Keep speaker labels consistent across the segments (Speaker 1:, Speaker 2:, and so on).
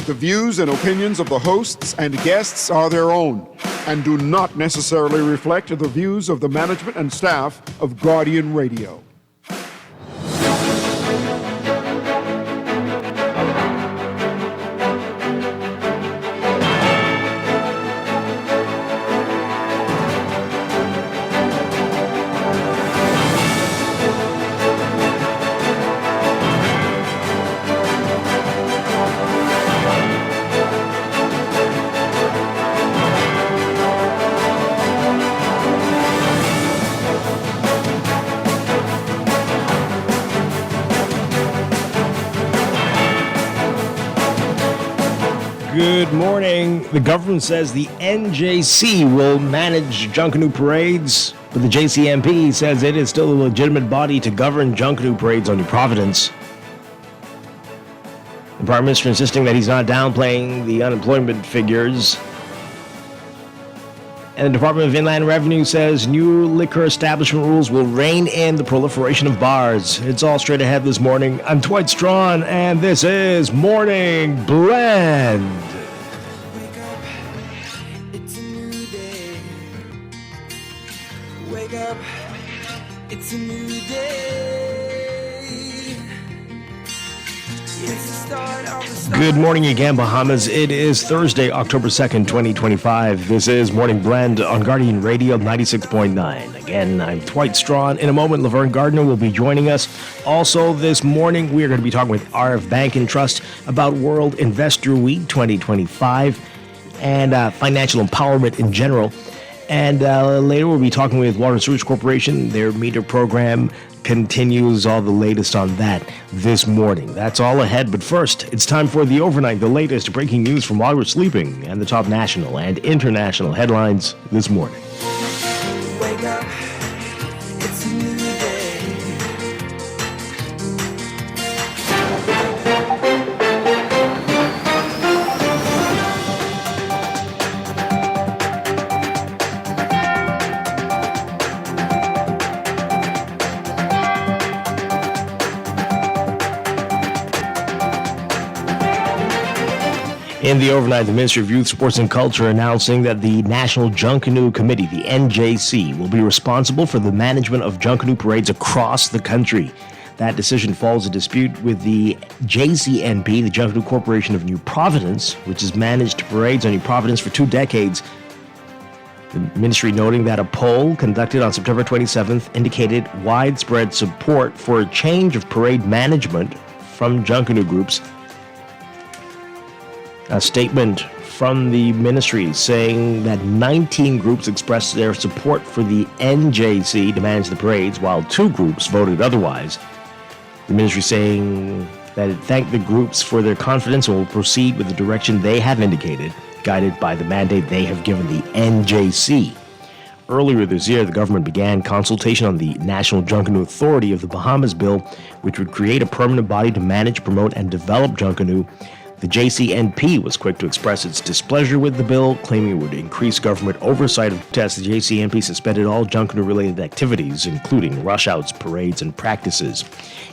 Speaker 1: The views and opinions of the hosts and guests are their own and do not necessarily reflect the views of the management and staff of Guardian Radio.
Speaker 2: Good morning. The government says the NJC will manage Junkanoo parades, but the JCMP says it is still a legitimate body to govern Junkanoo parades on New Providence. The Prime Minister insisting that he's not downplaying the unemployment figures. And the Department of Inland Revenue says new liquor establishment rules will rein in the proliferation of bars. It's all straight ahead this morning. I'm Dwight Strachan, and this is Morning Blend.
Speaker 3: Wake up, it's a new day. Wake up, it's a new day. It's the start of the start.
Speaker 2: Good morning again, Bahamas. It is Thursday, October 2nd, 2025. This is Morning Blend on Guardian Radio 96.9. Again, I'm Dwight Strachan. In a moment, Laverne Gardner will be joining us. Also this morning, we are going to be talking with RF Bank and Trust about World Investor Week 2025 and financial empowerment in general. And later, we'll be talking with Water and Sewage Corporation. Their meter program continues, all the latest on that this morning. That's all ahead, but first, it's time for the overnight, the latest breaking news from while we're sleeping, and the top national and international headlines this morning.
Speaker 3: Wake up, it's a new day.
Speaker 2: In the overnight, the Ministry of Youth, Sports and Culture announcing that the National Junkanoo Committee, the NJC, will be responsible for the management of Junkanoo parades across the country. That decision follows a dispute with the JCNP, the Junkanoo Corporation of New Providence, which has managed parades on New Providence for 2 decades. The ministry noting that a poll conducted on September 27th indicated widespread support for a change of parade management from Junkanoo groups. A statement from the ministry saying that 19 groups expressed their support for the NJC to manage the parades, while 2 groups voted otherwise. The ministry saying that it thanked the groups for their confidence and will proceed with the direction they have indicated, guided by the mandate they have given the NJC. Earlier this year, the government began consultation on the National Junkanoo Authority of the Bahamas bill, which would create a permanent body to manage, promote, and develop Junkanoo. The JCNP was quick to express its displeasure with the bill, claiming it would increase government oversight of protests. The JCNP suspended all Junkanoo-related activities, including rush-outs, parades, and practices.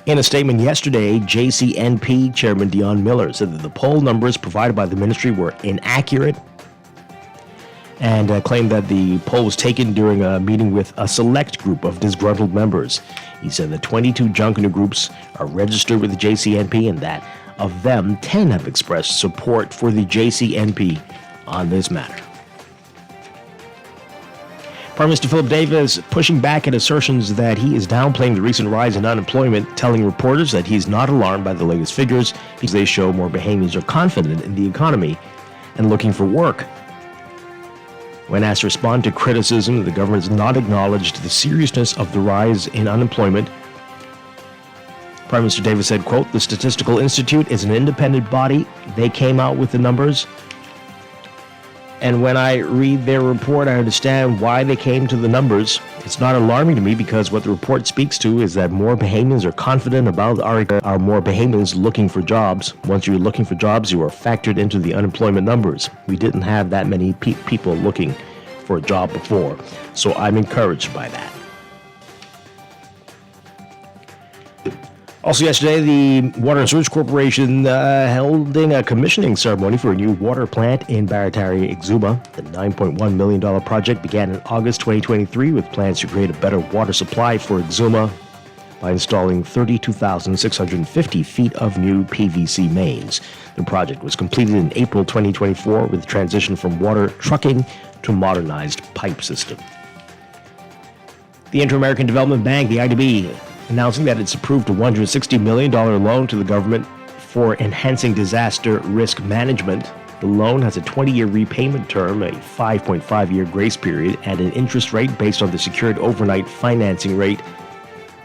Speaker 2: In a statement yesterday, JCNP Chairman Dion Miller said that the poll numbers provided by the ministry were inaccurate and claimed that the poll was taken during a meeting with a select group of disgruntled members. He said that 22 Junkanoo groups are registered with the JCNP and that of them, 10 have expressed support for the JCNP on this matter. Prime Minister Philip Davis pushing back at assertions that he is downplaying the recent rise in unemployment, telling reporters that he is not alarmed by the latest figures because they show more Bahamians are confident in the economy and looking for work. When asked to respond to criticism, the government has not acknowledged the seriousness of the rise in unemployment. Prime Minister Davis said, quote, "The Statistical Institute is an independent body. They came out with the numbers. And when I read their report, I understand why they came to the numbers. It's not alarming to me because what the report speaks to is that more Bahamians are confident about are more Bahamians looking for jobs. Once you're looking for jobs, you are factored into the unemployment numbers. We didn't have that many people looking for a job before, so I'm encouraged by that." Also yesterday, the Water and Sewage Corporation holding a commissioning ceremony for a new water plant in Barataria, Exuma. The $9.1 million project began in August 2023 with plans to create a better water supply for Exuma by installing 32,650 feet of new PVC mains. The project was completed in April 2024 with transition from water trucking to modernized pipe system. The Inter-American Development Bank, the IDB, announcing that it's approved a $160 million loan to the government for enhancing disaster risk management. The loan has a 20-year repayment term, a 5.5-year grace period, and an interest rate based on the secured overnight financing rate.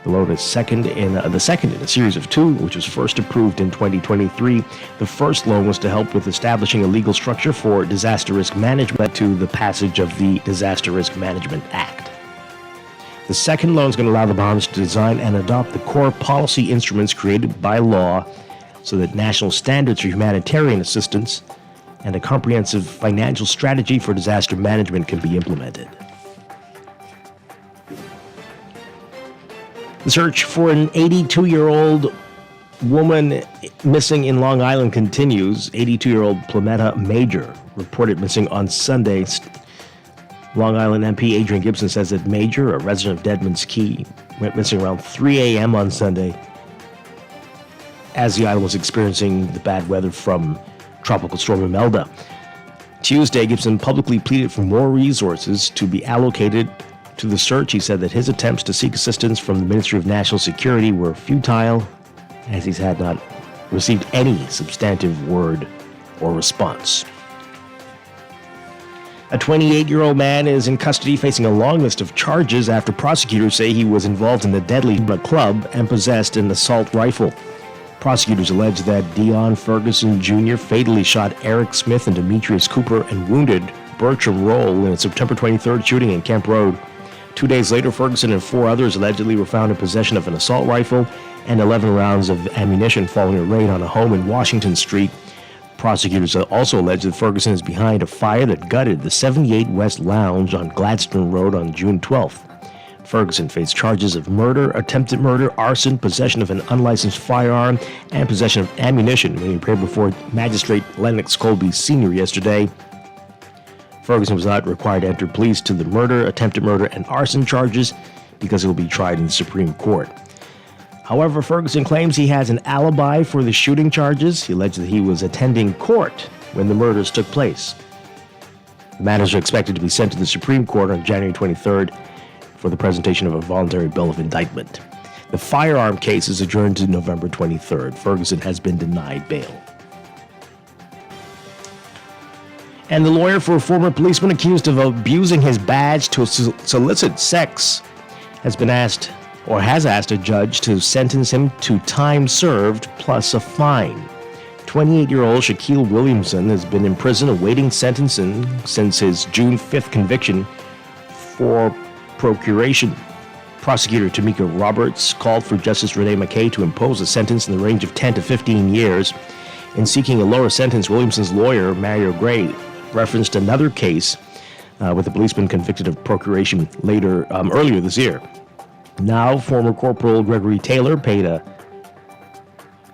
Speaker 2: The loan is the second in a series of two, which was first approved in 2023. The first loan was to help with establishing a legal structure for disaster risk management to the passage of the Disaster Risk Management Act. The second loan is going to allow the Bahamas to design and adopt the core policy instruments created by law so that national standards for humanitarian assistance and a comprehensive financial strategy for disaster management can be implemented. The search for an 82-year-old woman missing in Long Island continues. 82-year-old Plumetta Major reported missing on Sunday. Long Island MP Adrian Gibson says that Major, a resident of Deadman's Key, went missing around 3 a.m. on Sunday as the island was experiencing the bad weather from Tropical Storm Imelda. Tuesday, Gibson publicly pleaded for more resources to be allocated to the search. He said that his attempts to seek assistance from the Ministry of National Security were futile, as he's had not received any substantive word or response. A 28-year-old man is in custody facing a long list of charges after prosecutors say he was involved in the deadly club and possessed an assault rifle. Prosecutors allege that Dion Ferguson Jr. fatally shot Eric Smith and Demetrius Cooper and wounded Bertram Roll in a September 23rd shooting in Kemp Road. 2 days later, Ferguson and 4 others allegedly were found in possession of an assault rifle and 11 rounds of ammunition following a raid on a home in Washington Street. Prosecutors also allege that Ferguson is behind a fire that gutted the 78 West Lounge on Gladstone Road on June 12th. Ferguson faced charges of murder, attempted murder, arson, possession of an unlicensed firearm, and possession of ammunition when he appeared before Magistrate Lennox Colby Sr. yesterday. Ferguson was not required to enter pleas to the murder, attempted murder, and arson charges because he will be tried in the Supreme Court. However, Ferguson claims he has an alibi for the shooting charges. He alleged that he was attending court when the murders took place. The matters are expected to be sent to the Supreme Court on January 23rd for the presentation of a voluntary bill of indictment. The firearm case is adjourned to November 23rd. Ferguson has been denied bail. And the lawyer for a former policeman accused of abusing his badge to solicit sex has asked a judge to sentence him to time served plus a fine. 28-year-old Shaquille Williamson has been in prison awaiting sentencing since his June 5th conviction for procuration. Prosecutor Tamika Roberts called for Justice Renee McKay to impose a sentence in the range of 10 to 15 years. In seeking a lower sentence, Williamson's lawyer, Mario Gray, referenced another case with a policeman convicted of procuration earlier this year. Now, former Corporal Gregory Taylor paid a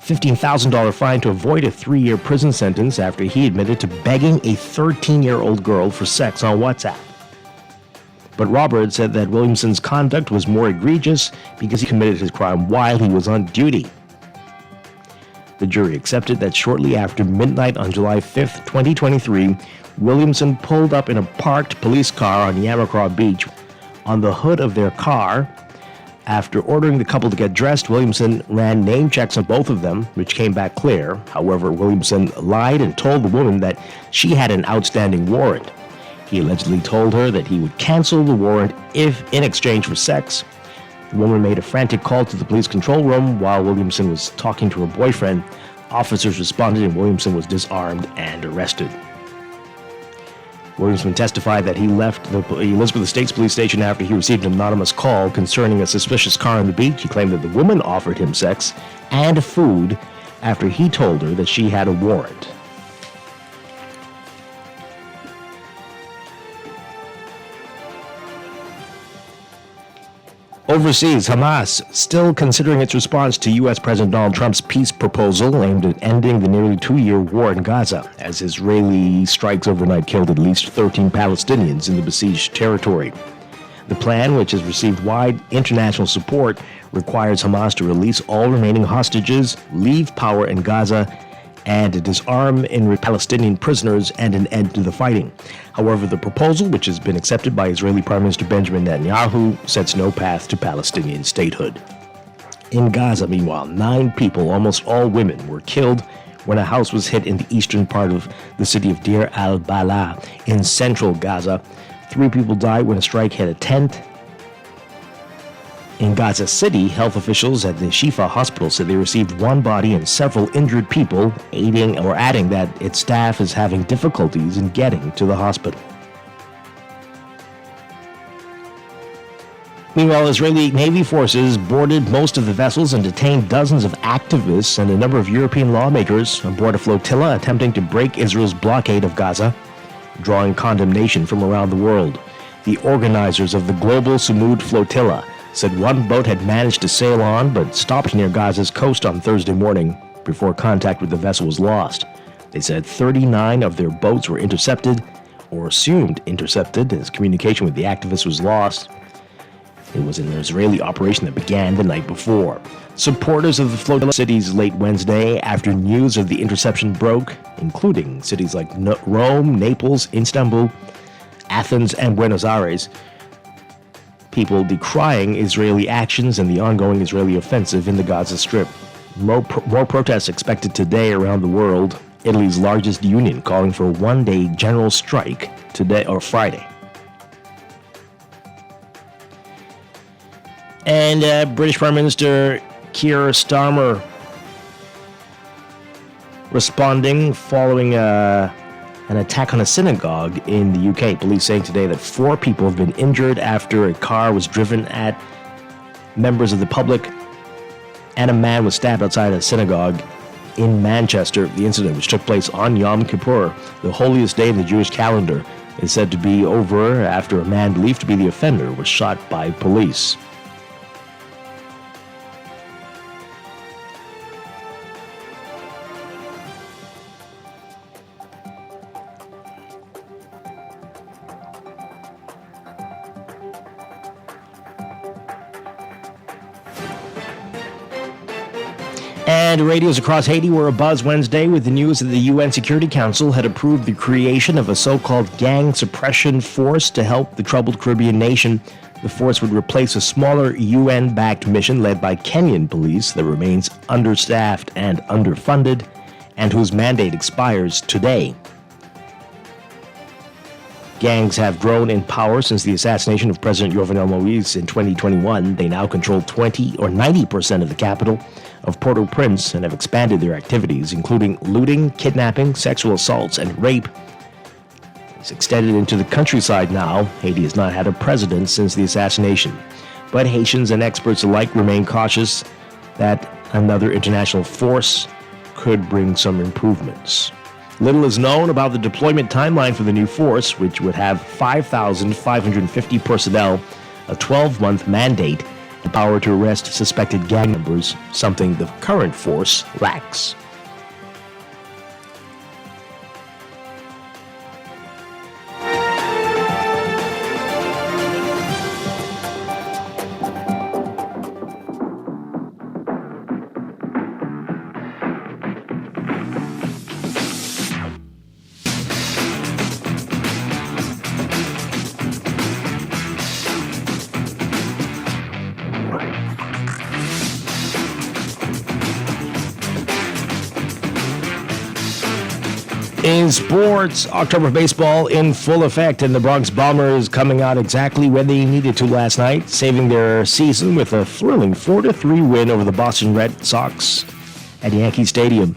Speaker 2: $15,000 fine to avoid a 3-year prison sentence after he admitted to begging a 13-year-old girl for sex on WhatsApp. But Roberts said that Williamson's conduct was more egregious because he committed his crime while he was on duty. The jury accepted that shortly after midnight on July 5th, 2023, Williamson pulled up in a parked police car on Yamacraw Beach. On the hood of their car, after ordering the couple to get dressed, Williamson ran name checks on both of them, which came back clear. However, Williamson lied and told the woman that she had an outstanding warrant. He allegedly told her that he would cancel the warrant if in exchange for sex. The woman made a frantic call to the police control room while Williamson was talking to her boyfriend. Officers responded and Williamson was disarmed and arrested. Williamson testified that he left the Elizabeth Estates police station after he received an anonymous call concerning a suspicious car on the beach. He claimed that the woman offered him sex and food after he told her that she had a warrant. Overseas, Hamas still considering its response to U.S. President Donald Trump's peace proposal aimed at ending the nearly 2-year war in Gaza, as Israeli strikes overnight killed at least 13 Palestinians in the besieged territory. The plan, which has received wide international support, requires Hamas to release all remaining hostages, leave power in Gaza, and disarm Palestinian prisoners and an end to the fighting. However, the proposal, which has been accepted by Israeli Prime Minister Benjamin Netanyahu, sets no path to Palestinian statehood. In Gaza, meanwhile, 9 people, almost all women, were killed when a house was hit in the eastern part of the city of Deir al-Balah in central Gaza. 3 people died when a strike hit a tent. In Gaza City, health officials at the Shifa hospital said they received 1 body and several injured people, adding that its staff is having difficulties in getting to the hospital. Meanwhile, Israeli Navy forces boarded most of the vessels and detained dozens of activists and a number of European lawmakers aboard a flotilla attempting to break Israel's blockade of Gaza, drawing condemnation from around the world. The organizers of the Global Sumud Flotilla said 1 boat had managed to sail on but stopped near Gaza's coast on Thursday morning before contact with the vessel was lost. They said 39 of their boats were intercepted or assumed intercepted as communication with the activists was lost. It was an Israeli operation that began the night before. Supporters of the flotilla cities late Wednesday after news of the interception broke, including cities like Rome, Naples, Istanbul, Athens, and Buenos Aires. People decrying Israeli actions and the ongoing Israeli offensive in the Gaza Strip. More protests expected today around the world. Italy's largest union calling for a 1-day general strike today or Friday. And British Prime Minister Keir Starmer responding following an attack on a synagogue in the UK. Police saying today that 4 people have been injured after a car was driven at members of the public and a man was stabbed outside a synagogue in Manchester. The incident, which took place on Yom Kippur, the holiest day of the Jewish calendar, is said to be over after a man believed to be the offender was shot by police. And radios across Haiti were abuzz Wednesday with the news that the UN Security Council had approved the creation of a so-called gang suppression force to help the troubled Caribbean nation. The force would replace a smaller UN-backed mission led by Kenyan police that remains understaffed and underfunded, and whose mandate expires today. Gangs have grown in power since the assassination of President Jovenel Moïse in 2021. They now control 20 or 90% of the capital of Port-au-Prince and have expanded their activities, including looting, kidnapping, sexual assaults, and rape. It's extended into the countryside now. Haiti has not had a president since the assassination, but Haitians and experts alike remain cautious that another international force could bring some improvements. Little is known about the deployment timeline for the new force, which would have 5,550 personnel, a 12-month mandate, the power to arrest suspected gang members, something the current force lacks. In sports, October baseball in full effect, and the Bronx Bombers coming out exactly when they needed to last night, saving their season with a thrilling 4-3 win over the Boston Red Sox at Yankee Stadium.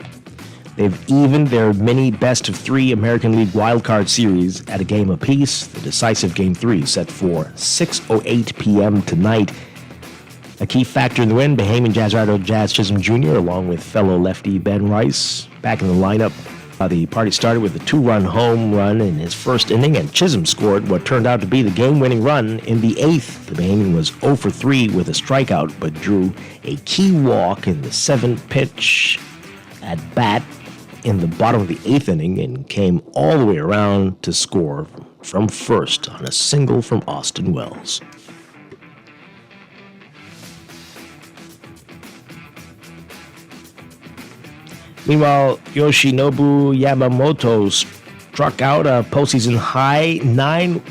Speaker 2: They've evened their mini best-of-3 American League wildcard series at a game apiece. The decisive Game 3 set for 6:08 p.m. tonight. A key factor in the win, Bahamian Jazz writer Jazz Chisholm Jr., along with fellow lefty Ben Rice, back in the lineup The party started with a 2-run home run in his first inning, and Chisholm scored what turned out to be the game-winning run in the 8th. The Bahamian was 0 for 3 with a strikeout, but drew a key walk in the 7th pitch at bat in the bottom of the 8th inning and came all the way around to score from first on a single from Austin Wells. Meanwhile, Yoshinobu Yamamoto struck out a postseason high 9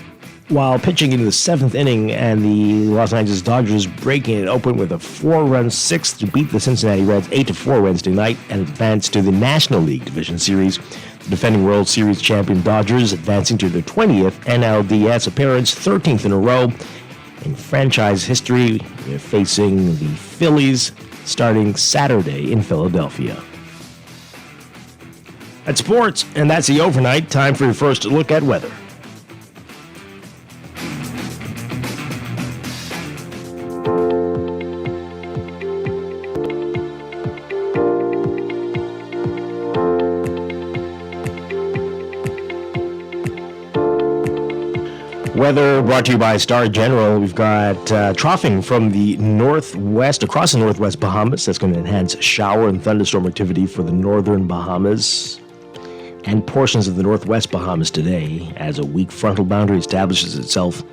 Speaker 2: while pitching into the 7th inning, and the Los Angeles Dodgers breaking it open with a 4-run sixth to beat the Cincinnati Reds 8-4 Wednesday night and advance to the National League Division Series. The defending World Series champion Dodgers advancing to their 20th NLDS appearance, 13th in a row in franchise history. They're facing the Phillies starting Saturday in Philadelphia. That's sports, and that's the overnight. Time for your first look at weather. Weather brought to you by Star General. We've got troughing from the northwest, across the northwest Bahamas. That's going to enhance shower and thunderstorm activity for the northern Bahamas and portions of the northwest Bahamas today as a weak frontal boundary establishes itself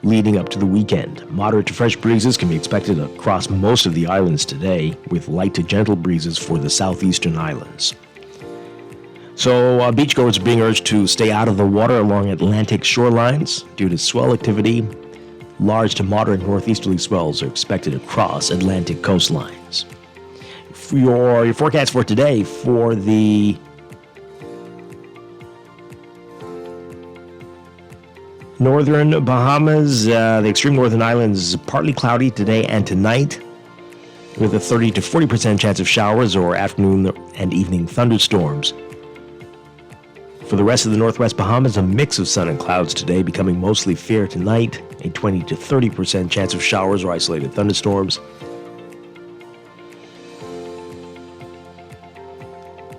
Speaker 2: leading up to the weekend. Moderate to fresh breezes can be expected across most of the islands today, with light to gentle breezes for the southeastern islands. So beachgoers are being urged to stay out of the water along Atlantic shorelines due to swell activity. Large to moderate northeasterly swells are expected across Atlantic coastlines. For your forecast for today for the northern Bahamas, the extreme northern islands, partly cloudy today and tonight, with a 30 to 40% chance of showers or afternoon and evening thunderstorms. For the rest of the northwest Bahamas, a mix of sun and clouds today, becoming mostly fair tonight, a 20 to 30% chance of showers or isolated thunderstorms.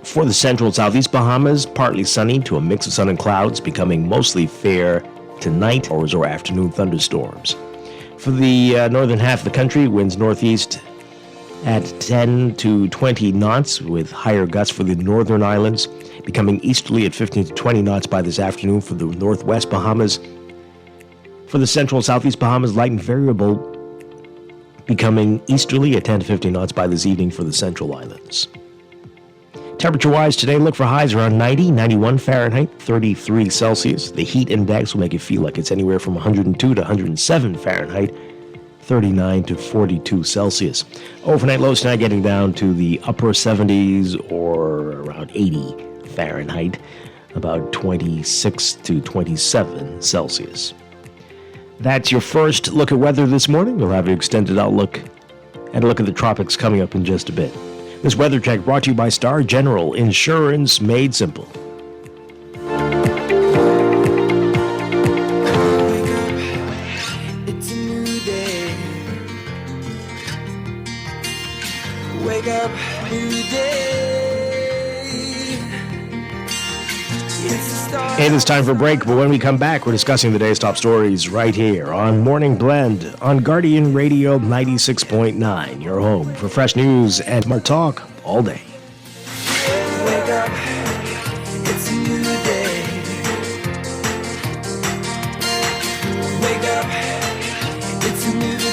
Speaker 2: For the central and southeast Bahamas, partly sunny to a mix of sun and clouds, becoming mostly fair tonight, or afternoon thunderstorms. For the northern half of the country, winds northeast at 10 to 20 knots with higher gusts for the northern islands, becoming easterly at 15 to 20 knots by this afternoon for the northwest Bahamas. For the central and southeast Bahamas, light and variable, becoming easterly at 10 to 15 knots by this evening for the central islands. Temperature-wise, today look for highs around 90, 91 Fahrenheit, 33 Celsius. The heat index will make it feel like it's anywhere from 102 to 107 Fahrenheit, 39 to 42 Celsius. Overnight lows tonight getting down to the upper 70s or around 80 Fahrenheit, about 26 to 27 Celsius. That's your first look at weather this morning. We'll have an extended outlook and a look at the tropics coming up in just a bit. This weather check brought to you by Star General, insurance made simple.
Speaker 3: It's a new day. Wake up, new day. It's the start.
Speaker 2: It is time for a break, but when we come back, we're discussing the day's top stories right here on Morning Blend on Guardian Radio 96.9, your home for fresh news and smart talk all day.
Speaker 3: Wake up, it's a new day. Wake up, it's a new day.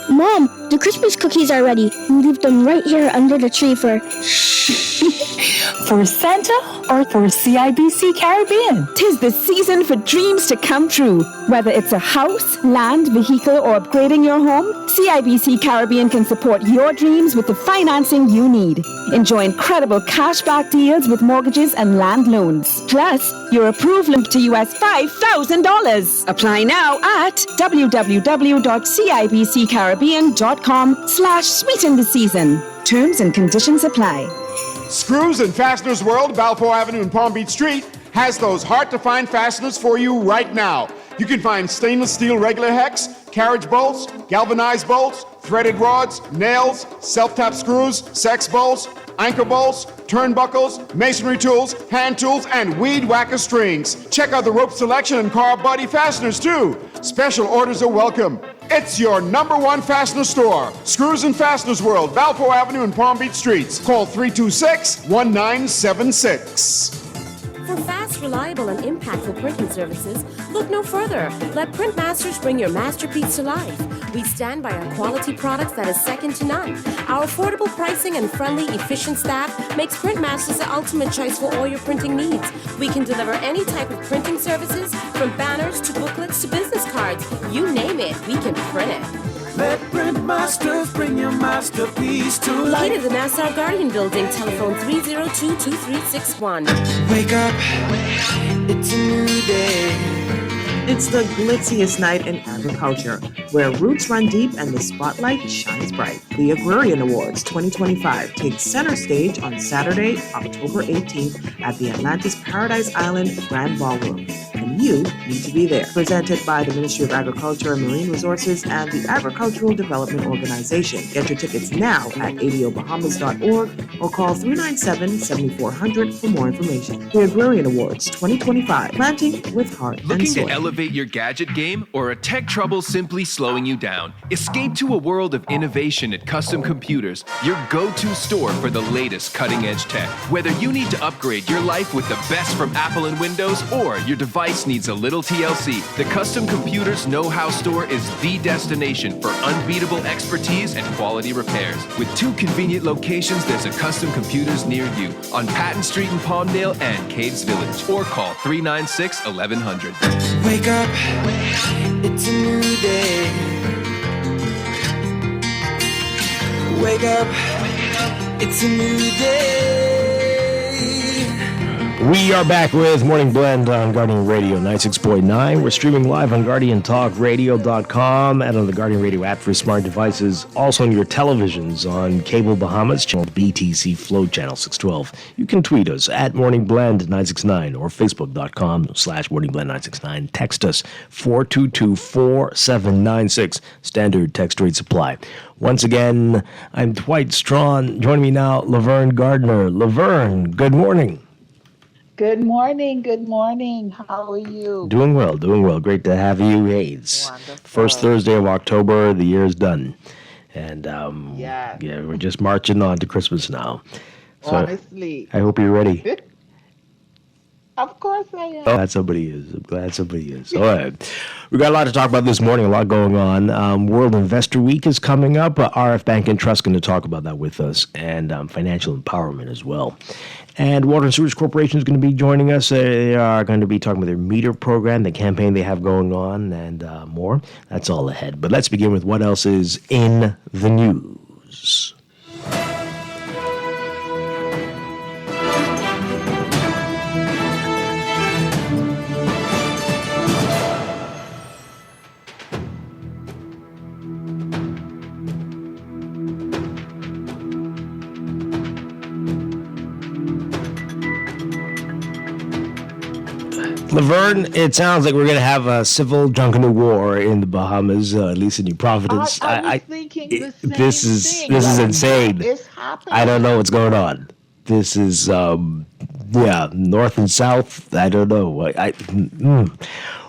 Speaker 4: Mom, the Christmas cookies are ready. We leave them right here under the tree for...
Speaker 5: For Santa or for CIBC Caribbean?
Speaker 6: 'Tis the season for dreams to come true. Whether it's a house, land, vehicle, or upgrading your home, CIBC Caribbean can support your dreams with the financing you need. Enjoy incredible cashback deals with mortgages and land loans. Plus, you're approved linked to US $5,000. Apply now at www.cibccaribbean.com/sweeten the season. Terms and conditions apply.
Speaker 1: Screws and Fasteners World, Balfour Avenue and Palm Beach Street, has those hard-to-find fasteners for you right now. You can find stainless steel regular hex, carriage bolts, galvanized bolts, threaded rods, nails, self-tap screws, sex bolts, anchor bolts, turnbuckles, masonry tools, hand tools, and weed whacker strings. Check out the rope selection and car body fasteners, too. Special orders are welcome. It's your #1 fastener store. Screws and Fasteners World, Balfour Avenue and Palm Beach Streets. Call 326-1976.
Speaker 7: For fast, reliable, and impactful printing services, look no further. Let Printmasters bring your masterpiece to life. We stand by our quality products that is second to none. Our affordable pricing and friendly, efficient staff makes Printmasters the ultimate choice for all your printing needs. We can deliver any type of printing services, from banners to booklets to business cards. You name it, we can print it.
Speaker 3: Let Printmasters bring your masterpiece to life.
Speaker 7: Located in the Nassau Guardian Building, telephone 302-2361.
Speaker 3: Wake up, it's a new day.
Speaker 8: It's the glitziest night in agriculture, where roots run deep and the spotlight shines bright. The Agrarian Awards 2025 takes center stage on Saturday, October 18th at the Atlantis Paradise Island Grand Ballroom. And you need to be there. Presented by the Ministry of Agriculture and Marine Resources and the Agricultural Development Organization. Get your tickets now at adobahamas.org or call 397-7400 for more information. The Agrarian Awards 2025, planting with heart and
Speaker 9: Looking
Speaker 8: soil.
Speaker 9: to elevate your gadget game, or a tech trouble simply slowing you down? Escape to a world of innovation at Custom Computers, your go-to store for the latest cutting-edge tech. Whether you need to upgrade your life with the best from Apple and Windows, or your device needs a little TLC, the Custom Computers Know-How Store is the destination for unbeatable expertise and quality repairs. With 2 convenient locations, there's a Custom Computers near you on Patton Street in Palmdale and Caves Village, or call 396-1100.
Speaker 3: Wake up, it's a new day. Wake up, it's a new day.
Speaker 2: We are back with Morning Blend on Guardian Radio 96.9. We're streaming live on GuardianTalkRadio.com and on the Guardian Radio app for smart devices. Also on your televisions on Cable Bahamas, channel BTC Flow Channel 612. You can tweet us at Morning Blend 969 or Facebook.com/Morning Blend 969. Text us 422-4796. Standard text rate supply. Once again, I'm Dwight Strachan. Joining me now, Laverne Gardner. Laverne, good morning.
Speaker 10: Good morning. Good morning. How are you?
Speaker 2: Doing well. Great to have you. Hey, it's first Thursday of October. The year is done. And yeah, we're just marching on to Christmas now. So
Speaker 10: honestly.
Speaker 2: I hope you're ready.
Speaker 10: Of course I am.
Speaker 2: Oh, glad somebody is. All right. We got a lot to talk about this morning, a lot going on. World Investor Week is coming up. RF Bank and Trust going to talk about that with us, and financial empowerment as well. And Water and Sewage Corporation is going to be joining us. They are going to be talking about their meter program, the campaign they have going on, and more. That's all ahead. But let's begin with what else is in the news. Laverne, it sounds like we're going to have a civil drunken war in the Bahamas, at least in New Providence.
Speaker 10: I was thinking the same
Speaker 2: this
Speaker 10: thing.
Speaker 2: is insane.
Speaker 10: It's happening.
Speaker 2: I don't know what's going on. This is, north and south. I don't know.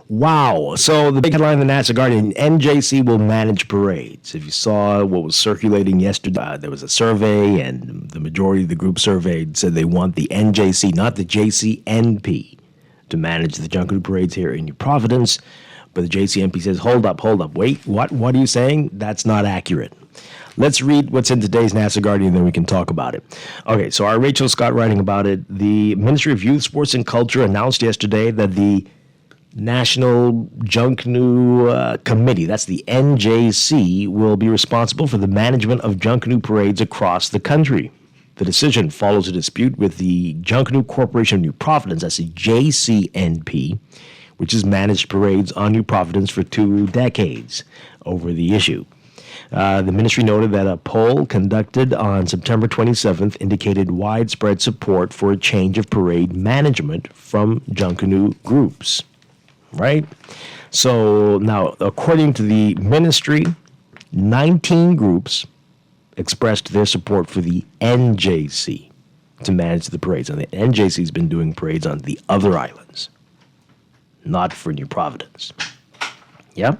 Speaker 2: Wow. So the big headline in the Nassau Guardian, NJC will manage parades. If you saw what was circulating yesterday, there was a survey, and the majority of the group surveyed said they want the NJC, not the JCNP, to manage the Junkanoo parades here in New Providence. But the JCNP says, hold up, wait, what are you saying? That's not accurate. Let's read what's in today's Nassau Guardian, then we can talk about it. Okay, so our Rachel Scott writing about it. The Ministry of Youth, Sports and Culture announced yesterday that the National Junkanoo Committee, that's the NJC, will be responsible for the management of Junkanoo parades across the country. The decision follows a dispute with the Junkanoo Corporation of New Providence, that's the JCNP, which has managed parades on New Providence for 2 decades over the issue. The ministry noted that a poll conducted on September 27th indicated widespread support for a change of parade management from Junkanoo groups. Right? So now, according to the ministry, 19 groups expressed their support for the NJC to manage the parades. And the NJC's been doing parades on the other islands, not for New Providence. Yeah?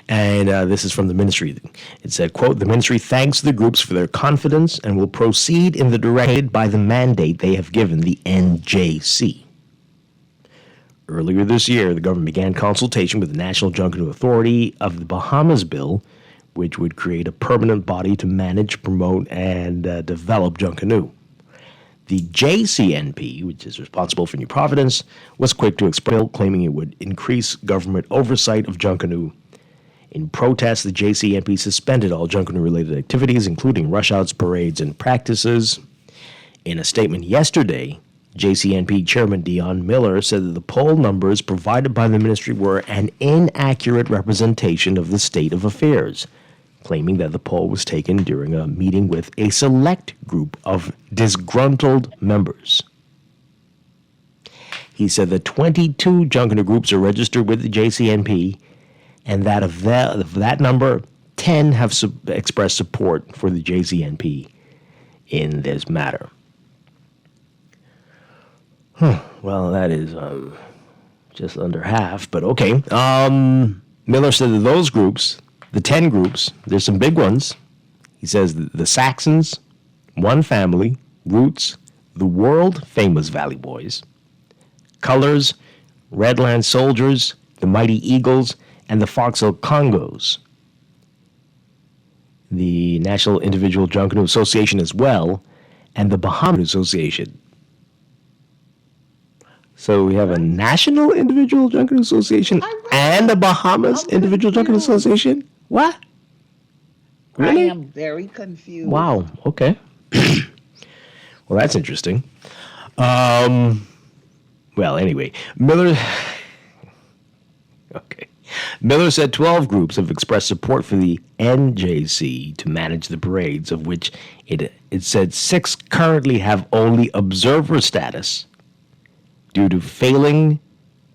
Speaker 2: And this is from the ministry. It said, quote, "The ministry thanks the groups for their confidence and will proceed in the direction by the mandate they have given the NJC." Earlier this year, the government began consultation with the National Junkanoo Authority of the Bahamas bill, which would create a permanent body to manage, promote, and develop Junkanoo. The JCNP, which is responsible for New Providence, was quick to express, claiming it would increase government oversight of Junkanoo. In protest, the JCNP suspended all Junkanoo-related activities, including rush-outs, parades, and practices. In a statement yesterday, JCNP Chairman Dion Miller said that the poll numbers provided by the ministry were an inaccurate representation of the state of affairs, claiming that the poll was taken during a meeting with a select group of disgruntled members. He said that 22 Junkanoo groups are registered with the JCNP, and that of that number, 10 have expressed support for the JCNP in this matter. Well, that is just under half, but okay. Miller said that those groups, the 10 groups, there's some big ones. He says the Saxons, One Family, Roots, the world-famous Valley Boys, Colors, Redland Soldiers, the Mighty Eagles, and the Foxhill Congos. The National Individual Junkanoo Association as well, and the Bahama Association. So we have a National Individual Junkanoo Association and a Bahamas Individual Junkanoo Association? What? Really?
Speaker 10: I am very confused.
Speaker 2: Wow, okay. Well, that's interesting. Well, anyway, Miller... Okay. Miller said 12 groups have expressed support for the NJC to manage the parades, of which it said 6 currently have only observer status due to failing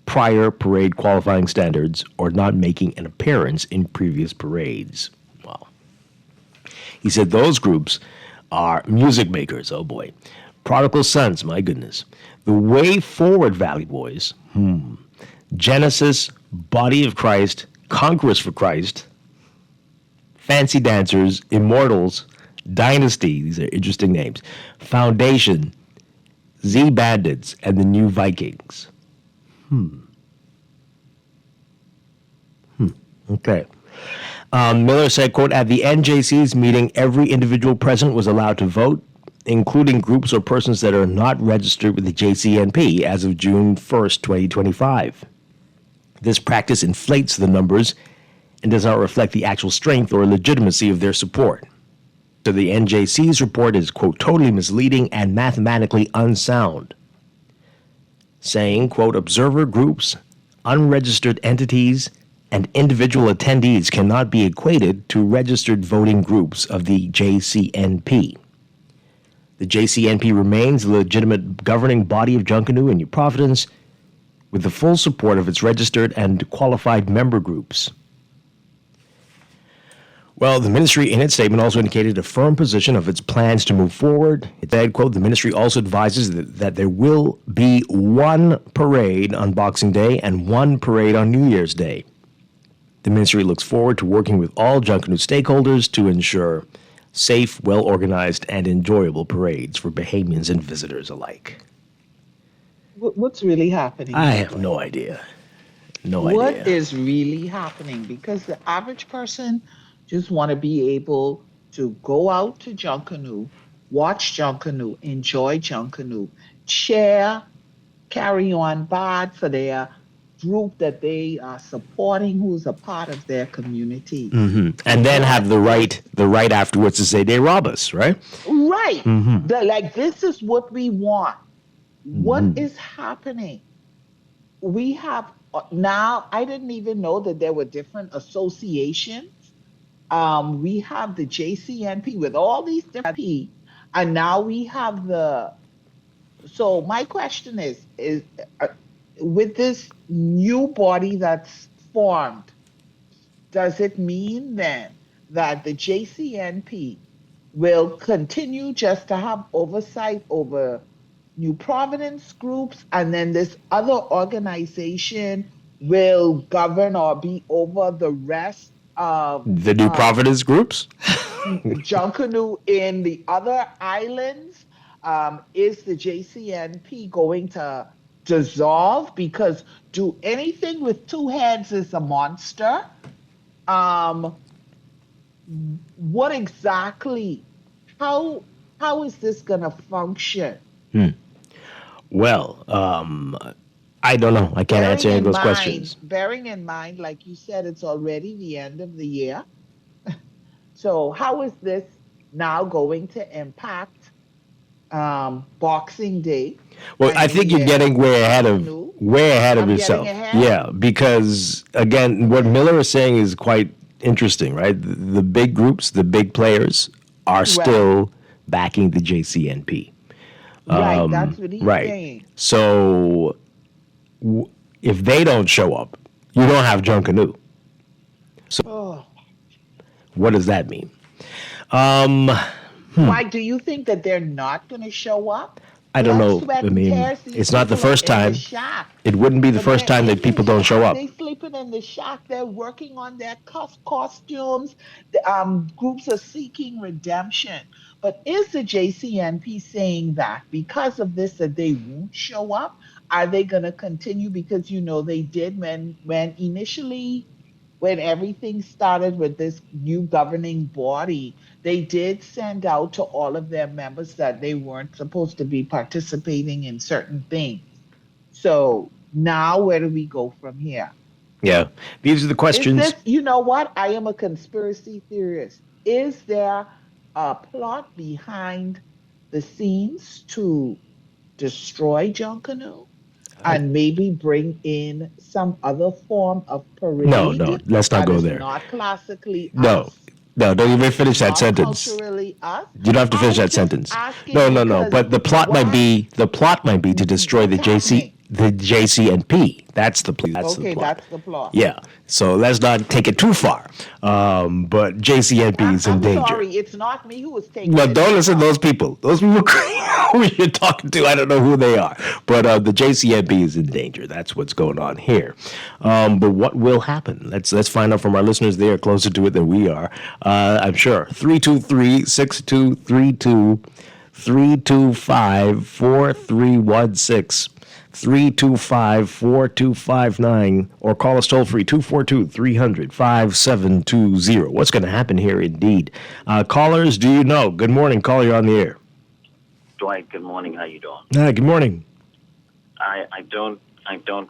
Speaker 2: prior parade qualifying standards or not making an appearance in previous parades. Wow. He said those groups are Music Makers, oh boy, Prodigal Sons, my goodness, the Way Forward Valley Boys, Genesis, Body of Christ, Conquerors for Christ, Fancy Dancers, Immortals, Dynasty, these are interesting names, Foundation, Z Bandits, and the New Vikings. Okay. Miller said, quote, "At the NJC's meeting, every individual present was allowed to vote, including groups or persons that are not registered with the JCNP as of June 1st, 2025. This practice inflates the numbers and does not reflect the actual strength or legitimacy of their support. So the NJC's report is, quote, totally misleading and mathematically unsound, saying, quote, observer groups, unregistered entities, and individual attendees cannot be equated to registered voting groups of the JCNP. The JCNP remains the legitimate governing body of Junkanoo in New Providence with the full support of its registered and qualified member groups." Well, the ministry in its statement also indicated a firm position of its plans to move forward. It said, quote, "The ministry also advises that there will be one parade on Boxing Day and one parade on New Year's Day. The ministry looks forward to working with all Junkanoo stakeholders to ensure safe, well-organized, and enjoyable parades for Bahamians and visitors alike."
Speaker 10: What's really happening?
Speaker 2: I have no idea. No idea.
Speaker 10: What is really happening? Because the average person just want to be able to go out to Junkanoo, watch Junkanoo, enjoy Junkanoo, share, carry on bad for their group that they are supporting, who's a part of their community.
Speaker 2: Mm-hmm. And then have the right afterwards to say they rob us, right?
Speaker 10: Right.
Speaker 2: Mm-hmm.
Speaker 10: Like, this is what we want. Mm-hmm. What is happening? We have now, I didn't even know that there were different associations We have the JCNP with all these different P, and now we have the. So my question is uh, with this new body that's formed, does it mean then that the JCNP will continue just to have oversight over New Providence groups, and then this other organization will govern or be over the rest of
Speaker 2: The New Providence groups?
Speaker 10: Junkanoo in the other islands? Is the JCNP going to dissolve? Because do anything with two heads is a monster. Um, what exactly? How is this going to function?
Speaker 2: Well, I don't know. I can't answer any of those questions.
Speaker 10: Bearing in mind, like you said, it's already the end of the year. So how is this now going to impact Boxing Day?
Speaker 2: Well,
Speaker 10: and
Speaker 2: I think
Speaker 10: New
Speaker 2: you're
Speaker 10: Year?
Speaker 2: getting way ahead of
Speaker 10: Junkanoo? I'm getting
Speaker 2: yourself.
Speaker 10: ahead?
Speaker 2: Yeah, because again, what Miller is saying is quite interesting, right? The big groups, the big players are still backing the JCNP.
Speaker 10: Right, that's what he's
Speaker 2: Right.
Speaker 10: saying.
Speaker 2: So if they don't show up, you don't have Junkanoo. So
Speaker 10: Oh.
Speaker 2: what does that mean?
Speaker 10: Why do you think that they're not going to show up?
Speaker 2: I don't
Speaker 10: Blood,
Speaker 2: know.
Speaker 10: sweat,
Speaker 2: I
Speaker 10: and
Speaker 2: mean,
Speaker 10: tears, these
Speaker 2: it's not the
Speaker 10: people are
Speaker 2: first
Speaker 10: in the
Speaker 2: time.
Speaker 10: shack.
Speaker 2: It wouldn't be the
Speaker 10: But
Speaker 2: first
Speaker 10: they're
Speaker 2: time that
Speaker 10: in the
Speaker 2: people don't show
Speaker 10: shack.
Speaker 2: up.
Speaker 10: They sleeping in the shack. They're working on their costumes. Groups are seeking redemption. But is the JCNP saying that because of this that they won't show up? Are they going to continue? Because they did when initially when everything started with this new governing body, they did send out to all of their members that they weren't supposed to be participating in certain things. So now where do we go from here?
Speaker 2: Yeah, these are the
Speaker 10: Is
Speaker 2: questions.
Speaker 10: this, you know what? I am a conspiracy theorist. Is there a plot behind the scenes to destroy Junkanoo and maybe bring in some other form of
Speaker 2: No,
Speaker 10: parade
Speaker 2: no, let's not
Speaker 10: that
Speaker 2: go
Speaker 10: is
Speaker 2: there.
Speaker 10: not classically
Speaker 2: No,
Speaker 10: us,
Speaker 2: no, don't
Speaker 10: that
Speaker 2: even
Speaker 10: is
Speaker 2: finish that
Speaker 10: not
Speaker 2: sentence.
Speaker 10: culturally us?
Speaker 2: You don't have to finish
Speaker 10: I'm
Speaker 2: that
Speaker 10: just
Speaker 2: sentence.
Speaker 10: asking
Speaker 2: No, no, no.
Speaker 10: because
Speaker 2: But the plot might be to destroy
Speaker 10: what's happening?
Speaker 2: the JCNP. That's the plot. That's the
Speaker 10: Okay,
Speaker 2: plot.
Speaker 10: that's the plot.
Speaker 2: Yeah. So let's not take it too far. But JCNP is in
Speaker 10: I'm
Speaker 2: danger.
Speaker 10: sorry, it's not me who was taking
Speaker 2: Well,
Speaker 10: it
Speaker 2: don't
Speaker 10: too
Speaker 2: listen to
Speaker 10: far.
Speaker 2: those people. Those people who you're talking to, I don't know who they are. But the JCNP is in danger. That's what's going on here. But what will happen? Let's find out from our listeners. They are closer to it than we are. I'm sure. 323-6232, 325-4316. 325-4259, or call us toll free 242-300-5720. What's going to happen here indeed? Callers, do you know? Good morning. Caller, you're on the air.
Speaker 11: Dwight, good morning. How you doing?
Speaker 2: Good morning.
Speaker 11: I don't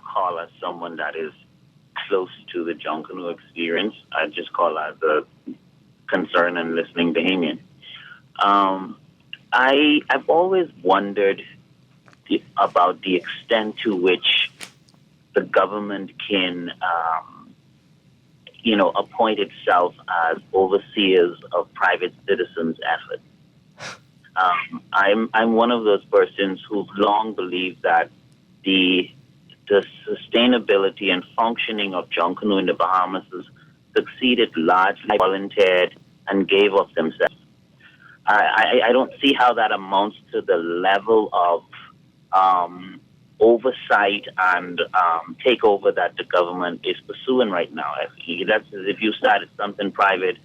Speaker 11: call as someone that is close to the Junkanoo experience. I just call as a concerned and listening Bahamian. I've always wondered about the extent to which the government can, appoint itself as overseers of private citizens' effort. I'm one of those persons who've long believed that the sustainability and functioning of Junkanoo in the Bahamas has succeeded largely volunteered and gave of themselves. I don't see how that amounts to the level of oversight and takeover that the government is pursuing right now. That's as if you started something private.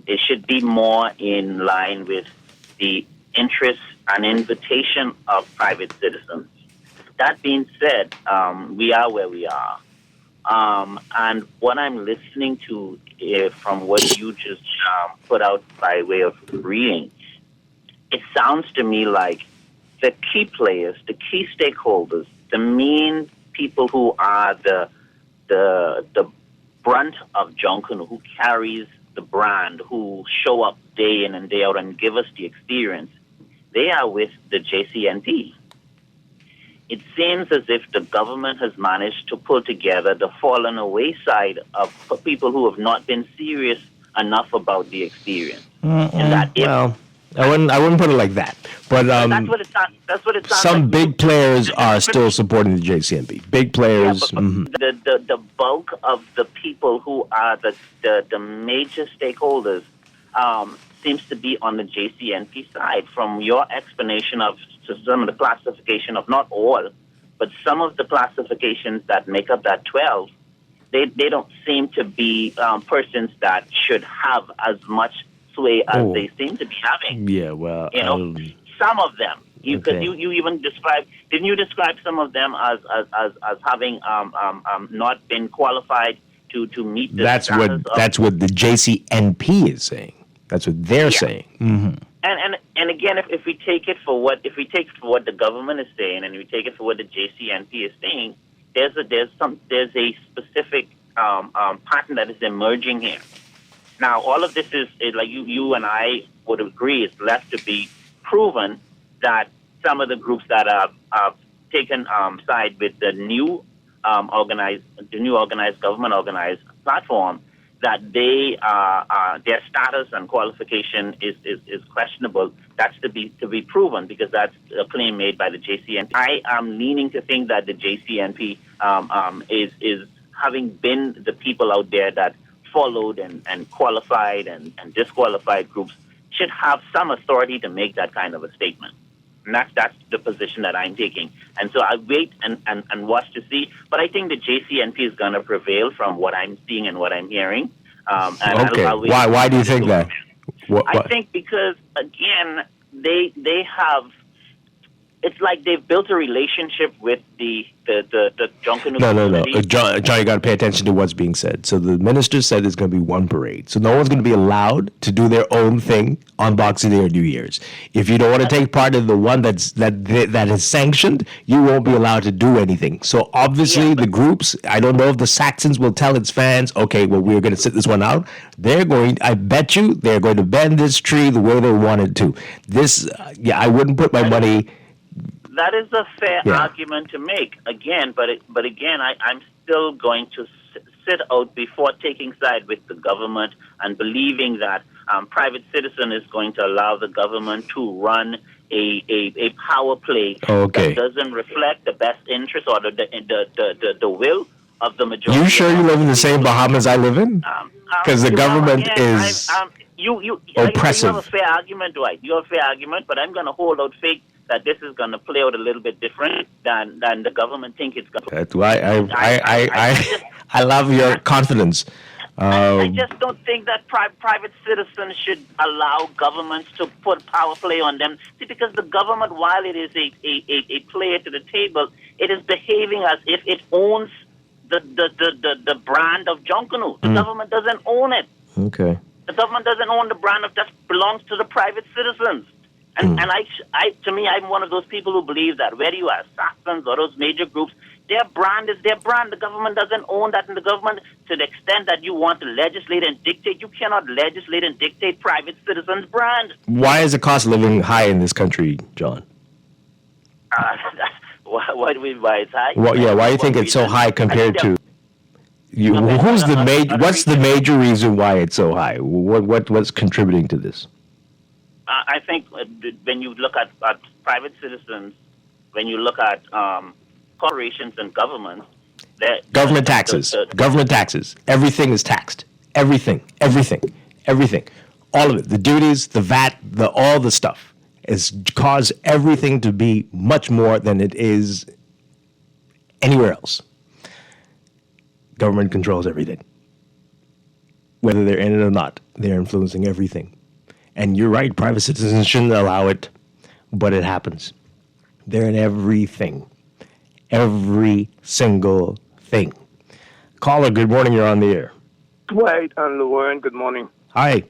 Speaker 11: It should be more in line with the interests and invitation of private citizens. That being said, we are where we are. And what I'm listening to from what you just put out by way of reading, it sounds to me like the key players, the key stakeholders, the main people who are the brunt of Junkanoo, who carries the brand, who show up day in and day out and give us the experience, they are with the JCNP. It seems as if the government has managed to pull together the fallen away side of people who have not been serious enough about the experience. And that if,
Speaker 2: Well, I wouldn't put it like that. But
Speaker 11: that's what it sounds. That's what it sounds
Speaker 2: some
Speaker 11: like.
Speaker 2: big players are still supporting the JCNP. Big players.
Speaker 11: But the bulk of the people who are the major stakeholders seems to be on the JCNP side. From your explanation of some of the classification of not all, but some of the classifications that make up that 12, they don't seem to be persons that should have as much sway as they seem to be having.
Speaker 2: Yeah, well,
Speaker 11: Some of them. You
Speaker 2: Okay.
Speaker 11: you even didn't you describe some of them as having not been qualified to meet the
Speaker 2: that's
Speaker 11: status
Speaker 2: what the JCNP is saying. That's what they're saying. Mm-hmm.
Speaker 11: And again, if we take it for what the government is saying, and we take it for what the JCNP is saying, there's a specific pattern that is emerging here. Now, all of this is like you and I would agree, is left to be proven that some of the groups that have taken side with the new organized government organized platform, that they their status and qualification is questionable. That's to be proven, because that's a claim made by the JCNP. I am leaning to think that the JCNP is having been the people out there that followed and qualified and disqualified groups, should have some authority to make that kind of a statement. And that's the position that I'm taking. And so I wait and watch to see. But I think the JCNP is going to prevail from what I'm seeing and what I'm hearing.
Speaker 2: Okay. Why do you think that?
Speaker 11: I think because, again, they have... It's like they've built a relationship with the Junkanoo community.
Speaker 2: No. John, you got to pay attention to what's being said. So the minister said there's going to be one parade. So no one's going to be allowed to do their own thing on Boxing Day or New Year's. If you don't want to take part in the one that is sanctioned, you won't be allowed to do anything. So obviously the groups, I don't know if the Saxons will tell its fans, okay, well, we're going to sit this one out. I bet you they're going to bend this tree the way they wanted to. I wouldn't put my money...
Speaker 11: That is a fair argument to make. Again, but again, I'm still going to sit out before taking side with the government and believing that private citizen is going to allow the government to run a power play that doesn't reflect the best interest or the will of the majority.
Speaker 2: You sure you live in the same Bahamas I live in? Because the government is oppressive.
Speaker 11: You have a fair argument, Dwight. You have a fair argument, but I'm going to hold out faith that this is going to play out a little bit different than the government think it's going to.
Speaker 2: That's why I love your confidence.
Speaker 11: I just don't think that private citizens should allow governments to put power play on them. See, because the government, while it is a player to the table, it is behaving as if it owns the brand of Junkanoo. The government doesn't own it.
Speaker 2: Okay.
Speaker 11: The government doesn't own the brand of that belongs to the private citizens. And to me, I'm one of those people who believe that whether you are Saxons or those major groups, their brand is their brand. The government doesn't own that, and the government, to the extent that you want to legislate and dictate, you cannot legislate and dictate private citizens' brand.
Speaker 2: Why is the cost of living high in this country, John?
Speaker 11: Why do we mean by it's high?
Speaker 2: Why do you think it's so high compared to... What's the major reason why it's so high? What's contributing to this?
Speaker 11: I think when you look at private citizens, when you look at corporations and governments,
Speaker 2: government taxes, everything is taxed. Everything, all of it. The duties, the VAT, all the stuff has caused everything to be much more than it is anywhere else. Government controls everything. Whether they're in it or not, they're influencing everything. And you're right, private citizens shouldn't allow it, but it happens. They're in everything. Every single thing. Caller, good morning, you're on the air.
Speaker 12: Dwight and Lauren, good morning.
Speaker 2: Hi.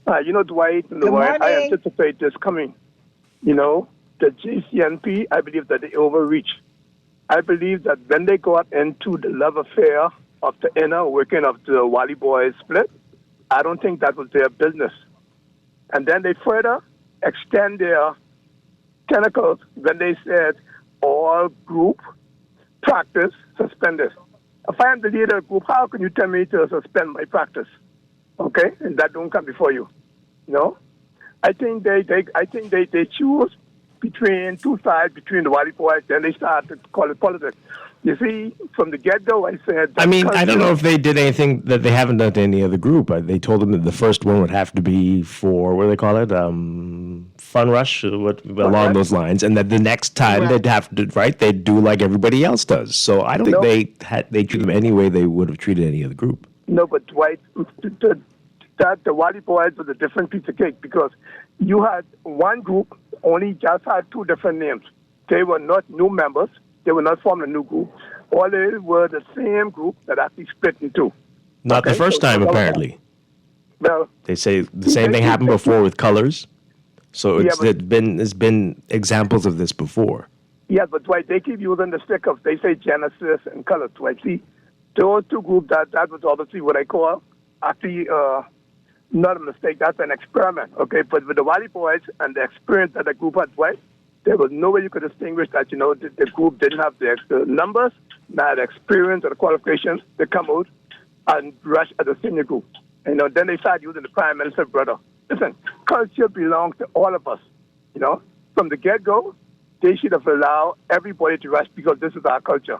Speaker 12: Dwight and Lauren, I anticipate this coming. The JCNP, I believe that they overreach. I believe that when they got into the love affair of the inner working of the Wally Boys split, I don't think that was their business. And then they further extend their tentacles when they said all group practice suspended. If I am the leader of the group, how can you tell me to suspend my practice? okay, and that don't come before you. No, I think they choose between two sides, between the Wally boys, then they start to call it politics. You see, from the get-go, I said...
Speaker 2: I mean, I don't know if they did anything that they haven't done to any other group. They told them that the first one would have to be for, what do they call it? Fun Rush, along those lines. And that the next time they'd have to, right, they'd do like everybody else does. So I don't think they treat them any way they would have treated any other group.
Speaker 12: No, but Dwight, the Wally boys was a different piece of cake because you had one group only just had two different names. They were not new members. They were not forming a new group. All they were the same group that actually split in two.
Speaker 2: Not the first time, apparently.
Speaker 12: Well,
Speaker 2: they say the same thing happened before with colors. So there's been examples of this before.
Speaker 12: Yeah, but Dwight, they keep using the stick of, they say Genesis and colors. Dwight, see, those two groups, that was obviously what I call, actually, not a mistake. That's an experiment, okay? But with the Wally boys and the experience that the group had, Dwight, there was no way you could distinguish that, the group didn't have the numbers, not experience or the qualifications to come out and rush at the senior group. Then they started using the prime minister brother. Listen, culture belongs to all of us, From the get-go, they should have allowed everybody to rush because this is our culture.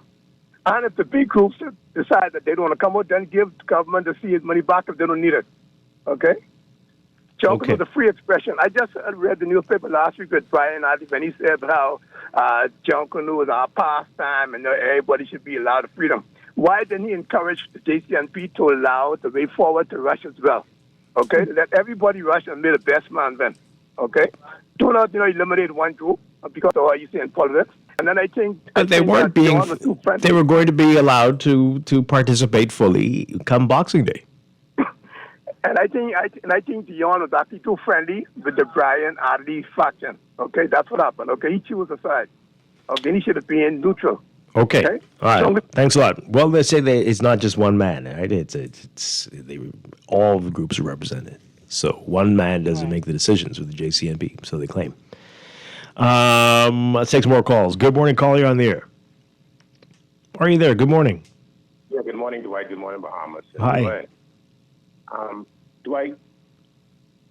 Speaker 12: And if the big groups decide that they don't want to come out, then give the government the CS money back if they don't need it, okay? Junkanoo was a free expression. I just read the newspaper last week with Brian Addy when he said how Junkanoo is our pastime and everybody should be allowed freedom. Why didn't he encourage the JCNP to allow the way forward to rush as well? Okay, let everybody rush and be the best man then. Okay, do not eliminate one group because of what you see in politics. And then I think
Speaker 2: they weren't being. They were going to be allowed to participate fully come Boxing Day.
Speaker 12: And I think Dion was actually too friendly with the Brian Adley faction. Okay, that's what happened. Okay, he chose a side. Okay, he should have been neutral.
Speaker 2: Okay. All right. Thanks a lot. Well, they say it's not just one man, right? It's all the groups are represented. So one man doesn't make the decisions with the JCNP, so they claim. Let's take some more calls. Good morning, caller. You're on the air. Are you there? Good morning.
Speaker 13: Yeah, good morning, Dwight. Good morning, Bahamas.
Speaker 2: Hi.
Speaker 13: Dwight,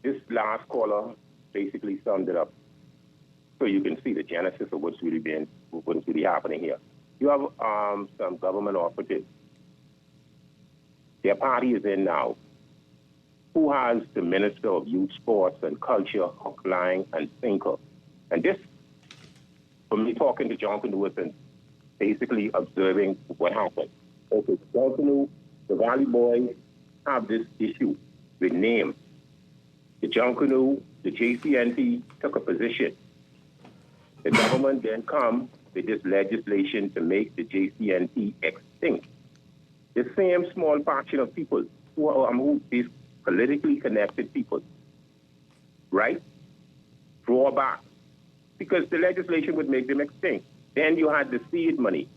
Speaker 13: this last caller basically summed it up so you can see the genesis of what's really happening here. You have some government operatives. Their party is in now. Who has the Minister of Youth, Sports, and Culture, hook, line, and sinker? And this, for me talking to Junkanoo and basically observing what happened. Okay, Junkanoo, the Valley Boys have this issue with names. The Junkanoo, the JCNP took a position. The government then come with this legislation to make the JCNP extinct. The same small faction of people who is politically connected people, right? Draw back because the legislation would make them extinct. Then you had the seed money,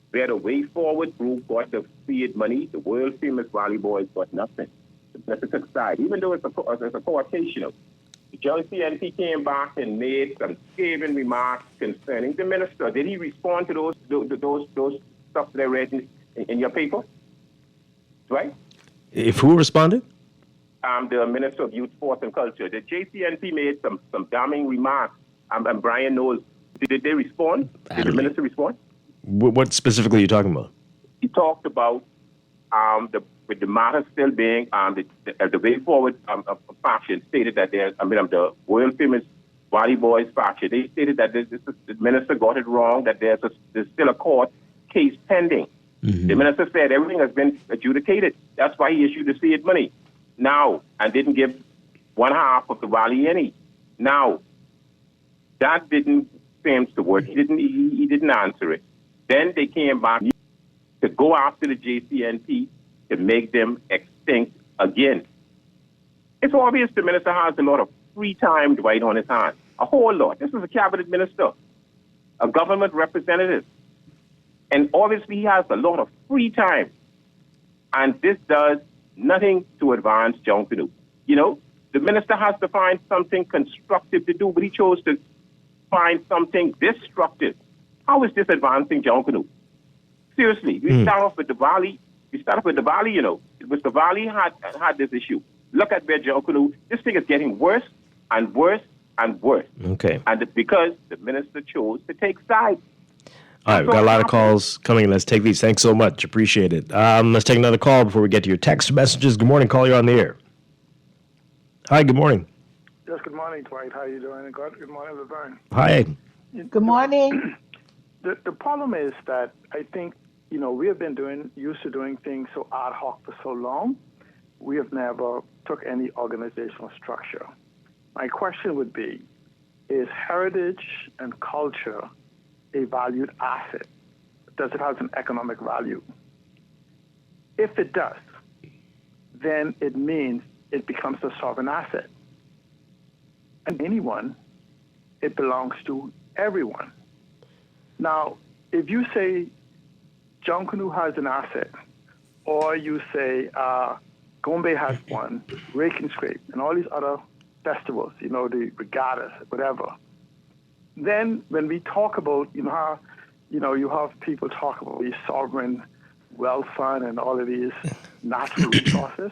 Speaker 13: where the Way Forward group got the seed money, the world famous Valley Boys got nothing. That's a took side, even though it's a coercion. The JCNP came back and made some scathing remarks concerning the minister. Did he respond to those stuff they read in your paper? Right?
Speaker 2: If who responded?
Speaker 13: The Minister of Youth, Sports, and Culture. The JCNP made some damning remarks, and Brian knows. Did they respond? Did the minister respond?
Speaker 2: What specifically are you talking about?
Speaker 13: He talked about with the matter still being the Way Forward faction stated that the world famous Valley Boys faction. They stated that the minister got it wrong. That there's still a court case pending. Mm-hmm. The minister said everything has been adjudicated. That's why he issued the seed money now and didn't give one half of the Valley any. Now that didn't seem to work. He didn't answer it. Then they came back to go after the JCNP to make them extinct again. It's obvious the minister has a lot of free time, Dwight, on his hands. A whole lot. This is a cabinet minister, a government representative. And obviously he has a lot of free time. And this does nothing to advance Junkanoo. The minister has to find something constructive to do, but he chose to find something destructive. How is this advancing Junkanoo? Seriously, we start off with the Valley. We start off with the Valley, the Valley had this issue. Look at where Junkanoo, this thing is getting worse and worse and worse.
Speaker 2: Okay.
Speaker 13: And it's because the minister chose to take sides.
Speaker 2: All right, we've got a lot of calls coming in. Let's take these. Thanks so much. Appreciate it. Let's take another call before we get to your text messages. Good morning. Call you on the air. Hi, good morning.
Speaker 14: Yes, good morning, Dwight. How are you doing? Good morning, Laverne.
Speaker 2: Hi.
Speaker 10: Good morning.
Speaker 14: The problem is that I think, we have been used to doing things so ad hoc for so long. We have never took any organizational structure. My question would be, is heritage and culture a valued asset? Does it have an economic value? If it does, then it means it becomes a sovereign asset. And anyone, it belongs to everyone. Now, if you say Junkanoo has an asset, or you say Gombe has one, Rake and Scrape, and all these other festivals, the regattas, whatever, then when we talk about, how, you have people talk about these sovereign wealth fund and all of these natural resources,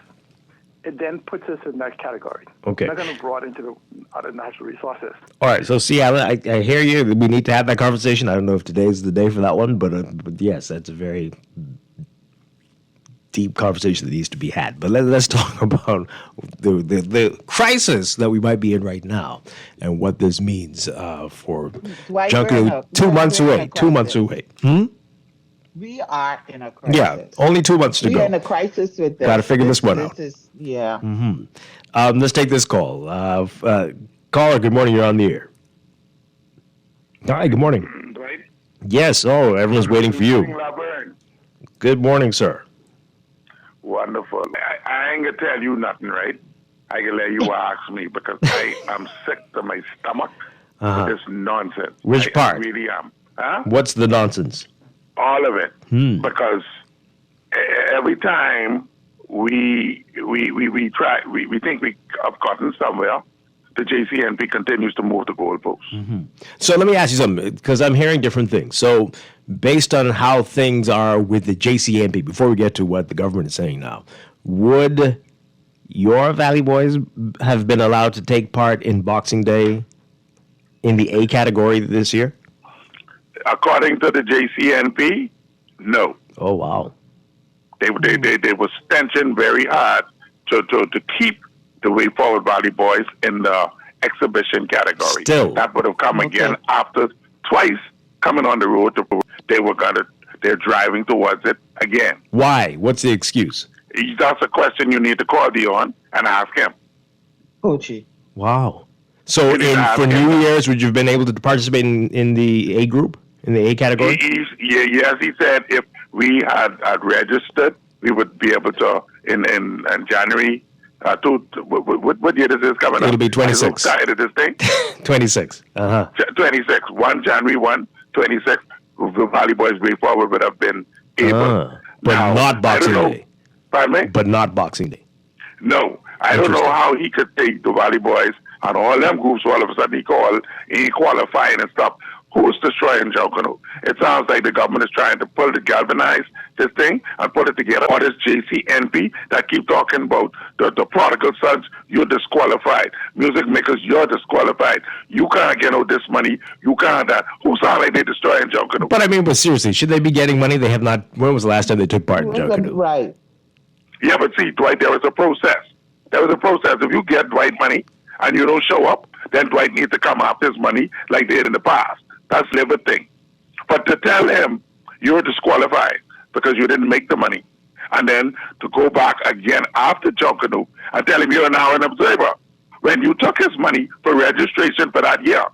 Speaker 14: it then puts us in that category.
Speaker 2: Okay.
Speaker 14: We're not going to broaden into the other natural resources.
Speaker 2: All right, so see, I hear you. We need to have that conversation. I don't know if today's the day for that one, but yes, that's a very deep conversation that needs to be had. But let's talk about the crisis that we might be in right now and what this means for
Speaker 10: Dwight,
Speaker 2: Junkanoo. 2 months away. 2 months away.
Speaker 10: We are in a crisis.
Speaker 2: Yeah, only 2 months to go.
Speaker 10: We're in a crisis with this.
Speaker 2: Got to figure this one out.
Speaker 10: Yeah.
Speaker 2: Mm-hmm. Let's take this call. Caller, good morning. You're on the air. Hi, good morning.
Speaker 15: Dwight?
Speaker 2: Yes. Oh, everyone's waiting for you. Good morning, sir.
Speaker 15: Wonderful. I ain't going to tell you nothing, right? I can let you ask me because I'm sick to my stomach with this nonsense.
Speaker 2: Which part?
Speaker 15: I really am. Huh?
Speaker 2: What's the nonsense?
Speaker 15: All of it. Because every time we try, we think we have gotten somewhere, the JCNP continues to move the goalposts.
Speaker 2: Mm-hmm. So let me ask you something, because I'm hearing different things. So based on how things are with the JCNP, before we get to what the government is saying now, would your Valley Boys have been allowed to take part in Boxing Day in the A category this year?
Speaker 15: According to the JCNP, no.
Speaker 2: Oh, wow.
Speaker 15: They were stenching very hard to keep the Way Forward Valley Boys in the exhibition category.
Speaker 2: Still.
Speaker 15: That would have come again after twice coming on the road. They're driving towards it again.
Speaker 2: Why? What's the excuse?
Speaker 15: That's a question you need to call Dion and ask him.
Speaker 10: Coachy.
Speaker 2: Wow. So for New Year's, would you have been able to participate in the A group, in the A category?
Speaker 15: Yes, he said if we had registered, we would be able to in January. What year is this coming up?
Speaker 2: It'll be 26.
Speaker 15: I'm so tired of this thing.
Speaker 2: 26.
Speaker 15: 26. January 1, 26. The Valley Boys Way Forward would have been able.
Speaker 2: But
Speaker 15: now,
Speaker 2: not Boxing Day.
Speaker 15: Pardon me?
Speaker 2: But not Boxing Day.
Speaker 15: No. I don't know how he could take the Valley Boys and all them groups all of a sudden he qualifying and stuff. Who's destroying Junkanoo? It sounds like the government is trying to galvanize this thing and put it together. Or this JCNP that keep talking about the prodigal sons, you're disqualified. Music makers, you're disqualified. You can't get out this money. You can't that. Who sound like they're destroying Junkanoo?
Speaker 2: But seriously, should they be getting money? They have not. When was the last time they took part in Junkanoo?
Speaker 10: Right.
Speaker 15: Yeah, but see, Dwight, there was a process. If you get Dwight money and you don't show up, then Dwight needs to come after his money like they did in the past. That's the other thing. But to tell him you're disqualified because you didn't make the money, and then to go back again after Junkanoo and tell him you're now an observer, when you took his money for registration for that year,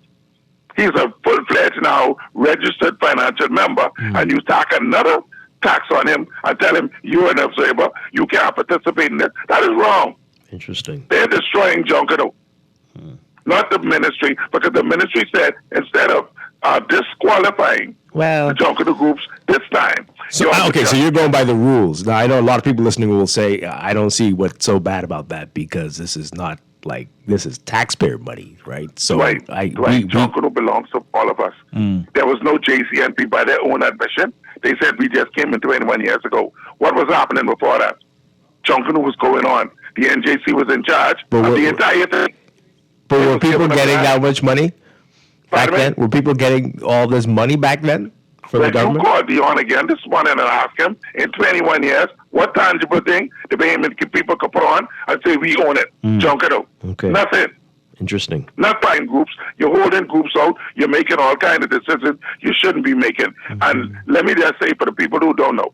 Speaker 15: he's a full-fledged now registered financial member, and you tack another tax on him and tell him you're an observer, you can't participate in it. That is wrong.
Speaker 2: Interesting.
Speaker 15: They're destroying Junkanoo, not the ministry, because the ministry said instead of disqualifying the Junkanoo groups this time.
Speaker 2: So you're going by the rules. Now, I know a lot of people listening will say, I don't see what's so bad about that because this is not this is taxpayer money, right? So
Speaker 15: Junkanoo belongs to all of us. There was no JCNP by their own admission. They said we just came in 21 years ago. What was happening before that? Junkanoo was going on. The NJC was in charge of the entire thing.
Speaker 2: But were people getting that much money back then? Were people getting all this money back then from the government?
Speaker 15: You call Dion again this morning and ask him, in 21 years, what tangible thing the Bahamian people could put on and say, we own it, Junkanoo.
Speaker 2: Okay.
Speaker 15: Nothing.
Speaker 2: Interesting.
Speaker 15: Not buying groups. You're holding groups out. You're making all kinds of decisions you shouldn't be making. And let me just say for the people who don't know,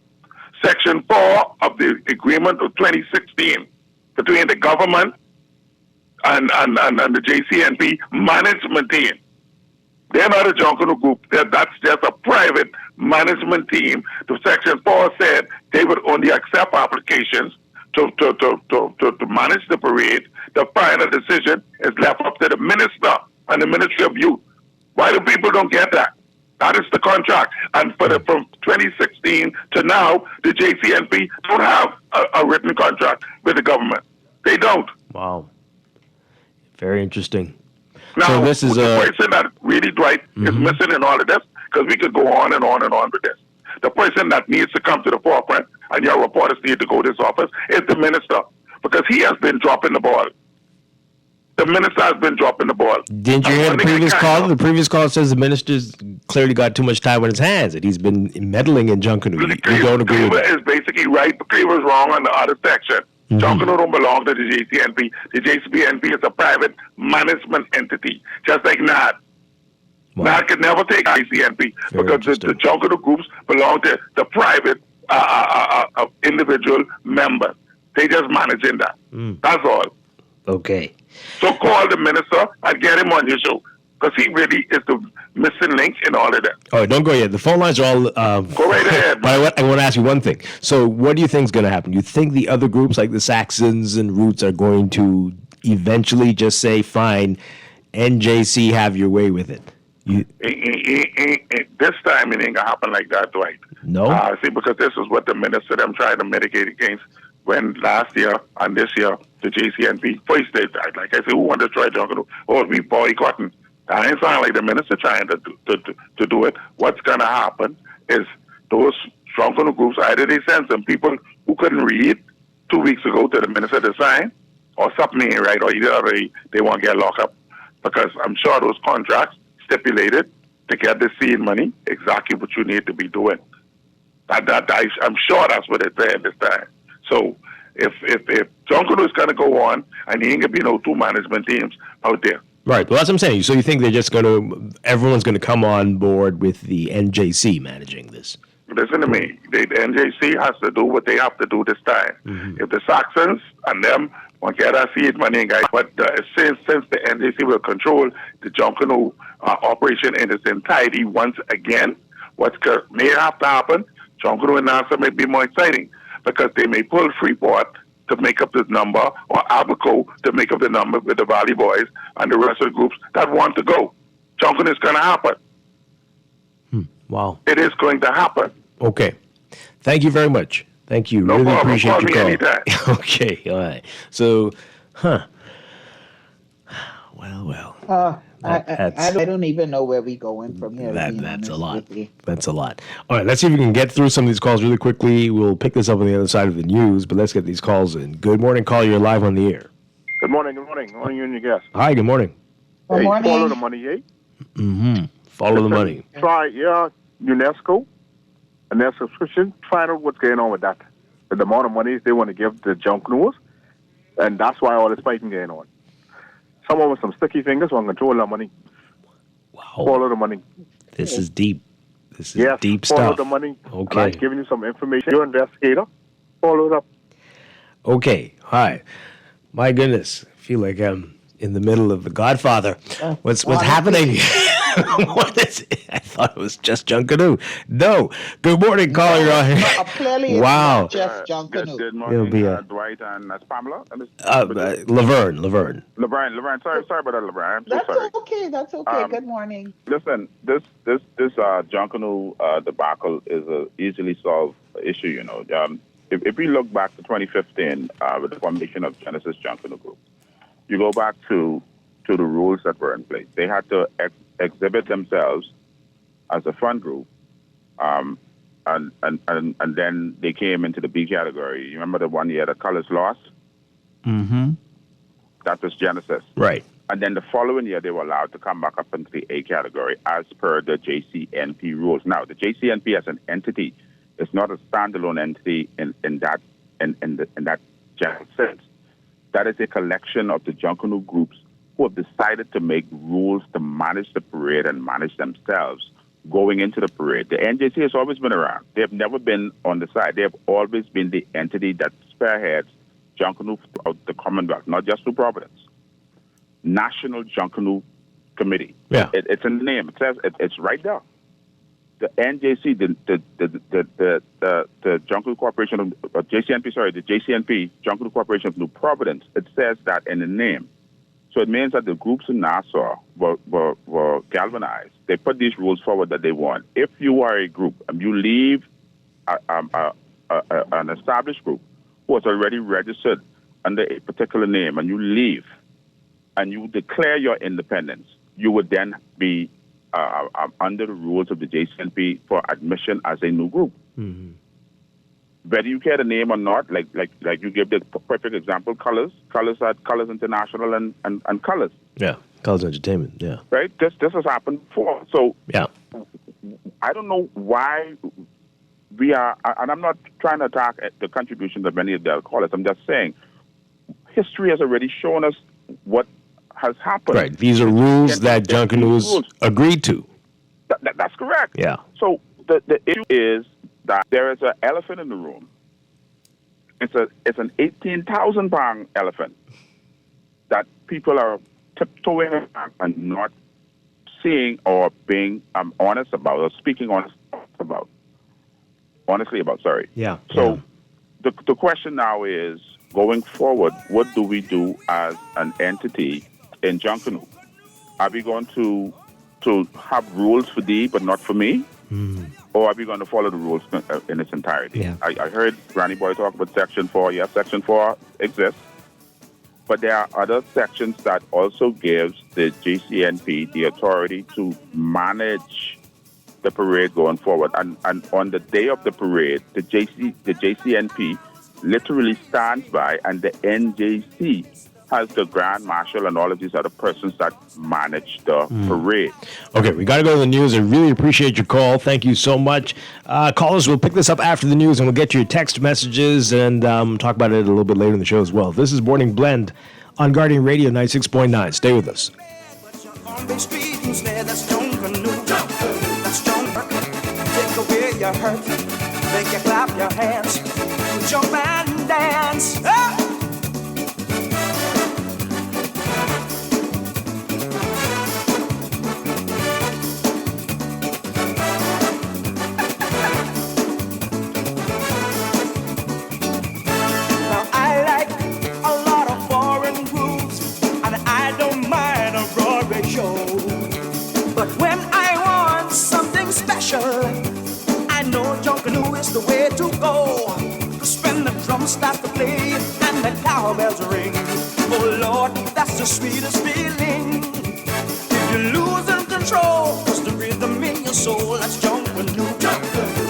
Speaker 15: Section 4 of the agreement of 2016 between the government and the JCNP management team. They're not a Junkanoo group. That's just a private management team. The Section 4 said they would only accept applications to manage the parade. The final decision is left up to the minister and the Ministry of Youth. Why do people don't get that? That is the contract. And from 2016 to now, the JCNP don't have a written contract with the government. They don't.
Speaker 2: Wow. Very interesting.
Speaker 15: Now,
Speaker 2: so this is
Speaker 15: the person that really, Dwight, is missing in all of this, because we could go on and on and on with this. The person that needs to come to the forefront, and your reporters need to go to this office, is the minister, because he has been dropping the ball. The minister has been dropping the ball.
Speaker 2: Didn't you hear the previous call? The previous call says the minister's clearly got too much time on his hands, and he's been meddling in Junkanoo. You don't agree with that?
Speaker 15: Cleaver is basically right, but Cleaver is wrong on the other section. Junkanoo don't belong to the JCNP. The JCNP is a private management entity, just like NAD. NAD could never take JCNP because the Junkanoo groups belong to the private individual members. They just managing that. That's all.
Speaker 2: Okay.
Speaker 15: So call the minister and get him on your show, because he really is the missing link in all of that.
Speaker 2: Oh, don't go yet. The phone lines are all...
Speaker 15: go right ahead.
Speaker 2: But I want to ask you one thing. So what do you think is going to happen? Do you think the other groups like the Saxons and Roots are going to eventually just say, fine, NJC, have your way with it?
Speaker 15: This time it ain't going to happen like that, Dwight.
Speaker 2: No?
Speaker 15: See, because this is what the minister them trying to mitigate against when last year and this year the JCNP first did that. Like I said, who wanted to try Junkanoo? Oh, we boycotting. That ain't sound like the minister trying to do it. What's going to happen is those Junkanoo groups, either they send some people who couldn't read 2 weeks ago to the minister to sign, or something ain't right, or either they won't get locked up. Because I'm sure those contracts stipulated to get the seed money exactly what you need to be doing. I'm sure that's what it's saying this time. So if Junkanoo is going to go on, and there ain't going to be no two management teams out there.
Speaker 2: Right. Well, that's what I'm saying. So you think they're just going to, everyone's going to come on board with the NJC managing this?
Speaker 15: Listen to me. The NJC has to do what they have to do this time. If the Saxons and them want to get our seed money, guys, but since the NJC will control the Junkanoo operation in its entirety once again, what may have to happen, Junkanoo and NASA may be more exciting, because they may pull Freeport to make up this number, or Abaco to make up the number with the Valley Boys and the rest of the groups that want to go. Junkanoo is going to happen.
Speaker 2: Wow.
Speaker 15: It is going to happen.
Speaker 2: Okay. Thank you very much. Thank you.
Speaker 15: No
Speaker 2: really
Speaker 15: problem.
Speaker 2: appreciate
Speaker 15: Call
Speaker 2: your
Speaker 15: me
Speaker 2: call.
Speaker 15: anytime.
Speaker 2: Okay. All right. So, Well.
Speaker 10: I don't even know where we're going from here.
Speaker 2: That's a lot. That's a lot. All right, let's see if we can get through some of these calls really quickly. We'll pick this up on the other side of the news, but let's get these calls in. Good morning, caller. You're live on the air.
Speaker 16: Good morning. Good morning. Good morning, you and your guests.
Speaker 2: Hi, good morning.
Speaker 10: Good morning.
Speaker 16: Follow the money, eh?
Speaker 2: Follow the money.
Speaker 16: Try, UNESCO and their subscription. Find out what's going on with that. The amount of money they want to give the Junkanoo, and that's why all this fighting going on. Someone with some sticky fingers want to control the money.
Speaker 2: Wow.
Speaker 16: Follow the money.
Speaker 2: This is deep. This is deep stuff.
Speaker 16: Follow the money.
Speaker 2: Okay.
Speaker 16: I'm giving you some information. You're an investigator. Follow it up.
Speaker 2: Okay. Hi. My goodness. I feel like I'm in the middle of The Godfather. What's happening? What is it? I thought it was just Junkanoo. No. Good morning, caller. You're on here.
Speaker 10: Clearly it's
Speaker 2: Wow.
Speaker 10: not just Junkanoo.
Speaker 17: Good
Speaker 2: It'll
Speaker 17: morning,
Speaker 2: be a-
Speaker 17: Dwight and Pamela.
Speaker 2: Laverne.
Speaker 17: Laverne. Sorry about that, Laverne. I'm so
Speaker 10: That's
Speaker 17: sorry.
Speaker 10: okay. That's okay. Good morning.
Speaker 17: Listen, this Junkanoo debacle is a easily solved issue. You know, if we look back to 2015 with the formation of Genesis Junkanoo Group, you go back to the rules that were in place. They had to exhibit themselves as a front group, and then they came into the B category. You remember the one year the colors lost?
Speaker 2: Mm-hmm.
Speaker 17: That was Genesis.
Speaker 2: Right.
Speaker 17: And then the following year, they were allowed to come back up into the A category as per the JCNP rules. Now, the JCNP as an entity is not a standalone entity in that general sense. That is a collection of the Junkanoo groups who have decided to make rules to manage the parade and manage themselves going into the parade. The NJC has always been around. They have never been on the side. They have always been the entity that spearheads Junkanoo throughout the Commonwealth, not just through Providence. National Junkanoo Committee.
Speaker 2: Yeah,
Speaker 17: it's in the name. It says it's right there. The NJC, the Junkanoo Corporation of JCNP. Sorry, the JCNP, Junkanoo Corporation of New Providence. It says that in the name. So it means that the groups in Nassau were galvanized. They put these rules forward that they want. If you are a group and you leave an established group who is already registered under a particular name, and you leave and you declare your independence, you would then be under the rules of the JCNP for admission as a new group.
Speaker 2: Mm-hmm.
Speaker 17: Whether you care the name or not, like you gave the perfect example, Colors at Colors International and Colors.
Speaker 2: Yeah, Colors Entertainment, yeah.
Speaker 17: Right? This has happened before. So
Speaker 2: yeah,
Speaker 17: I don't know why we are, and I'm not trying to attack the contributions of many of the callers. I'm just saying history has already shown us what has happened.
Speaker 2: Right. These are rules that Junkanoos agreed to.
Speaker 17: That's correct.
Speaker 2: Yeah.
Speaker 17: So the issue is that there is an elephant in the room. It's an 18,000-pound elephant that people are tiptoeing around and not seeing or being honest about or speaking honestly about. Sorry.
Speaker 2: Yeah.
Speaker 17: So the question now is, going forward, what do we do as an entity in Junkanoo? Are we going to have rules for thee but not for me? Or are we going to follow the rules in its entirety?
Speaker 2: Yeah.
Speaker 17: I heard Granny Boy talk about Section 4. Yes, Section 4 exists. But there are other sections that also gives the GCNP the authority to manage the parade going forward. And on the day of the parade, the JCNP literally stands by, and the NJC has the Grand Marshal and all of these other persons that manage the parade.
Speaker 2: Okay, we got to go to the news. I really appreciate your call. Thank you so much. Callers, we'll pick this up after the news, and we'll get your text messages and talk about it a little bit later in the show as well. This is Morning Blend on Guardian Radio 96.9. Stay with us.
Speaker 3: On the street instead, that's Junkanoo. That's Junkanoo. Take away your hurt, make you clap your hands, jump and dance. Ah! Now I like a lot of foreign grooves, and I don't mind a Broadway show. But when I want something special, I know Junkanoo is the way to go. 'Cause when the drums start to play and the cowbells ring, oh Lord, that's the sweetest feeling. If you're losing control, 'cause the rhythm in your soul, that's Junkanoo.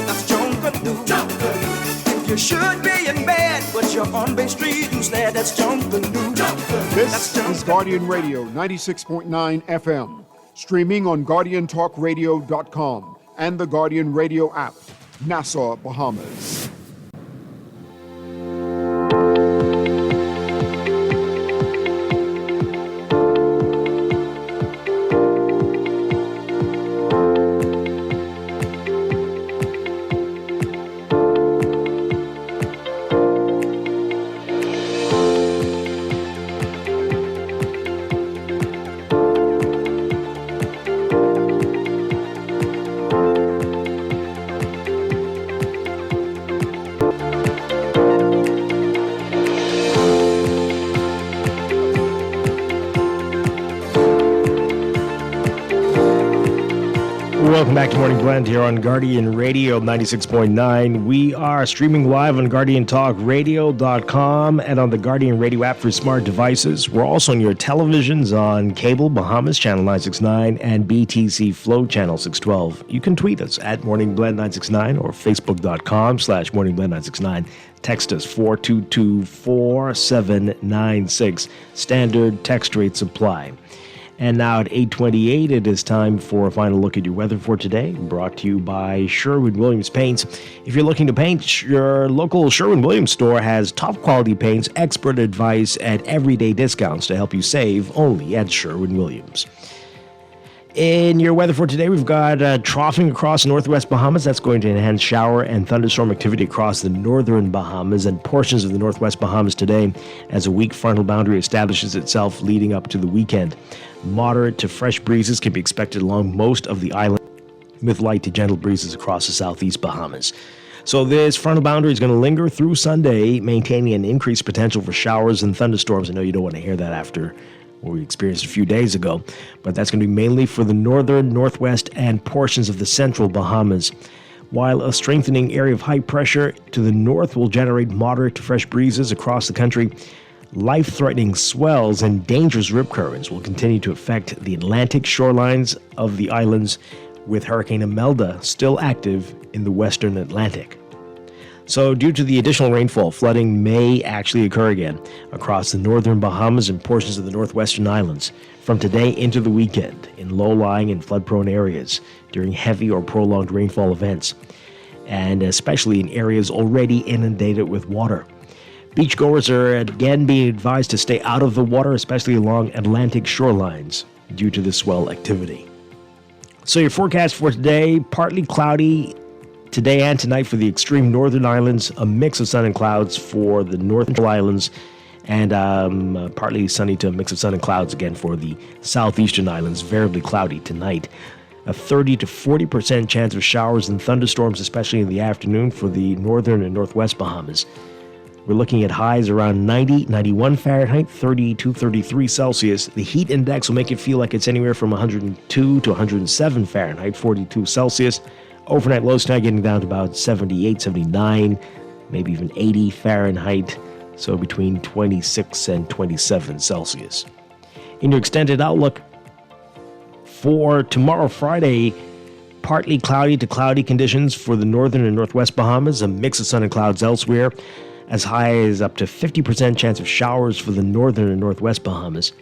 Speaker 3: That's Junkanoo. If you should be in bed, but you're on Bay Street instead, that's Junkanoo.
Speaker 1: This is Guardian Radio 96.9 FM, streaming on GuardianTalkRadio.com and the Guardian Radio app, Nassau, Bahamas.
Speaker 2: Welcome back to Morning Blend here on Guardian Radio 96.9. We are streaming live on GuardianTalkRadio.com and on the Guardian Radio app for smart devices. We're also on your televisions on cable, Bahamas Channel 969 and BTC Flow Channel 612. You can tweet us at Morning Blend 969 or Facebook.com/Morning Blend 969. Text us 422-4796. Standard text rates apply. And now at 8:28, it is time for a final look at your weather for today, brought to you by Sherwin-Williams Paints. If you're looking to paint, your local Sherwin-Williams store has top-quality paints, expert advice, and everyday discounts to help you save only at Sherwin-Williams. In your weather for today, we've got troughing across northwest Bahamas. That's going to enhance shower and thunderstorm activity across the northern Bahamas and portions of the northwest Bahamas today as a weak frontal boundary establishes itself leading up to the weekend. Moderate to fresh breezes can be expected along most of the island, with light to gentle breezes across the southeast Bahamas. So this frontal boundary is going to linger through Sunday, maintaining an increased potential for showers and thunderstorms. I know you don't want to hear that after what we experienced a few days ago, but that's going to be mainly for the northern, northwest, and portions of the central Bahamas. While a strengthening area of high pressure to the north will generate moderate to fresh breezes across the country, life-threatening swells and dangerous rip currents will continue to affect the Atlantic shorelines of the islands, with Hurricane Imelda still active in the western Atlantic. So due to the additional rainfall, flooding may actually occur again across the northern Bahamas and portions of the northwestern islands from today into the weekend in low-lying and flood-prone areas during heavy or prolonged rainfall events, and especially in areas already inundated with water. Beachgoers are again being advised to stay out of the water, especially along Atlantic shorelines, due to the swell activity. So your forecast for today, partly cloudy today and tonight for the extreme northern islands, a mix of sun and clouds for the northern islands, and partly sunny to a mix of sun and clouds again for the southeastern islands, variably cloudy tonight. A 30 to 40% chance of showers and thunderstorms, especially in the afternoon for the northern and northwest Bahamas. We're looking at highs around 90, 91 Fahrenheit, 32, 33 Celsius. The heat index will make it feel like it's anywhere from 102 to 107 Fahrenheit, 42 Celsius. Overnight lows tonight getting down to about 78, 79, maybe even 80 Fahrenheit, so between 26 and 27 Celsius. In your extended outlook for tomorrow, Friday, partly cloudy to cloudy conditions for the northern and northwest Bahamas, a mix of sun and clouds elsewhere, as high as up to 50% chance of showers for the northern and northwest Bahamas.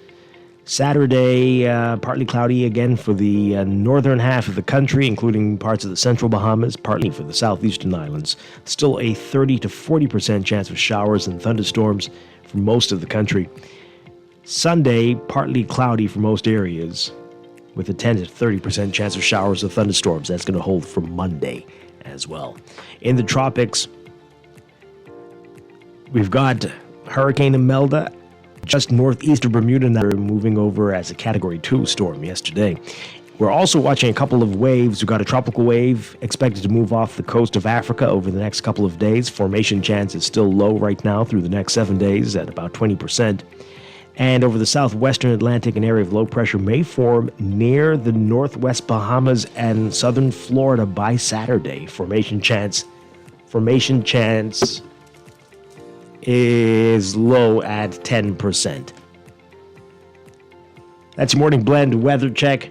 Speaker 2: Saturday, partly cloudy again for the northern half of the country, including parts of the central Bahamas, partly for the southeastern islands. Still a 30 to 40% chance of showers and thunderstorms for most of the country. Sunday, partly cloudy for most areas, with a 10 to 30% chance of showers or thunderstorms. That's going to hold for Monday as well. In the tropics, we've got Hurricane Imelda just northeast of Bermuda now, moving over as a Category 2 storm yesterday. We're also watching a couple of waves. We've got a tropical wave expected to move off the coast of Africa over the next couple of days. Formation chance is still low right now through the next 7 days at about 20%. And over the southwestern Atlantic, an area of low pressure may form near the northwest Bahamas and southern Florida by Saturday. Formation chance is low at 10%. That's your Morning Blend Weather Check.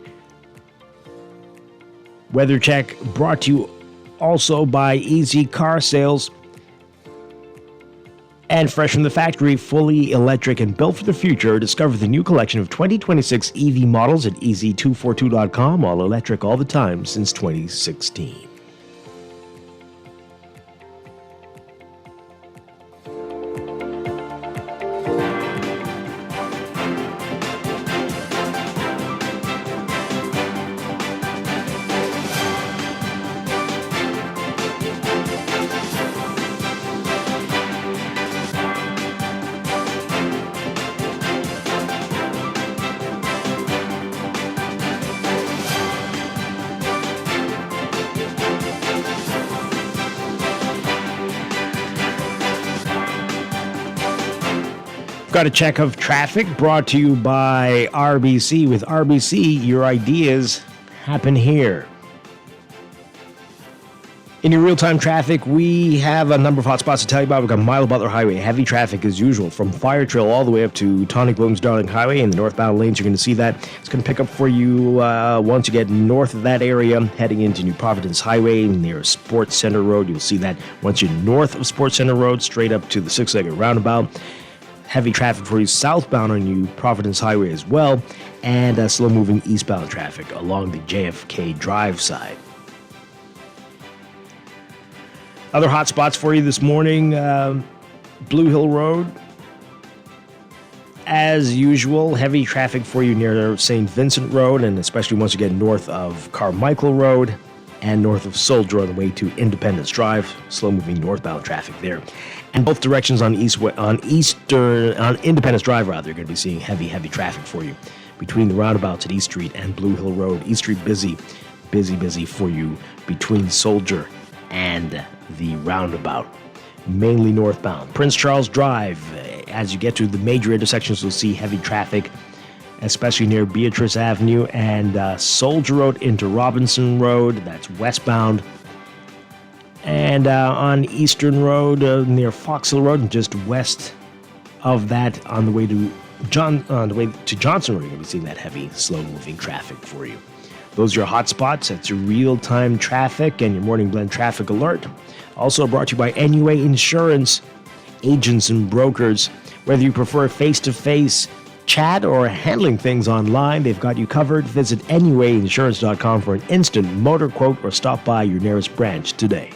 Speaker 2: Weather Check brought to you also by Easy Car Sales. And fresh from the factory, fully electric and built for the future, discover the new collection of 2026 EV models at easy242.com. All electric all the time since 2016. Got a check of traffic brought to you by RBC. With RBC, your ideas happen here. In your real-time traffic, we have a number of hot spots to tell you about. We've got Milo Butler Highway, heavy traffic as usual, from Fire Trail all the way up to Tonic Blooms Darling Highway. In the northbound lanes, you're going to see that. It's going to pick up for you once you get north of that area, heading into New Providence Highway near Sports Center Road. You'll see that once you're north of Sports Center Road, straight up to the six-legged roundabout. Heavy traffic for you southbound on New Providence Highway as well, and slow-moving eastbound traffic along the JFK Drive side. Other hot spots for you this morning, Blue Hill Road. As usual, heavy traffic for you near St. Vincent Road, and especially once you get north of Carmichael Road and north of Soldier on the way to Independence Drive. Slow-moving northbound traffic there. And both directions on Independence Drive, you're going to be seeing heavy traffic for you between the roundabouts at East Street and Blue Hill Road. East Street busy for you between Soldier and the roundabout, mainly northbound. Prince Charles Drive, as you get to the major intersections, you'll see heavy traffic, especially near Beatrice Avenue and Soldier Road into Robinson Road. That's westbound. And on Eastern Road near Fox Hill Road, and just west of that on the way to Johnson Road, you're going to be seeing that heavy, slow-moving traffic for you. Those are your hot spots. That's your real-time traffic and your morning blend traffic alert. Also brought to you by NUA Insurance, agents and brokers. Whether you prefer face-to-face chat or handling things online, they've got you covered. Visit NUAinsurance.com for an instant motor quote or stop by your nearest branch today.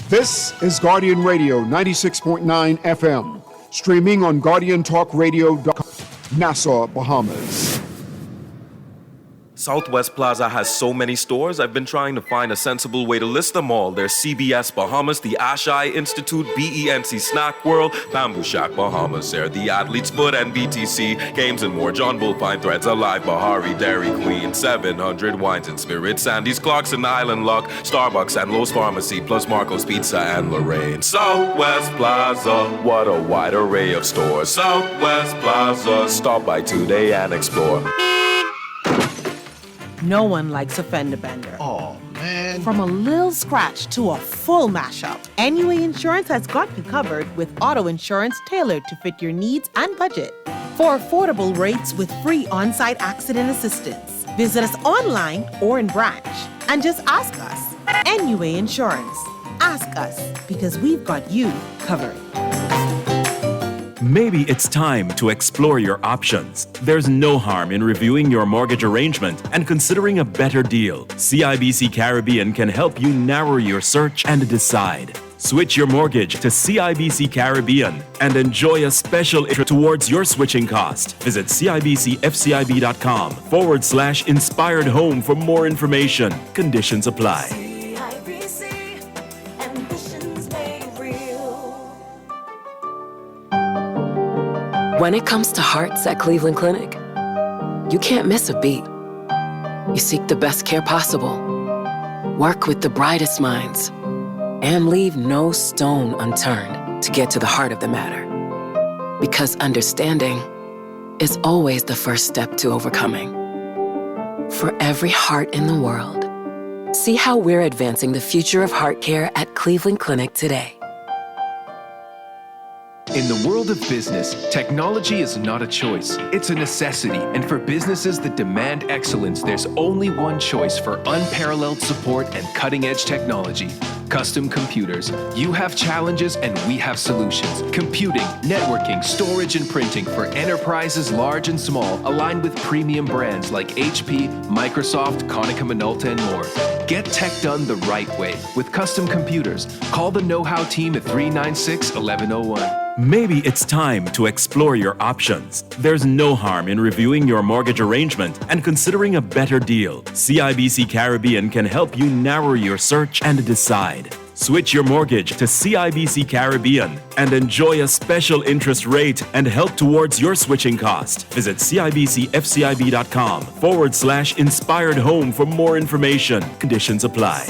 Speaker 1: This is Guardian Radio 96.9 FM, streaming on GuardianTalkRadio.com, Nassau, Bahamas.
Speaker 18: Southwest Plaza has so many stores, I've been trying to find a sensible way to list them all. There's CBS Bahamas, the Ashai Institute, BENC Snack World, Bamboo Shack Bahamas, there, the Athlete's Foot and BTC, Games and More, John Bull Fine Threads, Alive, Bahari, Dairy Queen, 700 Wines and Spirits, Sandy's Clarkson Island Lock, Starbucks and Lowe's Pharmacy, plus Marco's Pizza and Lorraine. Southwest Plaza, what a wide array of stores. Southwest Plaza, stop by today and explore.
Speaker 19: No one likes a fender bender.
Speaker 20: Oh, man.
Speaker 19: From a little scratch to a full mashup, NUA Insurance has got you covered with auto insurance tailored to fit your needs and budget. For affordable rates with free on-site accident assistance, visit us online or in branch and just ask us. NUA Insurance. Ask us because we've got you covered.
Speaker 21: Maybe it's time to explore your options. There's no harm in reviewing your mortgage arrangement and considering a better deal. CIBC Caribbean can help you narrow your search and decide. Switch your mortgage to CIBC Caribbean and enjoy a special interest towards your switching cost. Visit CIBCFCIB.com/inspired home for more information. Conditions apply.
Speaker 22: When it comes to hearts at Cleveland Clinic, you can't miss a beat. You seek the best care possible, work with the brightest minds, and leave no stone unturned to get to the heart of the matter. Because understanding is always the first step to overcoming. For every heart in the world, see how we're advancing the future of heart care at Cleveland Clinic today.
Speaker 9: In the world of business, technology is not a choice, it's a necessity. And for businesses that demand excellence, there's only one choice for unparalleled support and cutting-edge technology. Custom Computers. You have challenges and we have solutions. Computing, networking, storage, and printing for enterprises large and small, aligned with premium brands like HP, Microsoft, Konica Minolta, and more. Get tech done the right way with Custom Computers. Call the Know-How team at 396-1101.
Speaker 21: Maybe it's time to explore your options. There's no harm in reviewing your mortgage arrangement and considering a better deal. CIBC Caribbean can help you narrow your search and decide. Switch your mortgage to CIBC Caribbean and enjoy a special interest rate and help towards your switching cost. Visit CIBCFCIB.com/inspired home for more information. Conditions apply.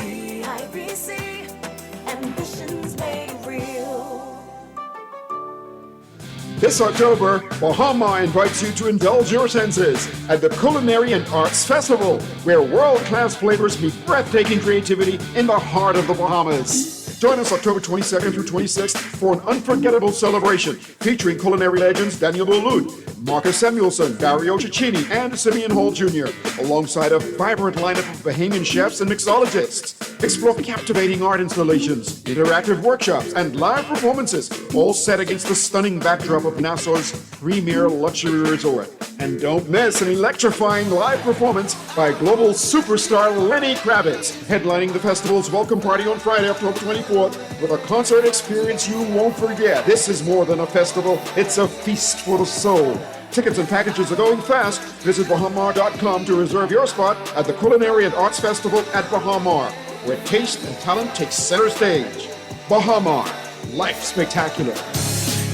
Speaker 1: This October, Bahama invites you to indulge your senses at the Culinary and Arts Festival, where world-class flavors meet breathtaking creativity in the heart of the Bahamas. Join us October 22nd through 26th for an unforgettable celebration featuring culinary legends Daniel Boulud, Marcus Samuelson, Dario Cicchini, and Simeon Hall Jr., alongside a vibrant lineup of Bahamian chefs and mixologists. Explore captivating art installations, interactive workshops, and live performances, all set against the stunning backdrop of Nassau's premier luxury resort. And don't miss an electrifying live performance by global superstar Lenny Kravitz, headlining the festival's welcome party on Friday, October 24th, with a concert experience you won't forget. This is more than a festival, it's a feast for the soul. Tickets and packages are going fast. Visit bahamar.com to reserve your spot at the Culinary and Arts Festival at Bahamar, where taste and talent take center stage. Bahamar, life spectacular.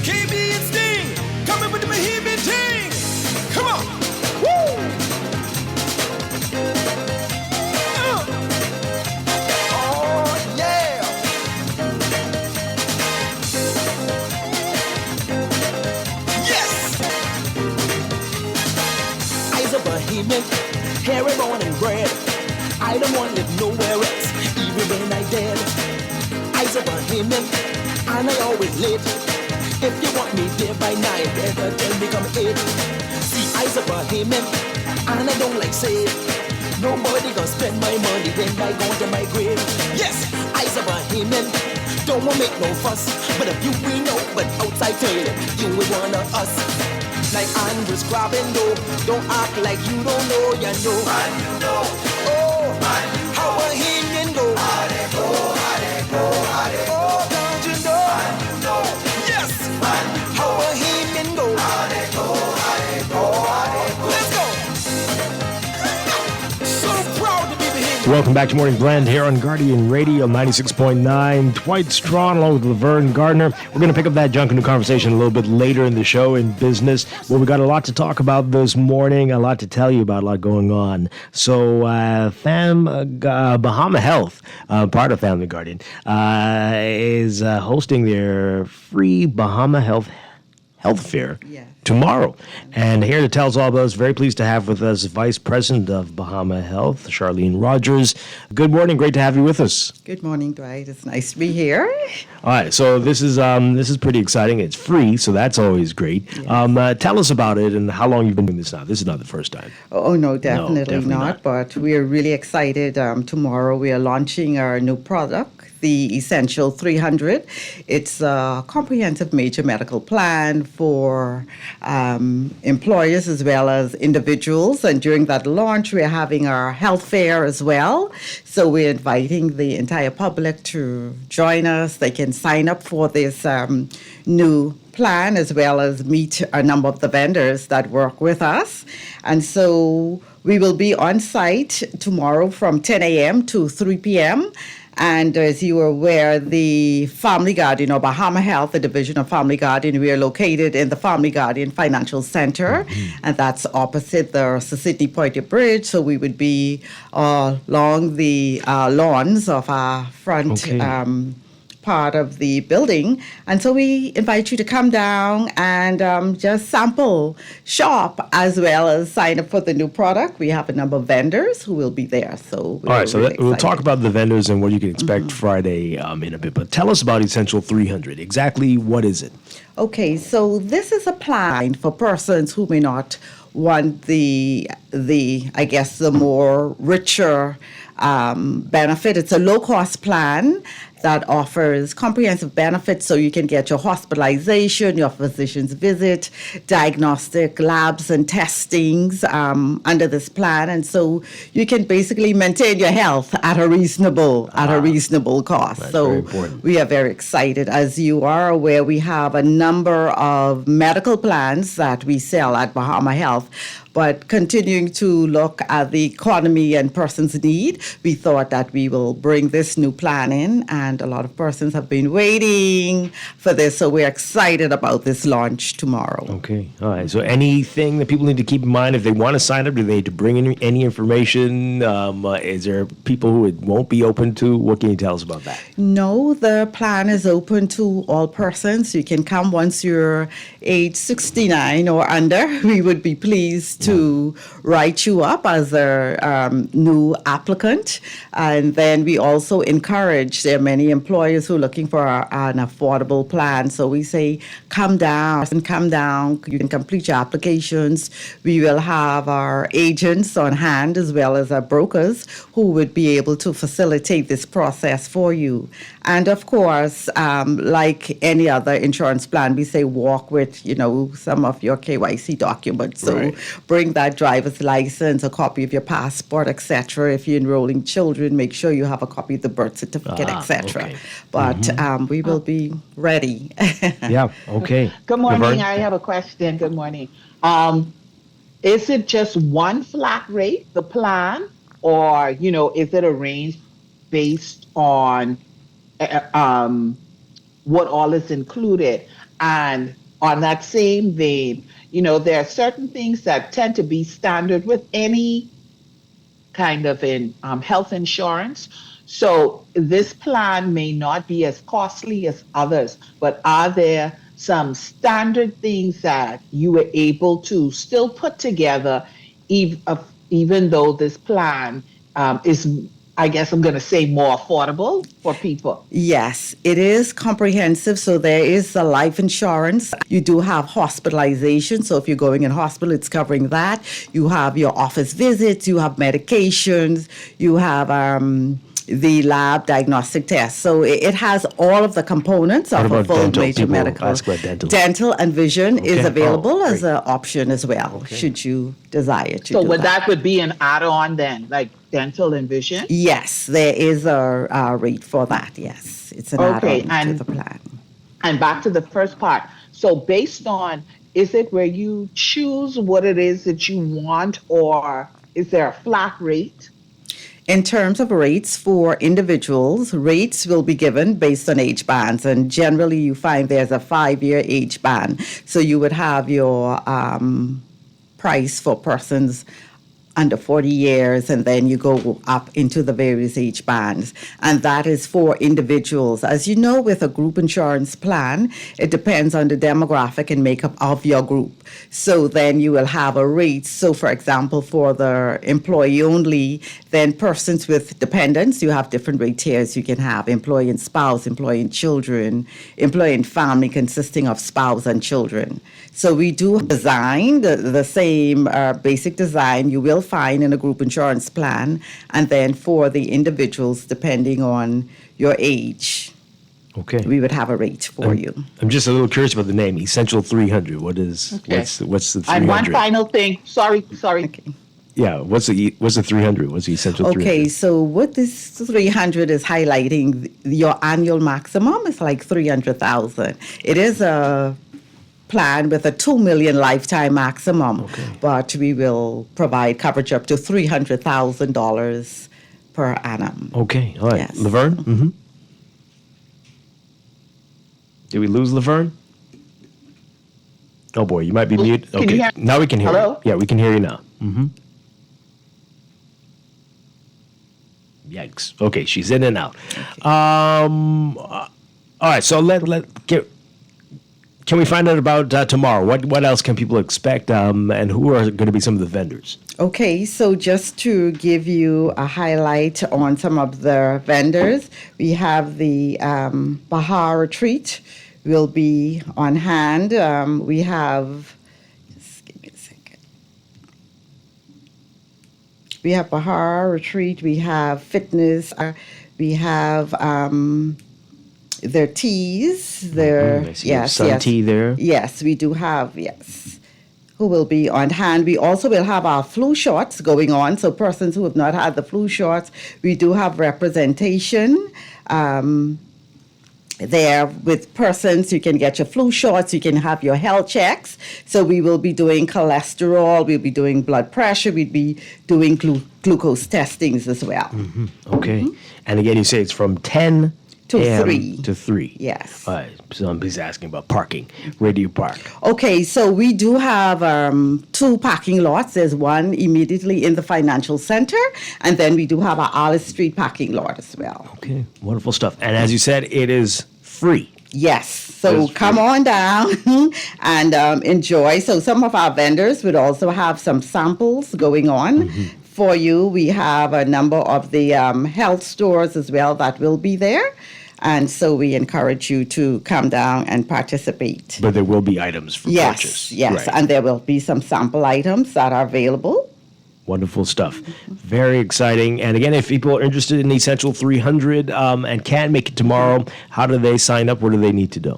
Speaker 3: KB and Sting, coming with the Bahamian ting. Come on. Woo! Oh, yeah. Yes. I's a Bahamian, hairy born and bred. I don't want to live nowhere else, even when I dead. I's a Bahamian, and I always late. If you want me there by 9, better tell me come 8. See, I's a Bahamian, and I don't like say nobody gonna spend my money when I go to my grave. Yes, I's a Bahamian, don't wanna make no fuss, but if you we know, but outside toilet, you was one of us. Like Andrews grabbing dope, don't act like you don't know, you know. Man, you know. Oh, man, you know. How Bahamian go? How they go, how they go, how they go. Oh, don't you know? Man, you know. Yes, man, you know. How Bahamian go? How they go, how they go, how they go. Let's go. So proud to be Bahamian.
Speaker 2: Welcome back to Morning Blend here on Guardian Radio 96.9. Dwight Strachan along with Laverne Gardner. We're going to pick up that Junkanoo conversation a little bit later in the show in business. Well, we got a lot to talk about this morning, a lot to tell you about, a lot going on. So, Bahama Health, part of Family Guardian, is hosting their free Bahama Health Fair tomorrow. And here to tell us all about this, very pleased to have with us Vice President of Bahama Health, Charlene Rodgers. Good morning. Great to have you with us.
Speaker 4: Good morning, Dwight. It's nice to be here.
Speaker 2: All right. So this is pretty exciting. It's free, so that's always great. Yes. Tell us about it and how long you've been doing this now. This is not the first time.
Speaker 4: Oh, no, definitely not. But we are really excited. Tomorrow we are launching our new product, the Essential 300. It's a comprehensive major medical plan for employers as well as individuals. And during that launch, we're having our health fair as well. So we're inviting the entire public to join us. They can sign up for this new plan as well as meet a number of the vendors that work with us. And so we will be on site tomorrow from 10 a.m. to 3 p.m. And as you are aware, the Family Guardian, or Bahama Health, the division of Family Guardian, we are located in the Family Guardian Financial Center, and that's opposite the Sydney Poitier Bridge. So we would be along the lawns of our front part of the building. And so we invite you to come down and just sample, shop, as well as sign up for the new product. We have a number of vendors who will be there. So
Speaker 2: all right, so we'll talk about the vendors and what you can expect Friday in a bit. But tell us about Essential 300. Exactly what is it?
Speaker 4: Okay, so this is a plan for persons who may not want the more richer benefit. It's a low-cost plan that offers comprehensive benefits, so you can get your hospitalization, your physician's visit, diagnostic labs and testings under this plan, and so you can basically maintain your health at a reasonable cost.
Speaker 2: That's
Speaker 4: so
Speaker 2: very important.
Speaker 4: we are very excited. As you are aware, we have a number of medical plans that we sell at Bahama Health. But continuing to look at the economy and persons' need, we thought that we will bring this new plan in, and a lot of persons have been waiting for this, so we're excited about this launch tomorrow.
Speaker 2: Okay. All right. So anything that people need to keep in mind if they want to sign up? Do they need to bring in any information? Is there people who it won't be open to? What can you tell us about that?
Speaker 4: No, the plan is open to all persons. You can come once you're age 69 or under. We would be pleased to write you up as a new applicant. And then we also encourage, there are many employers who are looking for an affordable plan. So we say, come down. You can complete your applications. We will have our agents on hand as well as our brokers who would be able to facilitate this process for you. And of course, like any other insurance plan, we say walk with, some of your KYC documents. So bring that driver's license, a copy of your passport, etc. If you're enrolling children, make sure you have a copy of the birth certificate, etc.
Speaker 2: Okay.
Speaker 4: But we will be ready.
Speaker 2: Yeah, okay.
Speaker 10: Good morning.
Speaker 2: Laverne?
Speaker 10: I have a question. Good morning. Is it just one flat rate, the plan, or, is it arranged based on what all is included? And on that same vein, there are certain things that tend to be standard with any kind of health insurance. So this plan may not be as costly as others, but are there some standard things that you were able to still put together, even though this plan is, I guess I'm going to say, more affordable for people?
Speaker 4: Yes, it is comprehensive. So there is a life insurance. You do have hospitalization. So if you're going in hospital, it's covering that. You have your office visits. You have medications. You have the lab diagnostic test. So it has all of the components of a full major medical.
Speaker 2: Ask about dental.
Speaker 4: Dental and vision is
Speaker 2: Okay.
Speaker 4: available
Speaker 2: Oh,
Speaker 4: as an option as well, should you desire to
Speaker 10: So
Speaker 4: do
Speaker 10: that would be an add-on then, like dental and vision?
Speaker 4: Yes, there is a rate for that, yes. It's an add-on to the plan.
Speaker 10: And back to the first part. So based on, is it where you choose what it is that you want, or is there a flat rate?
Speaker 4: In terms of rates for individuals, rates will be given based on age bands, and generally you find there's a 5-year age band. So you would have your price for persons under 40 years, and then you go up into the various age bands. And that is for individuals. As you know, with a group insurance plan, it depends on the demographic and makeup of your group. So then you will have a rate. So for example, for the employee only, then persons with dependents, you have different rate tiers. You can have employee and spouse, employee and children, employee and family consisting of spouse and children. So we do design the same basic design you will find in a group insurance plan, and then for the individuals, depending on your age,
Speaker 2: Okay.
Speaker 4: we would have a rate for you.
Speaker 2: I'm just a little curious about the name, Essential 300. What is what's the 300?
Speaker 10: And one final thing. Sorry.
Speaker 2: Yeah, what's the 300? What's the Essential 300?
Speaker 4: Okay, so what this 300 is highlighting, your annual maximum is like $300,000. It is a plan with a $2 million lifetime maximum, but we will provide coverage up to $300,000 per annum.
Speaker 2: Okay, all right.
Speaker 4: Yes.
Speaker 2: Laverne? Mm-hmm. Did we lose Laverne? Oh boy, you might be mute.
Speaker 10: Can you
Speaker 2: Okay,
Speaker 10: hear-
Speaker 2: now we can hear
Speaker 10: Hello?
Speaker 2: you. Yeah, we can hear you now. Mm-hmm. Yikes. Okay, she's in and out. All right, so can we find out about tomorrow? What else can people expect, and who are going to be some of the vendors?
Speaker 4: Okay, so just to give you a highlight on some of the vendors, we have the Bahama Retreat will be on hand. We have, just give me a second. We have Bahama Retreat, we have fitness, we have their teas, their,
Speaker 2: I see sun tea there.
Speaker 4: Yes, we do have, yes. Who will be on hand. We also will have our flu shots going on. So persons who have not had the flu shots, we do have representation. there with persons. You can get your flu shots, you can have your health checks. So we will be doing cholesterol, we'll be doing blood pressure, we'll be doing glucose testings as well.
Speaker 2: Okay. And again, you say it's from 10
Speaker 4: to
Speaker 2: a.m.
Speaker 4: 3.
Speaker 2: to 3.
Speaker 4: Yes.
Speaker 2: All right. Somebody's asking about parking. Where do you park?
Speaker 4: Okay, so we do have 2 parking lots. There's one immediately in the financial center, and then we do have our Alice Street parking lot as well.
Speaker 2: Okay, wonderful stuff. And as you said, it is free.
Speaker 4: Yes, so come on down and enjoy. So some of our vendors would also have some samples going on for you. We have a number of the health stores as well that will be there. And so we encourage you to come down and participate.
Speaker 2: But there will be items for purchase.
Speaker 4: Yes,
Speaker 2: Right.
Speaker 4: and there will be some sample items that are available.
Speaker 2: Wonderful stuff. Very exciting. And again, if people are interested in Essential 300 and can't make it tomorrow, how do they sign up? What do they need to do?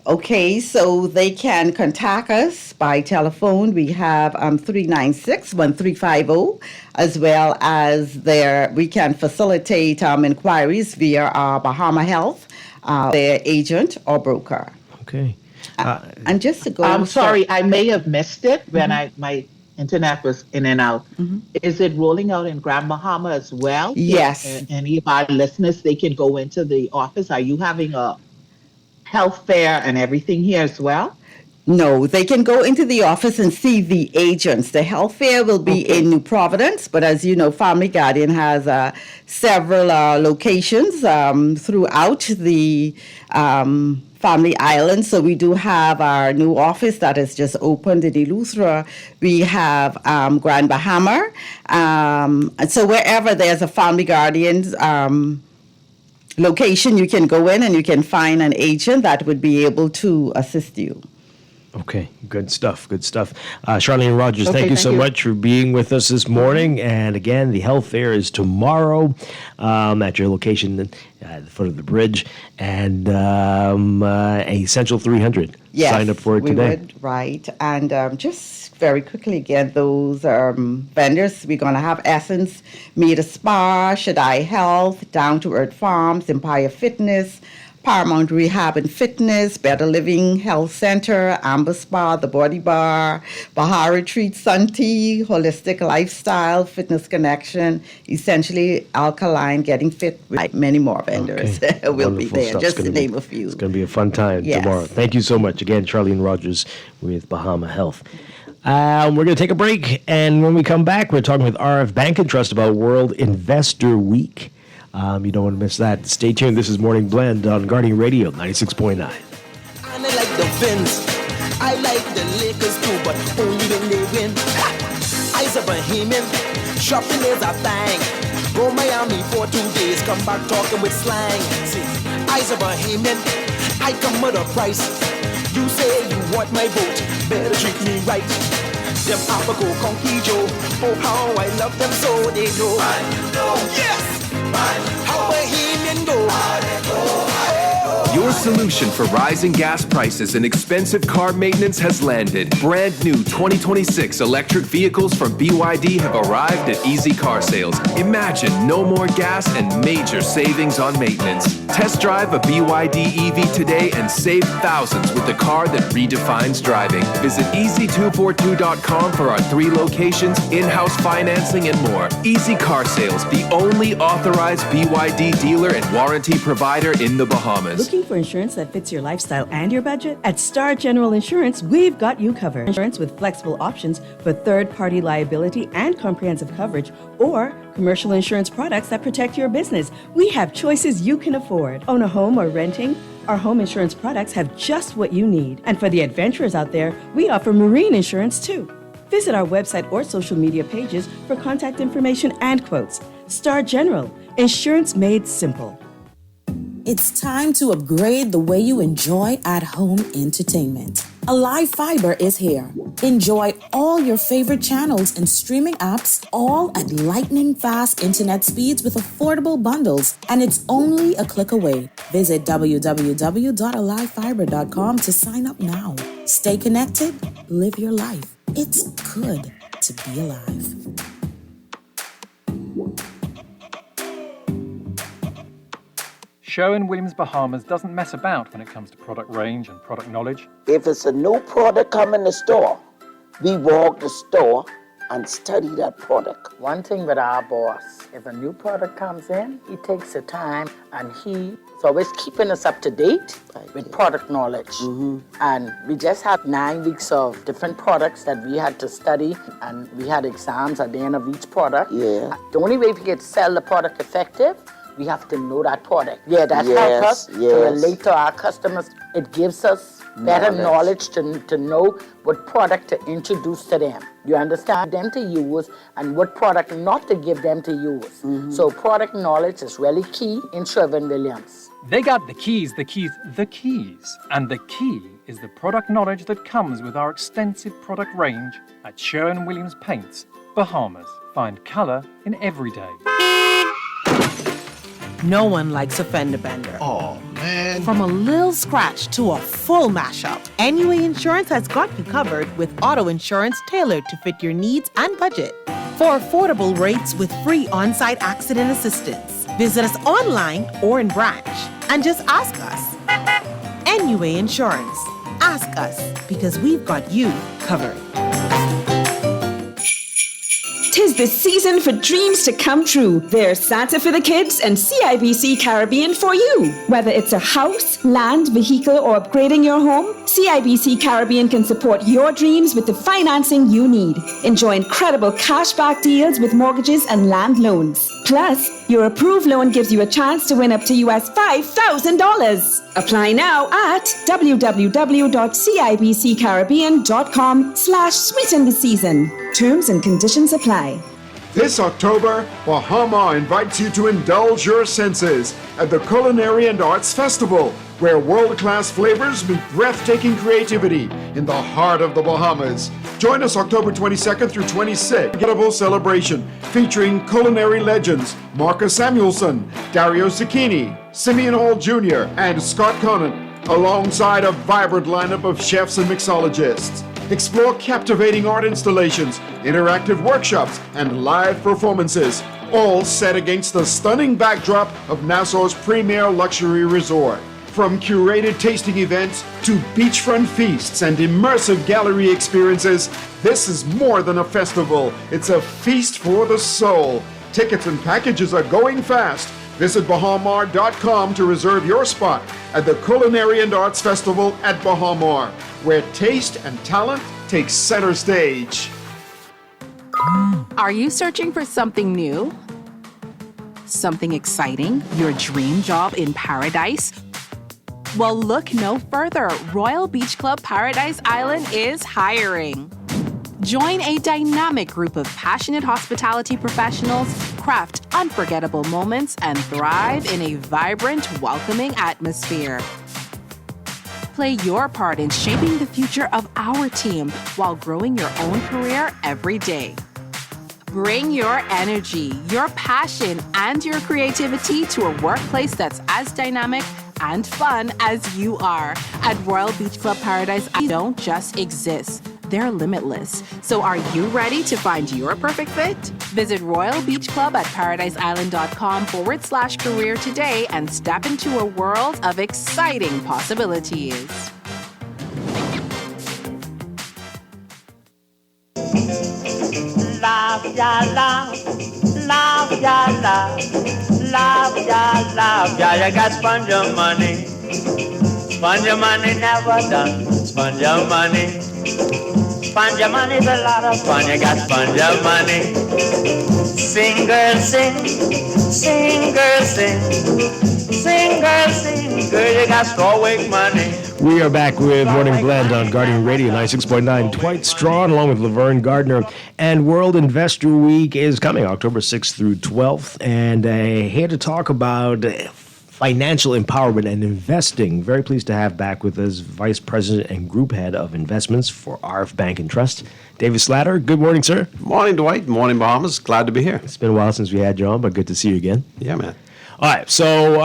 Speaker 4: Okay, so they can contact us by telephone. We have 396-1350, as well as we can facilitate inquiries via our Bahama Health, their agent or broker.
Speaker 2: Okay.
Speaker 4: And just to go...
Speaker 10: I'm sorry, I may have missed it when my internet was in and out. Is it rolling out in Grand Bahama as well?
Speaker 4: Yes.
Speaker 10: Any of our listeners, they can go into the office. Are you having a health fair and everything here as well?
Speaker 4: No, they can go into the office and see the agents. The health fair will be in New Providence, but as you know, Family Guardian has several locations throughout the Family Island. So we do have our new office that has just opened in Eleuthera. We have Grand Bahama. And so wherever there's a Family Guardian's location, you can go in and you can find an agent that would be able to assist you.
Speaker 2: Okay, good stuff, good stuff. Charlene Rodgers, thank you so much for being with us this morning. And again, the health fair is tomorrow at your location at the foot of the bridge. And Essential 300,
Speaker 4: yes,
Speaker 2: sign up for it today.
Speaker 4: Would, right. And just very quickly again, those vendors, we're going to have Essence, Meter Spa, Shaddai Health, Down to Earth Farms, Empire Fitness, Paramount Rehab and Fitness, Better Living Health Center, Amber Spa, The Body Bar, Baha Retreat, Sun Tea, Holistic Lifestyle, Fitness Connection, Essentially Alkaline, Getting Fit, many more vendors will be there,
Speaker 2: stuff.
Speaker 4: just to name a few.
Speaker 2: It's going to be a fun time tomorrow. Thank you so much. Again, Charlene Rodgers with Bahama Health. We're going to take a break, and when we come back, we're talking with RF Bank and Trust about World Investor Week. You don't want to miss that. Stay tuned. This is Morning Blend on Guardian Radio 96.9.
Speaker 3: I like the Vince. I like the Lakers too, but only when they win. I's a Bahamian. Shopping is a thing. Go Miami for 2 days. Come back talking with slang. See, I's a Bahamian. I come with a price. You say you want my vote. Better treat me right. Them Apago Conquijo. Oh, how I love them so they know. Yes! How Bahamian go.
Speaker 9: Your solution for rising gas prices and expensive car maintenance has landed. Brand new 2026 electric vehicles from BYD have arrived at Easy Car Sales. Imagine no more gas and major savings on maintenance. Test drive a BYD EV today and save thousands with the car that redefines driving. Visit easy242.com for our 3 locations, in-house financing, and more. Easy Car Sales, the only authorized BYD dealer and warranty provider in the Bahamas.
Speaker 5: Looking for insurance that fits your lifestyle and your budget? At Star General Insurance, we've got you covered. Insurance with flexible options for third-party liability and comprehensive coverage, or commercial insurance products that protect your business. We have choices you can afford. Own a home or renting? Our home insurance products have just what you need. And for the adventurers out there, we offer marine insurance too. Visit our website or social media pages for contact information and quotes. Star General, insurance made simple.
Speaker 20: It's time to upgrade the way you enjoy at-home entertainment. Alive Fiber is here. Enjoy all your favorite channels and streaming apps, all at lightning-fast internet speeds with affordable bundles, and it's only a click away. Visit www.alivefiber.com to sign up now. Stay connected, live your life. It's good to be alive.
Speaker 6: Sherwin-Williams Bahamas doesn't mess about when it comes to product range and product knowledge.
Speaker 7: If it's a new product come in the store, we walk the store and study that product.
Speaker 23: One thing with our boss, if a new product comes in, he takes the time and he's always keeping us up to date with product knowledge. And we just had 9 weeks of different products that we had to study, and we had exams at the end of each product.
Speaker 7: Yeah.
Speaker 23: The only way we could sell the product effective, we have to know that product. Yeah, that helps us to relate to our customers. It gives us better knowledge to know what product to introduce to them. You understand them to use and what product not to give them to use. So product knowledge is really key in Sherwin-Williams.
Speaker 6: They got the keys. And the key is the product knowledge that comes with our extensive product range at Sherwin-Williams Paints, Bahamas. Find color in every day.
Speaker 19: No one likes a fender bender.
Speaker 24: Oh, man.
Speaker 19: From a little scratch to a full mashup, NUA Insurance has got you covered with auto insurance tailored to fit your needs and budget. For affordable rates with free on-site accident assistance, visit us online or in branch and just ask us. NUA Insurance. Ask us because we've got you covered.
Speaker 25: 'Tis the season for dreams to come true. There's Santa for the kids and CIBC Caribbean for you. Whether it's a house, land, vehicle, or upgrading your home, CIBC Caribbean can support your dreams with the financing you need. Enjoy incredible cashback deals with mortgages and land loans. Plus, your approved loan gives you a chance to win up to US $5,000. Apply now at www.cibccaribbean.com/sweeten the season. Terms and conditions apply.
Speaker 1: This October, Bahama invites you to indulge your senses at the Culinary and Arts Festival, where world-class flavors meet breathtaking creativity in the heart of the Bahamas. Join us October 22nd through 26th. Unforgettable celebration featuring culinary legends Marcus Samuelson, Dario Zucchini, Simeon Hall Jr., and Scott Conant, alongside a vibrant lineup of chefs and mixologists. Explore captivating art installations, interactive workshops, and live performances, all set against the stunning backdrop of Nassau's premier luxury resort. From curated tasting events to beachfront feasts and immersive gallery experiences, this is more than a festival. It's a feast for the soul. Tickets and packages are going fast. Visit bahamar.com to reserve your spot at the Culinary and Arts Festival at Bahamar, where taste and talent take center stage.
Speaker 26: Are you searching for something new? Something exciting? Your dream job in paradise? Well, look no further. Royal Beach Club Paradise Island is hiring. Join a dynamic group of passionate hospitality professionals, craft unforgettable moments, and thrive in a vibrant, welcoming atmosphere. Play your part in shaping the future of our team while growing your own career every day. Bring your energy, your passion, and your creativity to a workplace that's as dynamic and fun as you are. At Royal Beach Club Paradise, they don't just exist. They're limitless. So are you ready to find your perfect fit? Visit Royal Beach Club at paradiseisland.com/career today and step into a world of exciting possibilities.
Speaker 3: Love, ya, love, love, ya, love, love, ya, love, ya, you got spend your money. Spend your money, never done. Spend your money. Spend your money's a lot of fun. You got spend your money. Sing, girl, sing. Sing, girl, sing. Sing, girl, sing. Girl, you got strawweight money.
Speaker 2: We are back with Morning Blend on Guardian Radio 96.9. Dwight Strachan along with Laverne Gardner. And World Investor Week is coming October 6th through 12th. And here to talk about financial empowerment and investing. Very pleased to have back with us Vice President and Group Head of Investments for RF Bank and Trust, David Slatter. Good morning, sir.
Speaker 27: Morning, Dwight. Morning, Bahamas. Glad to be here.
Speaker 2: It's been a while since we had you on, but good to see you again.
Speaker 27: Yeah, man.
Speaker 2: All right, so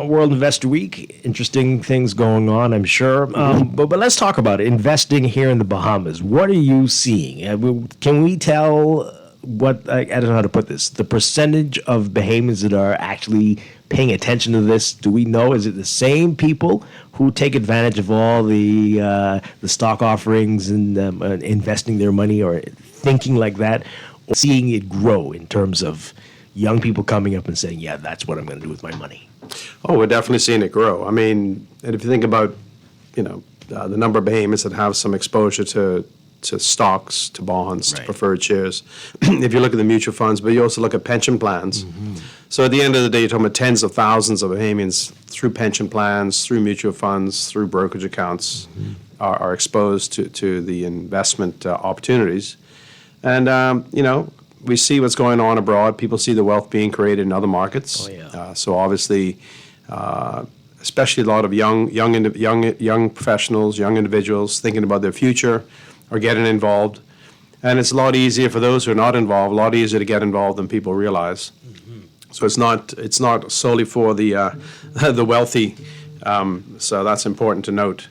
Speaker 2: World Investor Week, interesting things going on, I'm sure. But let's talk about it. Investing here in the Bahamas. What are you seeing? Can we tell what, I don't know how to put this, the percentage of Bahamians that are actually paying attention to this? Do we know? Is it the same people who take advantage of all the stock offerings and investing their money or thinking like that, or seeing it grow in terms of young people coming up and saying, yeah, that's what I'm going to do with my money?
Speaker 27: Oh, we're definitely seeing it grow. I mean, and if you think about, the number of Bahamians that have some exposure to stocks, to bonds, to preferred shares, if you look at the mutual funds, but you also look at pension plans. So at the end of the day, you're talking about tens of thousands of Bahamians through pension plans, through mutual funds, through brokerage accounts are exposed to the investment opportunities. And, we see what's going on abroad. People see the wealth being created in other markets. So obviously, especially a lot of young professionals, young individuals thinking about their future are getting involved. And it's a lot easier for those who are not involved, a lot easier to get involved than people realize. So it's not solely for the the wealthy. So that's important to note.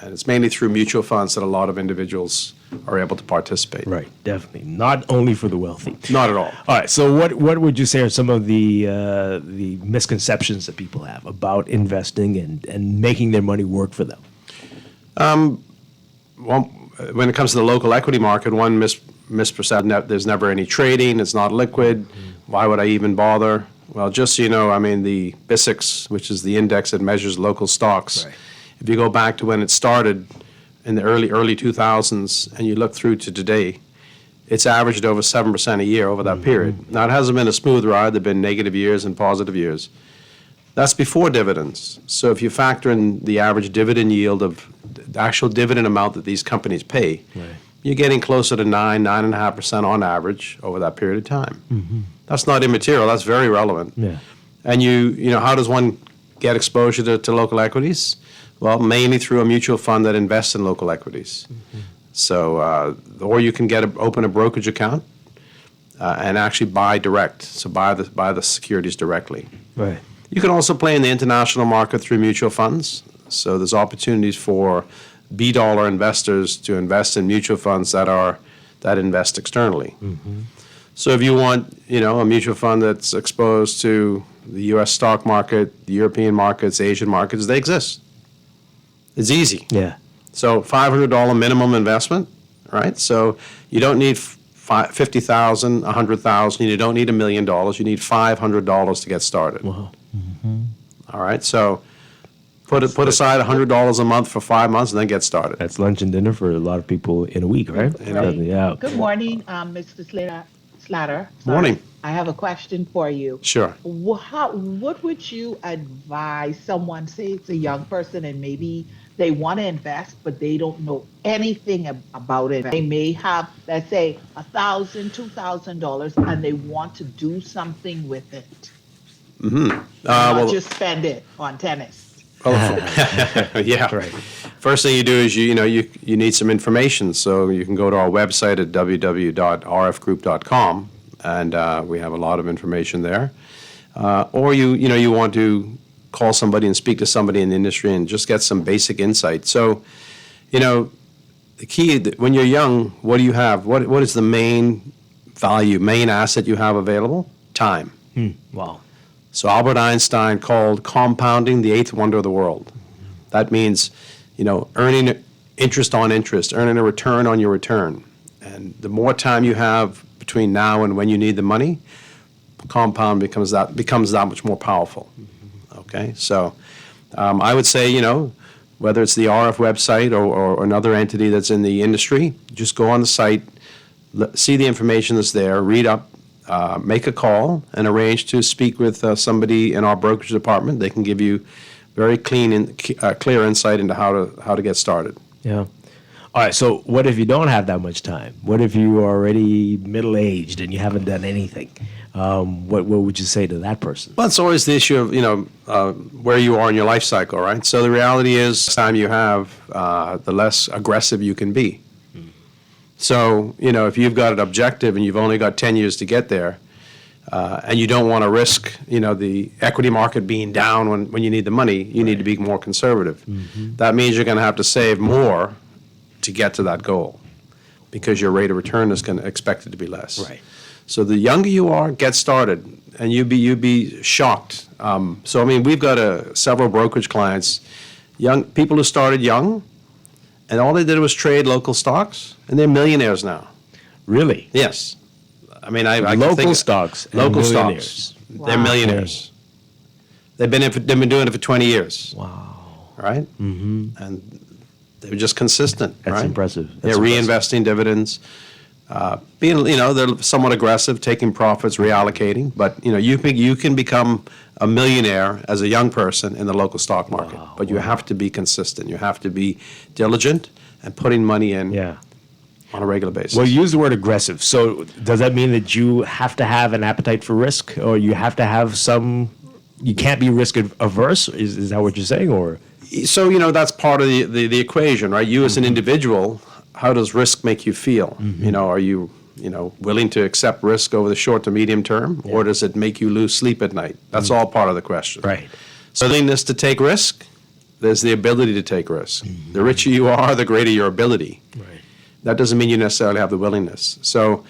Speaker 27: And it's mainly through mutual funds that a lot of individuals are able to participate.
Speaker 2: Right, definitely. Not only for the wealthy.
Speaker 27: Not at all.
Speaker 2: All right, so what would you say are some of the misconceptions that people have about investing and making their money work for them?
Speaker 27: Well, when it comes to the local equity market, one misperception, there's never any trading, it's not liquid, why would I even bother? Well, just so you know, I mean, the BISX, which is the index that measures local stocks, if you go back to when it started in the early 2000s and you look through to today, it's averaged over 7% a year over that period. Now, it hasn't been a smooth ride. There have been negative years and positive years. That's before dividends. So if you factor in the average dividend yield of the actual dividend amount that these companies pay, you're getting closer to 9.5% on average over that period of time. That's not immaterial. That's very relevant. And how does one get exposure to local equities? Well, mainly through a mutual fund that invests in local equities. So, or you can open a brokerage account and actually buy direct. So buy the securities directly.
Speaker 2: Right.
Speaker 27: You can also play in the international market through mutual funds. So there's opportunities for B-dollar investors to invest in mutual funds that invest externally. So if you want, a mutual fund that's exposed to the U.S. stock market, the European markets, Asian markets, they exist. It's easy.
Speaker 2: Yeah.
Speaker 27: So $500 minimum investment, right? So you don't need $50,000, $100,000. You don't need $1 million. You need $500 to get started.
Speaker 2: Wow.
Speaker 27: All right. So put aside $100 a month for 5 months and then get started.
Speaker 2: That's lunch and dinner for a lot of people in a week, right? Yeah.
Speaker 10: Good morning, Mr. Slatter.
Speaker 27: Morning.
Speaker 10: I have a question for you.
Speaker 27: Sure.
Speaker 10: What would you advise someone, say it's a young person and maybe they want to invest, but they don't know anything about it. They may have, let's say, $1,000, $2,000, and they want to do something with it. Not just spend it on tennis.
Speaker 27: Yeah. Right. First thing you do is you need some information, so you can go to our website at www.rfgroup.com, and we have a lot of information there. Or you want to call somebody and speak to somebody in the industry and just get some basic insight. So, the key when you're young, what do you have? What is the main asset you have available? Time.
Speaker 2: Wow.
Speaker 27: So Albert Einstein called compounding the eighth wonder of the world. That means, earning interest on interest, earning a return on your return. And the more time you have between now and when you need the money, compound becomes that much more powerful. Okay, so I would say, whether it's the RF website or another entity that's in the industry, just go on the site, see the information that's there, read up, make a call, and arrange to speak with somebody in our brokerage department. They can give you very clean and clear insight into how to get started.
Speaker 2: Yeah. All right, so what if you don't have that much time? What if you are already middle-aged and you haven't done anything? What would you say to that person?
Speaker 27: Well, it's always the issue of, where you are in your life cycle, right? So the reality is, the time you have, the less aggressive you can be. So, if you've got an objective and you've only got 10 years to get there, and you don't want to risk, the equity market being down when you need the money, you need to be more conservative. That means you're going to have to save more to get to that goal because your rate of return is going to expect it to be less.
Speaker 2: Right.
Speaker 27: So the younger you are, get started, and you'd be shocked. So I mean, we've got several brokerage clients, young people who started young, and all they did was trade local stocks, and they're millionaires now.
Speaker 2: Really?
Speaker 27: Yes. I mean, I can
Speaker 2: local
Speaker 27: think
Speaker 2: stocks. And
Speaker 27: local
Speaker 2: millionaires.
Speaker 27: stocks. They're millionaires. They've been doing it for 20 years.
Speaker 2: Wow.
Speaker 27: Right? Mm-hmm. And they were just consistent.
Speaker 2: That's
Speaker 27: right?
Speaker 2: impressive.
Speaker 27: They're reinvesting dividends. They're somewhat aggressive, taking profits, reallocating. But you can become a millionaire as a young person in the local stock market. But you have to be consistent. You have to be diligent and putting money in on a regular basis.
Speaker 2: Well, you use the word aggressive. So does that mean that you have to have an appetite for risk, or you have to have you can't be risk averse? Is that what you're saying, or?
Speaker 27: So that's part of the equation, right? You as an individual, how does risk make you feel?
Speaker 2: Mm-hmm.
Speaker 27: Are you willing to accept risk over the short to medium term, or does it make you lose sleep at night? That's all part of the question.
Speaker 2: Right.
Speaker 27: So willingness to take risk, there's the ability to take risk.
Speaker 2: Mm-hmm.
Speaker 27: The richer you are, the greater your ability.
Speaker 2: Right.
Speaker 27: That doesn't mean you necessarily have the willingness. So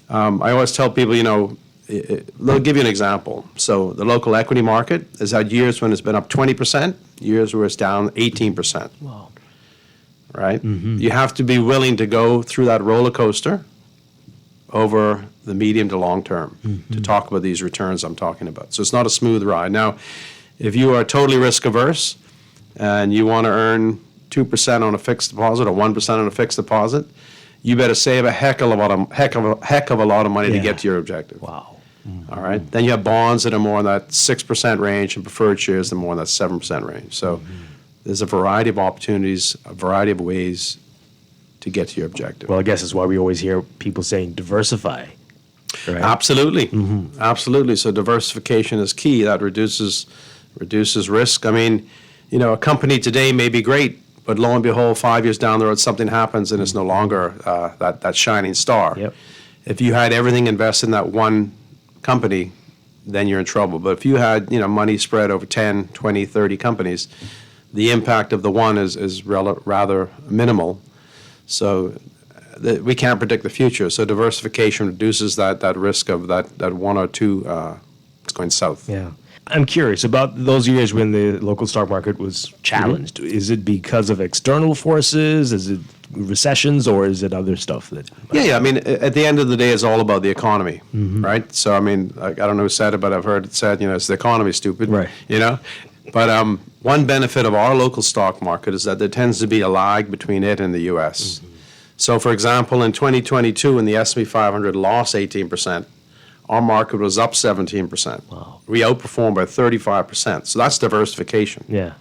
Speaker 27: I always tell people, they'll give you an example. So the local equity market has had years when it's been up 20%, years where it's down 18%.
Speaker 2: Wow.
Speaker 27: Right?
Speaker 2: Mm-hmm.
Speaker 27: You have to be willing to go through that roller coaster over the medium to long term to talk about these returns I'm talking about. So it's not a smooth ride. Now, if you are totally risk averse and you want to earn 2% on a fixed deposit or 1% on a fixed deposit, you better save a heck of a lot of money to get to your objective.
Speaker 2: Wow.
Speaker 27: All right. Then you have bonds that are more in that 6% range, and preferred shares that are more in that 7% range. So there's a variety of opportunities, a variety of ways to get to your objective.
Speaker 2: Well, I guess that's why we always hear people saying diversify. Right?
Speaker 27: Absolutely. Absolutely. So diversification is key. That reduces risk. I mean, a company today may be great, but lo and behold, 5 years down the road, something happens and it's no longer that shining star.
Speaker 2: Yep.
Speaker 27: If you had everything invested in that one company, then you're in trouble. But if you had money spread over 10, 20, 30 companies, the impact of the one is rather minimal. So we can't predict the future. So diversification reduces that risk of that one or two going south.
Speaker 2: Yeah. I'm curious about those years when the local stock market was challenged. Is it because of external forces? Is it recessions, or is it other stuff that?
Speaker 27: Yeah. I mean, at the end of the day, it's all about the economy, right? So I mean, I don't know who said it, but I've heard it said, it's the economy, stupid,
Speaker 2: right?
Speaker 27: But one benefit of our local stock market is that there tends to be a lag between it and the U.S. So, for example, in 2022, when the S&P 500 lost 18%. Our market was up 17%.
Speaker 2: Wow.
Speaker 27: We outperformed by 35%. So that's diversification.
Speaker 2: Yeah.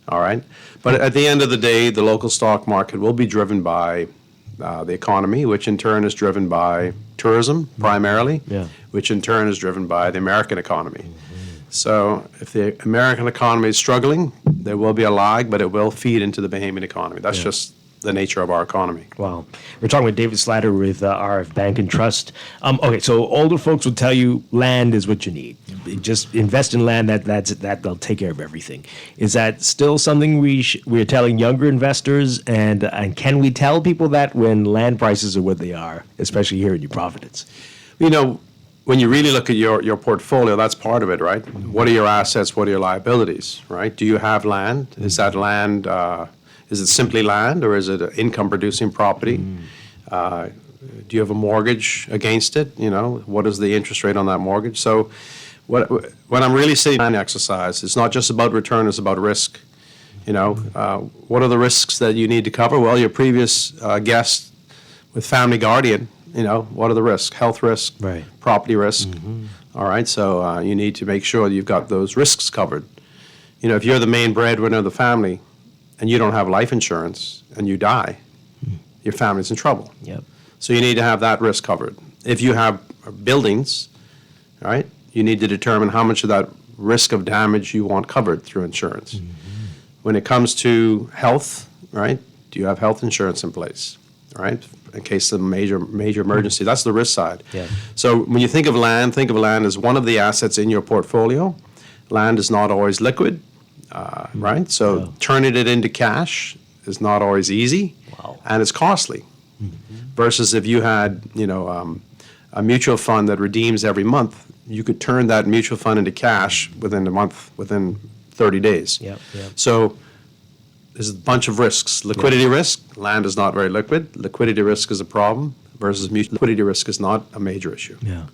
Speaker 27: All right. But at the end of the day, the local stock market will be driven by the economy, which in turn is driven by tourism primarily, which in turn is driven by the American economy. So if the American economy is struggling, there will be a lag, but it will feed into the Bahamian economy. That's just the nature of our economy.
Speaker 2: Wow. We're talking with David Slatter with RF Bank and Trust. Okay, so older folks will tell you land is what you need. Just invest in land, that'll take care of everything. Is that still something we're telling younger investors? And can we tell people that when land prices are what they are, especially here in New Providence?
Speaker 27: When you really look at your portfolio, that's part of it, right? What are your assets? What are your liabilities, right? Do you have land? Is that land... is it simply land, or is it an income-producing property? Do you have a mortgage against it? What is the interest rate on that mortgage? So when I'm really saying an exercise, it's not just about return, it's about risk. What are the risks that you need to cover? Well, your previous guest with Family Guardian, what are the risks? Health risk,
Speaker 2: right.
Speaker 27: Property risk. All right, so you need to make sure that you've got those risks covered. If you're the main breadwinner of the family, and you don't have life insurance, and you die, your family's in trouble.
Speaker 2: Yep.
Speaker 27: So you need to have that risk covered. If you have buildings, all right, you need to determine how much of that risk of damage you want covered through insurance. When it comes to health, right, do you have health insurance in place, all right, in case of a major emergency? That's the risk side.
Speaker 2: Yeah.
Speaker 27: So when you think of land as one of the assets in your portfolio. Land is not always liquid. Right? So turning it into cash is not always easy, and it's costly. Versus if you had, a mutual fund that redeems every month, you could turn that mutual fund into cash within a month, within 30 days.
Speaker 2: Yep.
Speaker 27: So there's a bunch of risks. Liquidity risk, land is not very liquid. Liquidity risk is a problem versus liquidity risk is not a major issue.
Speaker 2: Yeah.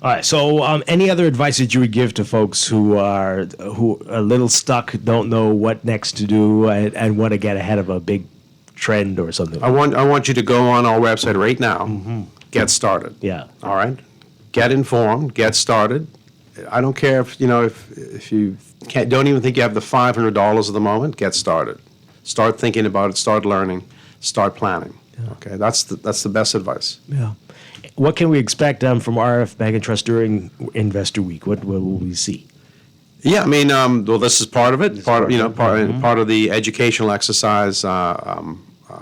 Speaker 2: All right. So, any other advice that you would give to folks who are a little stuck, don't know what next to do, and want to get ahead of a big trend or something?
Speaker 27: I want you to go on our website right now. Get started.
Speaker 2: Yeah.
Speaker 27: All right. Get informed. Get started. I don't care if you don't even think you have the $500 at the moment. Get started. Start thinking about it. Start learning. Start planning. Yeah. Okay. That's the best advice.
Speaker 2: Yeah. What can we expect from RF Bank and Trust during Investor Week? What will we see?
Speaker 27: Yeah, I mean, well, this is part of it. Part of the educational exercise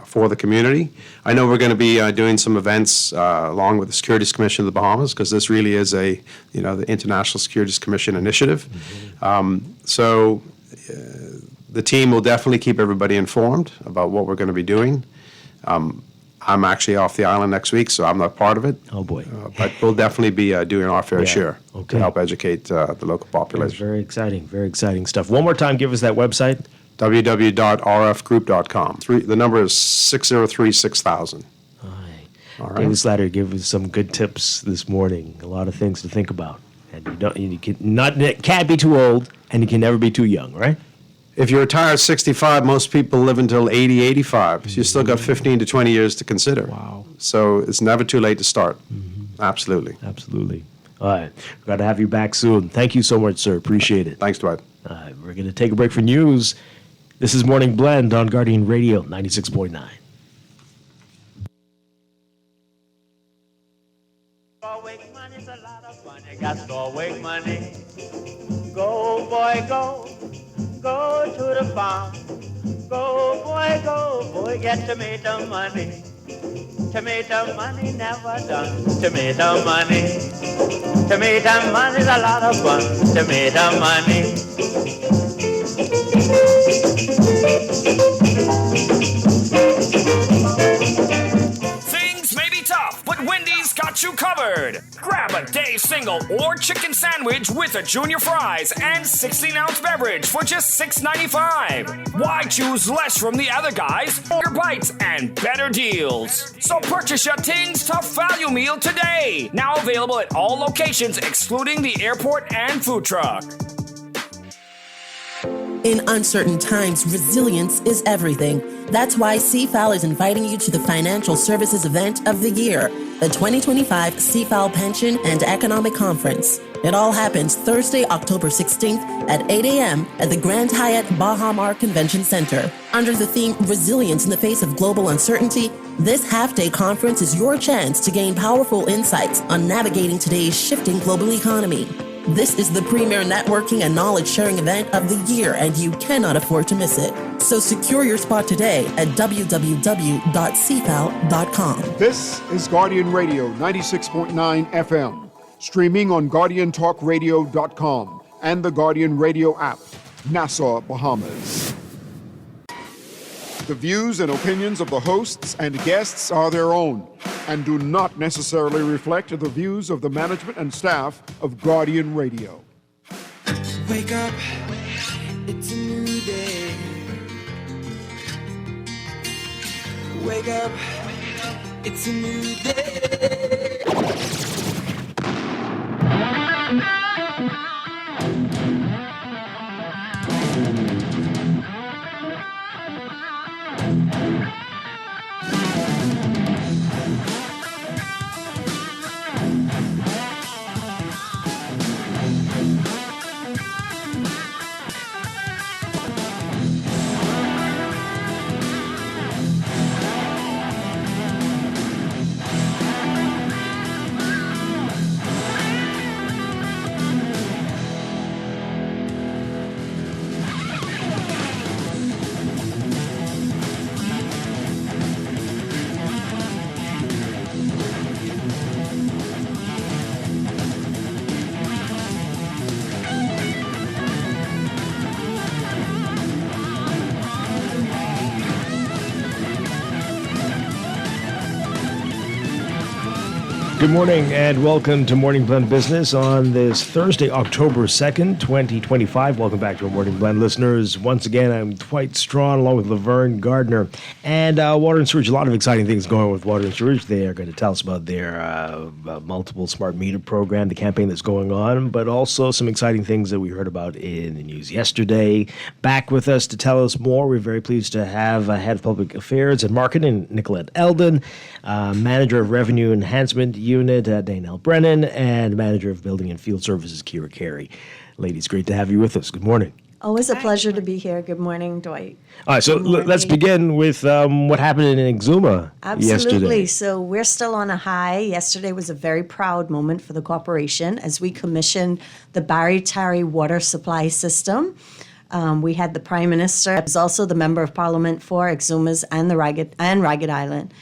Speaker 27: for the community. I know we're going to be doing some events along with the Securities Commission of the Bahamas, because this really is the International Securities Commission initiative. So the team will definitely keep everybody informed about what we're going to be doing. I'm actually off the island next week, so I'm not part of it.
Speaker 2: Oh, boy.
Speaker 27: But we'll definitely be doing our fair share
Speaker 2: Okay.
Speaker 27: to help educate the local population.
Speaker 2: That's very exciting stuff. One more time, give us that website.
Speaker 27: www.rfgroup.com. The number is 603-6000. All right.
Speaker 2: David Slatter gave us some good tips this morning. A lot of things to think about. And can't be too old, and you can never be too young, right?
Speaker 27: If you retire at 65, most people live until 80, 85. So you still got 15 to 20 years to consider.
Speaker 2: Wow.
Speaker 27: So it's never too late to start. Absolutely.
Speaker 2: All right. We've got to have you back soon. Thank you so much, sir. Appreciate it.
Speaker 27: Thanks, Dwight.
Speaker 2: All right. We're going to take a break for news. This is Morning Blend on Guardian Radio 96.9.
Speaker 3: Money's a lot of fun. You got store-away money. Go, boy, go. Go to the farm. Go, boy, get tomato money. Tomato money never done. Tomato money's a lot of fun. Tomato money.
Speaker 8: Things may be tough, but Wendy's got you covered. Grab a day single or chicken sandwich with a junior fries and 16-ounce beverage for just $6.95. Why choose less from the other guys? More bites and better deals. So purchase your Tings Tough Value Meal today. Now available at all locations excluding the airport and food truck.
Speaker 11: In uncertain times, resilience is everything. That's why CFAL is inviting you to the financial services event of the year, the 2025 CFAL Pension and Economic Conference. It all happens Thursday, October 16th at 8 a.m. at the Grand Hyatt Bahama Convention Center. Under the theme Resilience in the Face of Global Uncertainty, this half-day conference is your chance to gain powerful insights on navigating today's shifting global economy. This is the premier networking and knowledge-sharing event of the year, and you cannot afford to miss it. So secure your spot today at www.cfal.com.
Speaker 1: This is Guardian Radio 96.9 FM, streaming on GuardianTalkRadio.com and the Guardian Radio app, Nassau, Bahamas. The views and opinions of the hosts and guests are their own and do not necessarily reflect the views of the management and staff of Guardian Radio.
Speaker 3: Wake up, it's a new day. Wake up, it's a new day.
Speaker 2: Good morning and welcome to Morning Blend Business on this Thursday, October 2nd, 2025. Welcome back to our Morning Blend listeners. Once again, I'm Dwight Strachan along with Laverne Gardner. And Water and Sewage, a lot of exciting things going on with Water and Sewage. They are going to tell us about their multiple smart meter program, the campaign that's going on, but also some exciting things that we heard about in the news yesterday. Back with us to tell us more, we're very pleased to have Head of Public Affairs and Marketing, Nicolette Eldon, Manager of Revenue Enhancement Unit, Danelle Brennan, and Manager of Building and Field Services, Kira Carey. Ladies, great to have you with us. Good morning.
Speaker 12: Always a pleasure to be here. Good morning, Dwight.
Speaker 2: All right, so let's begin with what happened in Exuma
Speaker 12: Absolutely.
Speaker 2: yesterday.
Speaker 12: So we're still on a high. Yesterday was a very proud moment for the corporation as we commissioned the Barry Terry water supply system. We had the Prime Minister, who's also the Member of Parliament for Exumas and the Ragged Island.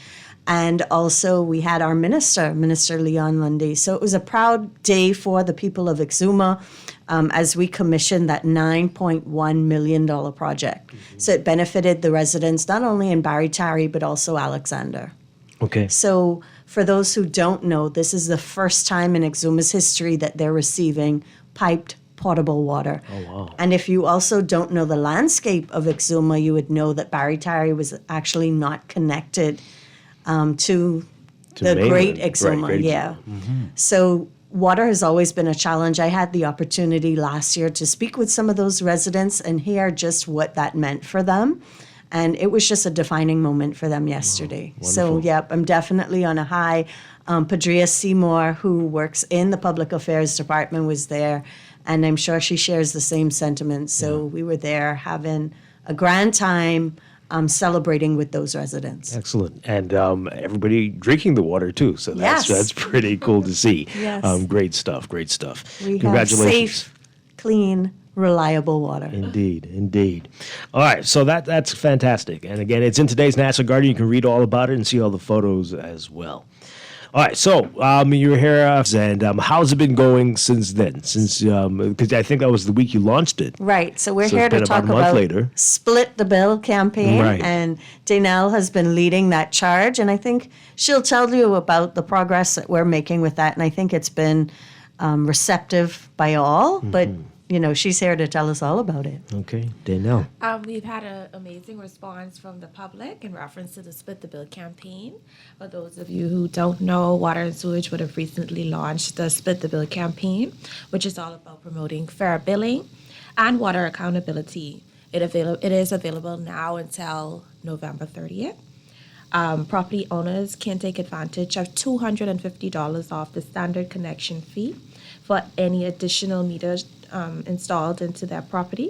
Speaker 12: And also we had our Minister Leon Lundy. So it was a proud day for the people of Exuma as we commissioned that $9.1 million project. So it benefited the residents not only in Barry Terry, but also Alexander.
Speaker 2: Okay.
Speaker 12: So for those who don't know, this is the first time in Exuma's history that they're receiving piped potable water.
Speaker 2: Oh, wow.
Speaker 12: And if you also don't know the landscape of Exuma, you would know that Barry Terry was actually not connected to the
Speaker 2: mainland.
Speaker 12: Great Exuma.
Speaker 2: Great
Speaker 12: yeah.
Speaker 2: Mm-hmm.
Speaker 12: So water has always been a challenge. I had the opportunity last year to speak with some of those residents and hear just what that meant for them. And it was just a defining moment for them yesterday. So, yep, I'm definitely on a high. Padria Seymour, who works in the Public Affairs Department, was there. And I'm sure she shares the same sentiments. So we were there having a grand time celebrating with those residents.
Speaker 2: Excellent. And everybody drinking the water, too. So that's pretty cool to see.
Speaker 12: Yes.
Speaker 2: Great stuff. Great stuff.
Speaker 12: We have
Speaker 2: Congratulations.
Speaker 12: safe, clean, reliable water.
Speaker 2: Indeed. All right, so that's fantastic. And again, it's in today's National Guardian. You can read all about it and see all the photos as well. All right, so you're here, and how's it been going since then? Since because I think that was the week you launched it.
Speaker 12: Right, so we're
Speaker 2: So
Speaker 12: here
Speaker 2: it's been
Speaker 12: to talk
Speaker 2: about a month
Speaker 12: about
Speaker 2: later.
Speaker 12: Split the Bill campaign,
Speaker 2: Right.
Speaker 12: and Danelle has been leading that charge, and I think she'll tell you about the progress that we're making with that, and I think it's been receptive by all, but she's here to tell us all about it.
Speaker 2: Okay, Danelle.
Speaker 13: We've had an amazing response from the public in reference to the Split the Bill campaign. For those of you who don't know, Water and Sewage would have recently launched the Split the Bill campaign, which is all about promoting fair billing and water accountability. It is available now until November 30th. Property owners can take advantage of $250 off the standard connection fee for any additional meters installed into their property.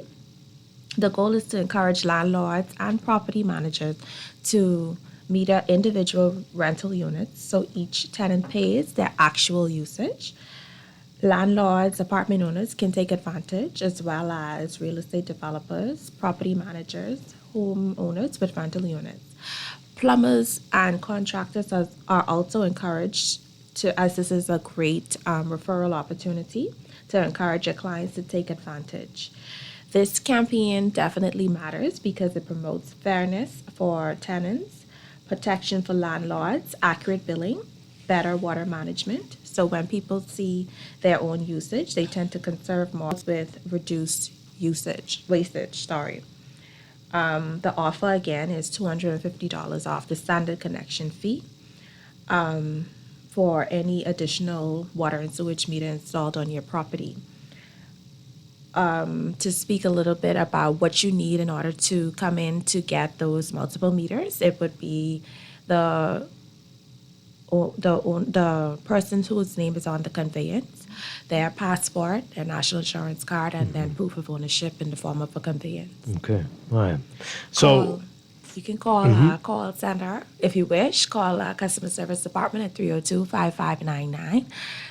Speaker 13: The goal is to encourage landlords and property managers to meter individual rental units so each tenant pays their actual usage. Landlords, apartment owners can take advantage, as well as real estate developers, property managers, homeowners with rental units. Plumbers and contractors are also encouraged to, as this is a great referral opportunity to encourage your clients to take advantage. This campaign definitely matters because it promotes fairness for tenants, protection for landlords, accurate billing, better water management. So when people see their own usage, they tend to conserve more with reduced wastage. The offer again is $250 off the standard connection fee for any additional water and sewage meter installed on your property. To speak a little bit about what you need in order to come in to get those multiple meters, it would be the person whose name is on the conveyance, their passport, their national insurance card, and then proof of ownership in the form of a conveyance.
Speaker 2: Okay, all right. So
Speaker 13: You can call our call center if you wish. Call our customer service department at 302-5599.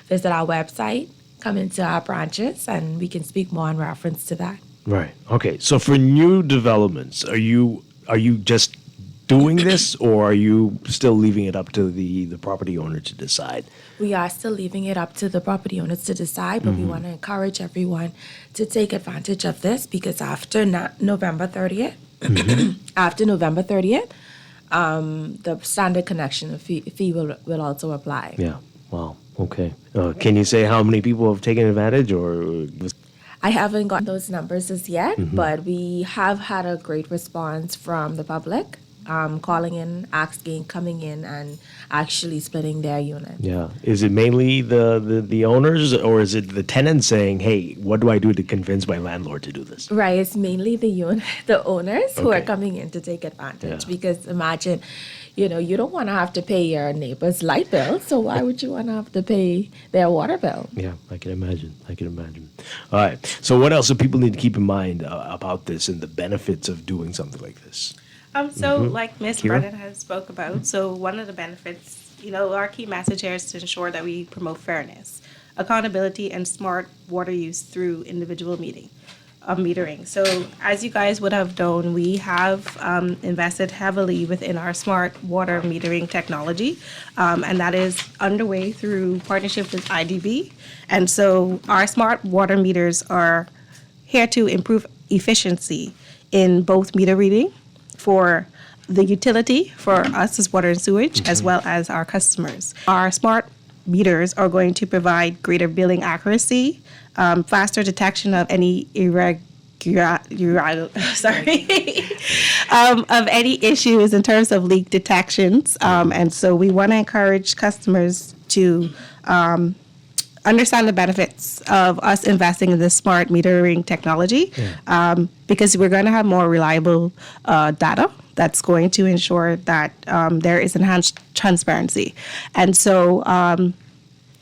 Speaker 13: Visit our website, come into our branches, and we can speak more in reference to that.
Speaker 2: Right. Okay. So for new developments, are you just doing this, or are you still leaving it up to the property owner to decide?
Speaker 13: We are still leaving it up to the property owners to decide, but we want to encourage everyone to take advantage of this because after November 30th, the standard connection fee will also apply.
Speaker 2: Yeah. Wow. Okay. Can you say how many people have taken advantage, or?
Speaker 13: I haven't gotten those numbers as yet,
Speaker 2: Mm-hmm.
Speaker 13: but we have had a great response from the public, calling in, asking, coming in, and actually splitting their unit.
Speaker 2: Yeah. Is it mainly the owners, or is it the tenants saying, "Hey, what do I do to convince my landlord to do this?"
Speaker 13: Right, it's mainly the owners who are
Speaker 2: Okay.
Speaker 13: coming in to take advantage.
Speaker 2: Yeah.
Speaker 13: Because imagine, you don't want to have to pay your neighbor's light bill, so why would you want to have to pay their water bill?
Speaker 2: Yeah, I can imagine. All right. So, what else do people need to keep in mind about this and the benefits of doing something like this?
Speaker 14: Like Ms.
Speaker 2: Kira?
Speaker 14: Brennan has spoke about, so one of the benefits, our key message here is to ensure that we promote fairness, accountability, and smart water use through individual metering. So as you guys would have known, we have invested heavily within our smart water metering technology, and that is underway through partnership with IDB. And so our smart water meters are here to improve efficiency in both meter reading for the utility, for us as water and sewage, as well as our customers. Our smart meters are going to provide greater billing accuracy, faster detection of any of any issues in terms of leak detections. And so we want to encourage customers to understand the benefits of us investing in this smart metering technology, because we're going to have more reliable data that's going to ensure that there is enhanced transparency. And so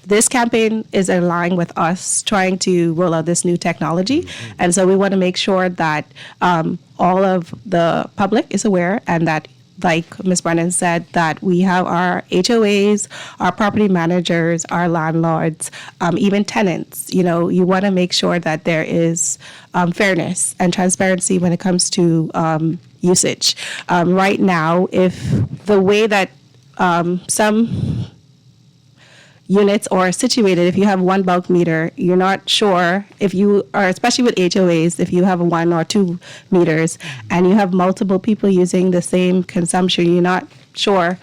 Speaker 14: this campaign is aligned with us trying to roll out this new technology. And so we want to make sure that all of the public is aware, and that, like Ms. Brennan said, that we have our HOAs, our property managers, our landlords, even tenants. You want to make sure that there is fairness and transparency when it comes to usage. Right now, if the way that some units are situated, if you have one bulk meter, you're not sure if you are, especially with HOAs, if you have 1 or 2 meters and you have multiple people using the same consumption, you're not sure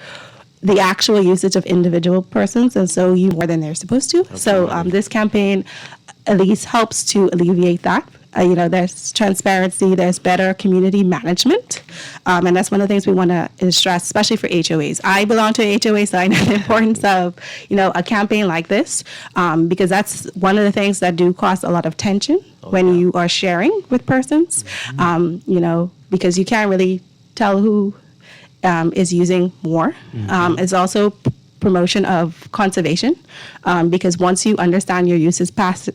Speaker 14: the actual usage of individual persons, and so you more than they're supposed to. So this campaign at least helps to alleviate that. There's transparency, there's better community management, and that's one of the things we want to stress, especially for HOAs. I belong to a HOA, so I know the importance of, a campaign like this, because that's one of the things that do cause a lot of tension when you are sharing with persons, because you can't really tell who is using more. It's also promotion of conservation, because once you understand your uses past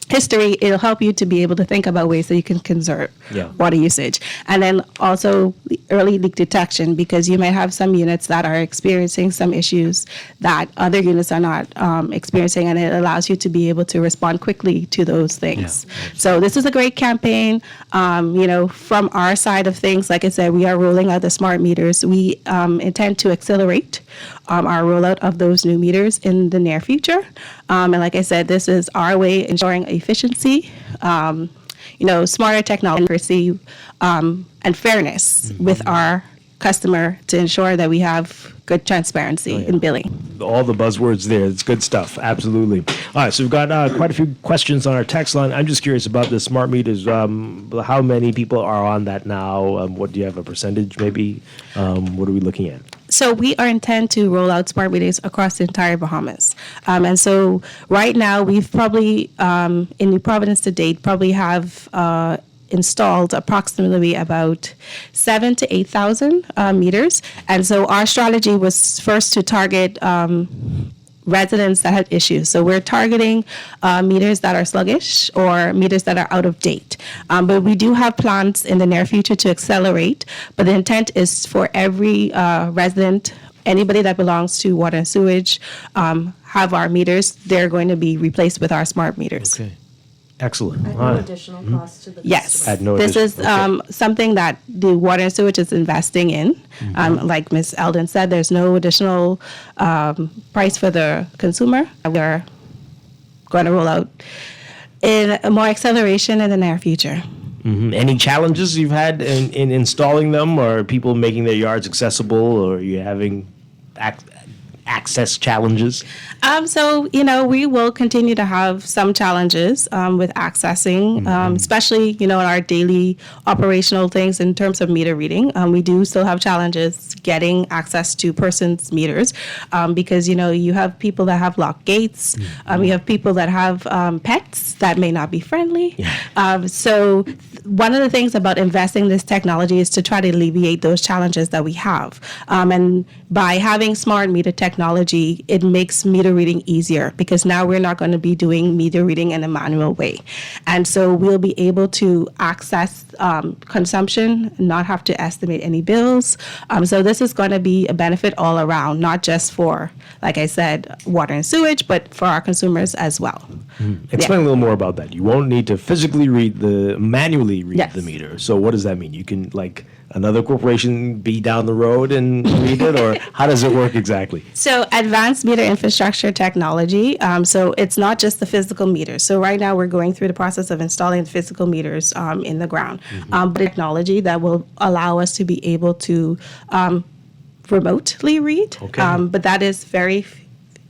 Speaker 14: history, it'll help you to be able to think about ways that you can conserve water usage. And then also the early leak detection, because you might have some units that are experiencing some issues that other units are not experiencing, and it allows you to be able to respond quickly to those things. So this is a great campaign. From our side of things, like I said, we are rolling out the smart meters. We intend to accelerate our rollout of those new meters in the near future. And like I said, this is our way ensuring efficiency, smarter technology, and fairness with our customer to ensure that we have good transparency in billing.
Speaker 2: All the buzzwords there. It's good stuff. Absolutely. All right. So we've got quite a few questions on our text line. I'm just curious about the smart meters. How many people are on that now? What do you have a percentage maybe? What are we looking at?
Speaker 14: So we are intent to roll out smart meters across the entire Bahamas. And so right now we've probably, in New Providence to date, probably have installed approximately about 7,000 to 8,000 meters. And so our strategy was first to target residents that had issues. So we're targeting meters that are sluggish or meters that are out of date. But we do have plans in the near future to accelerate. But the intent is for every resident, anybody that belongs to water and sewage, have our meters. They're going to be replaced with our smart meters.
Speaker 2: Okay. Excellent.
Speaker 12: At no additional cost to the
Speaker 14: Yes.
Speaker 2: At no
Speaker 14: this is
Speaker 2: additional-
Speaker 14: something that the water and sewage is investing in. Like Ms. Eldon said, there's no additional price for the consumer. We're going to roll out in more acceleration in the near future.
Speaker 2: Any challenges you've had in installing them, or people making their yards accessible, or you having access challenges?
Speaker 14: So, we will continue to have some challenges with accessing, especially, in our daily operational things in terms of meter reading. We do still have challenges getting access to persons' meters because, you have people that have locked gates. You have people that have pets that may not be friendly. So one of the things about investing in this technology is to try to alleviate those challenges that we have. And by having smart meter technology, it makes meter reading easier because now we're not going to be doing meter reading in a manual way. And so we'll be able to access consumption, not have to estimate any bills. So this is going to be a benefit all around, not just for, like I said, water and sewage, but for our consumers as well.
Speaker 2: Explain a little more about that. You won't need to physically manually read the meter. So what does that mean? You can, like another corporation, be down the road and read it, or how does it work exactly?
Speaker 14: So advanced meter infrastructure technology. So it's not just the physical meters. So right now we're going through the process of installing the physical meters in the ground. But technology that will allow us to be able to remotely read. But that is very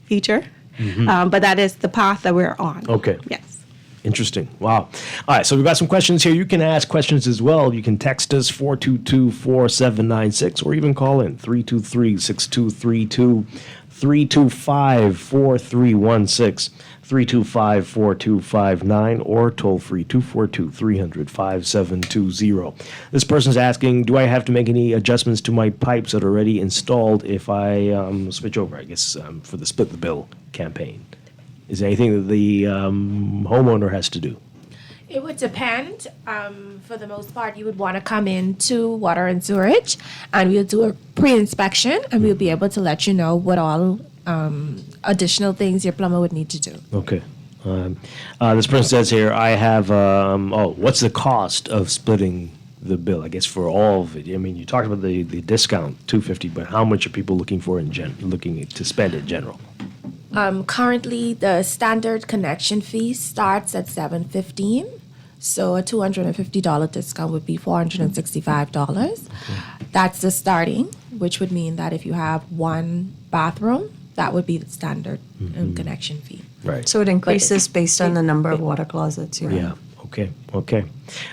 Speaker 14: future. But that is the path that we're on.
Speaker 2: Okay.
Speaker 14: Yes.
Speaker 2: Interesting. Wow. All right. So we've got some questions here. You can ask questions as well. You can text us 422-4796 or even call in 323-6232, 325-4316, 325-4259, or toll free 242-300-5720. This person's asking, do I have to make any adjustments to my pipes that are already installed if I switch over, I guess, for the Split the Bill campaign? Is there anything that the homeowner has to do?
Speaker 13: It would depend. For the most part, you would want to come into water and sewerage, and we'll do a pre-inspection, and we'll be able to let you know what all additional things your plumber would need to do.
Speaker 2: Okay. This person says here, I have, what's the cost of splitting the bill? I guess for all of it. I mean, you talked about the discount, $250, but how much are people looking for looking to spend in general?
Speaker 13: Currently, the standard connection fee starts at $715. So a $250 discount would be $465. That's the starting, which would mean that if you have one bathroom, that would be the standard connection fee.
Speaker 2: Right.
Speaker 12: So it increases based on the number of water closets.
Speaker 2: Yeah. Okay.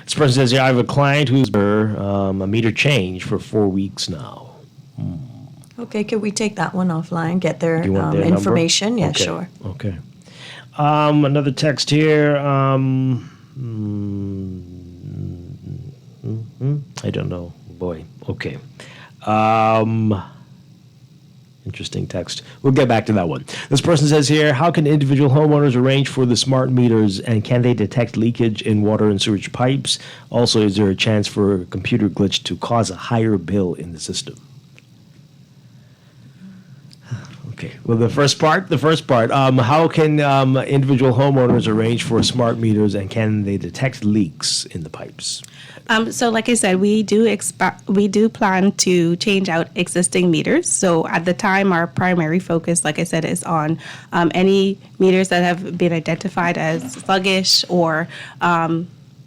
Speaker 2: This person says, I have a client who's a meter change for 4 weeks now.
Speaker 12: Okay, could we take that one offline, get their
Speaker 2: Do you want their
Speaker 12: information?
Speaker 2: number?
Speaker 12: Yeah,
Speaker 2: Okay.
Speaker 12: sure.
Speaker 2: Okay. Another text here. I don't know. Boy. Okay. Interesting text. We'll get back to that one. This person says here, how can individual homeowners arrange for the smart meters, and can they detect leakage in water and sewage pipes? Also, is there a chance for a computer glitch to cause a higher bill in the system? Okay. Well, the first part. How can individual homeowners arrange for smart meters, and can they detect leaks in the pipes?
Speaker 14: So, like I said, we do plan to change out existing meters. So, at the time, our primary focus, like I said, is on any meters that have been identified as sluggish or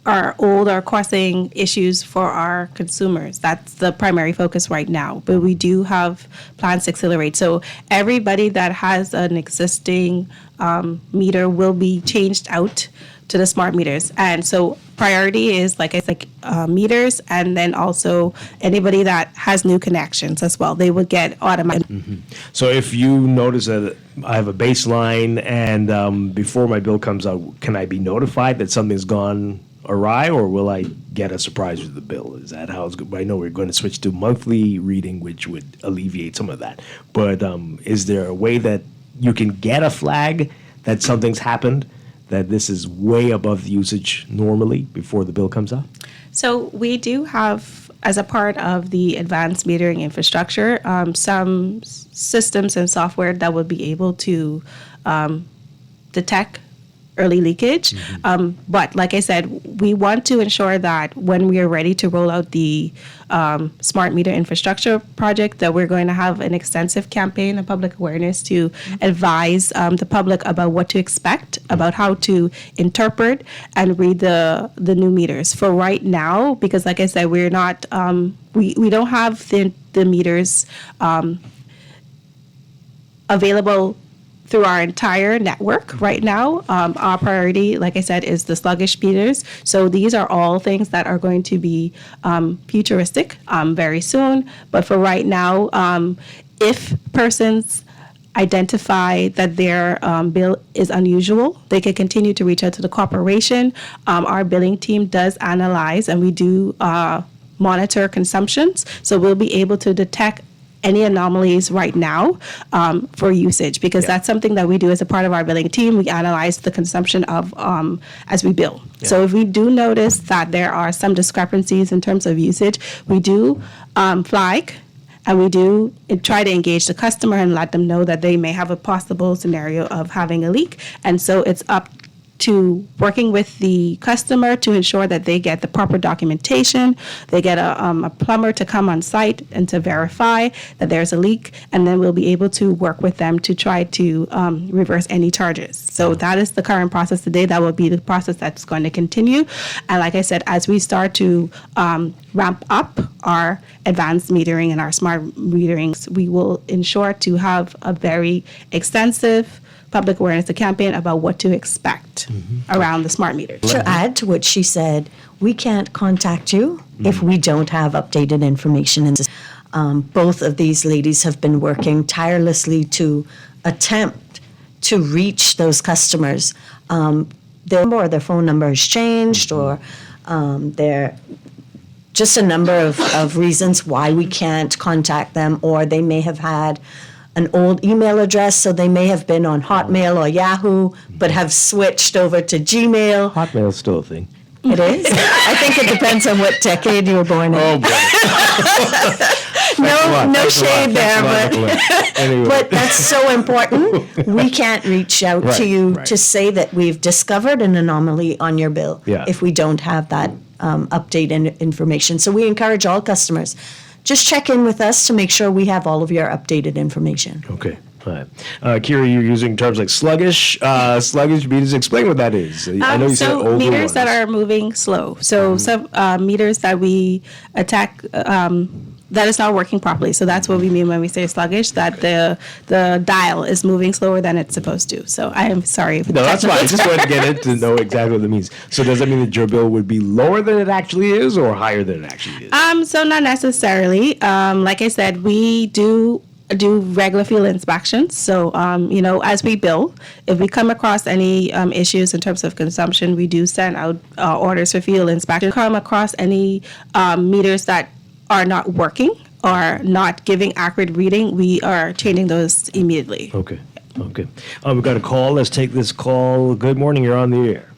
Speaker 14: are old or causing issues for our consumers. That's the primary focus right now. But we do have plans to accelerate. So everybody that has an existing meter will be changed out to the smart meters. And so priority is, like I said, meters, and then also anybody that has new connections as well. They would get automatic.
Speaker 2: So if you notice that I have a baseline and before my bill comes out, can I be notified that something's gone awry, or will I get a surprise with the bill? Is that how it's going? I know we're going to switch to monthly reading, which would alleviate some of that. But is there a way that you can get a flag that something's happened, that this is way above the usage normally before the bill comes out?
Speaker 14: So we do have, as a part of the advanced metering infrastructure, some systems and software that would be able to detect early leakage. But like I said, we want to ensure that when we are ready to roll out the smart meter infrastructure project, that we're going to have an extensive campaign of public awareness to advise the public about what to expect, about how to interpret and read the new meters. For right now, because like I said, we're not, we don't have the meters available through our entire network right now. Our priority, like I said, is the sluggish meters. So these are all things that are going to be futuristic very soon. But for right now, if persons identify that their bill is unusual, they can continue to reach out to the corporation. Our billing team does analyze, and we do monitor consumptions. So we'll be able to detect any anomalies right now for usage, because that's something that we do as a part of our billing team. We analyze the consumption of as we bill. Yeah. So if we do notice that there are some discrepancies in terms of usage, we do flag, and we do try to engage the customer and let them know that they may have a possible scenario of having a leak. And so it's up to working with the customer to ensure that they get the proper documentation, they get a plumber to come on site and to verify that there's a leak, and then we'll be able to work with them to try to reverse any charges. So that is the current process today. That will be the process that's going to continue. And like I said, as we start to ramp up our advanced metering and our smart meterings, we will ensure to have a very extensive public awareness campaign about what to expect around the smart meters.
Speaker 12: To add to what she said, we can't contact you if we don't have updated information. And both of these ladies have been working tirelessly to attempt to reach those customers. Their phone number has changed, or they're just a number of reasons why we can't contact them, or they may have had an old email address, so they may have been on Hotmail or Yahoo, but have switched over to Gmail.
Speaker 2: Hotmail's still a thing.
Speaker 12: It is? I think it depends on what decade you were born in.
Speaker 2: Oh, boy.
Speaker 12: No shade there, but that's so important. We can't reach out to you to say that we've discovered an anomaly on your bill if we don't have that update information. So we encourage all customers, just check in with us to make sure we have all of your updated information.
Speaker 2: Okay. All right. Kira, you're using terms like sluggish meters. Explain what that is. I know you said older
Speaker 14: meters
Speaker 2: ones.
Speaker 14: that are moving slow. So some meters that we attack that is not working properly. So that's what we mean when we say sluggish, that the dial is moving slower than it's supposed to. So I am sorry.
Speaker 2: No, that's fine. I just wanted to get into know exactly what that means. So does that mean that your bill would be lower than it actually is, or higher than it actually is?
Speaker 14: So not necessarily. Like I said, we do regular field inspections. So, as we bill, if we come across any issues in terms of consumption, we do send out orders for field inspection. Come across any meters that are not working or not giving accurate reading, we are changing those immediately.
Speaker 2: Okay. We've got a call. Let's take this call. Good morning. You're on the air.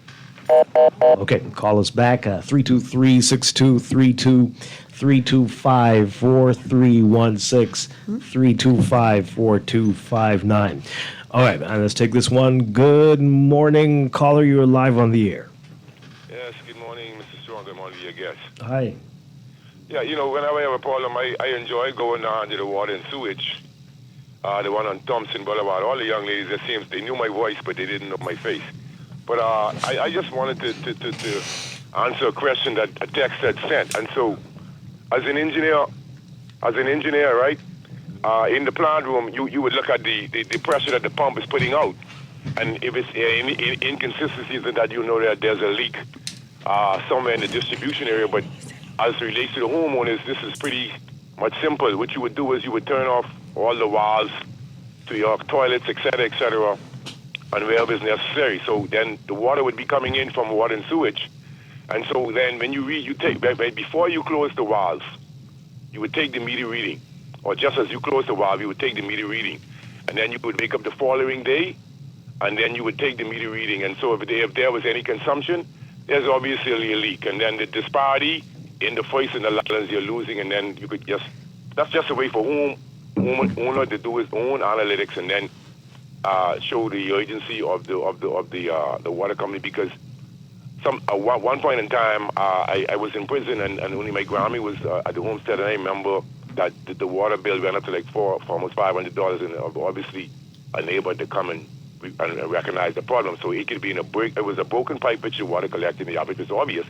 Speaker 2: Okay. Call us back. 323-6232. 325-4316, 325-4259. All right, and let's take this one. Good morning, caller. You're live on the air.
Speaker 15: Yes, good morning, Mr. Strong. I'm on your guest.
Speaker 2: Hi.
Speaker 15: Yeah, whenever I have a problem, I enjoy going down to the water and sewage, the one on Thompson Boulevard. All the young ladies, it seems they knew my voice, but they didn't know my face. But I just wanted to answer a question that a text had sent. And so, as an engineer, right, in the plant room, you would look at the pressure that the pump is putting out. And if it's any inconsistencies in that, you know that there's a leak somewhere in the distribution area. But as it relates to the homeowners, this is pretty much simple. What you would do is you would turn off all the valves to your toilets, et cetera, and wherever is necessary. So then the water would be coming in from water and sewage. And so then when you take, before you close the valves, you would take the meter reading. Or just as you close the valve, you would take the meter reading. And then you would wake up the following day, and then you would take the meter reading. And so if there was any consumption, there's obviously a leak. And then the disparity in the voice and the lines you're losing, and then you could that's just a way for owner to do his own analytics and then show the urgency of the water company, because one point in time, I was in prison and only my Grammy was at the homestead, and I remember that the water bill went up to like for almost $500, and obviously a neighbor to come and recognize the problem. So it could be it was a broken pipe which the water collected in the average is obvious,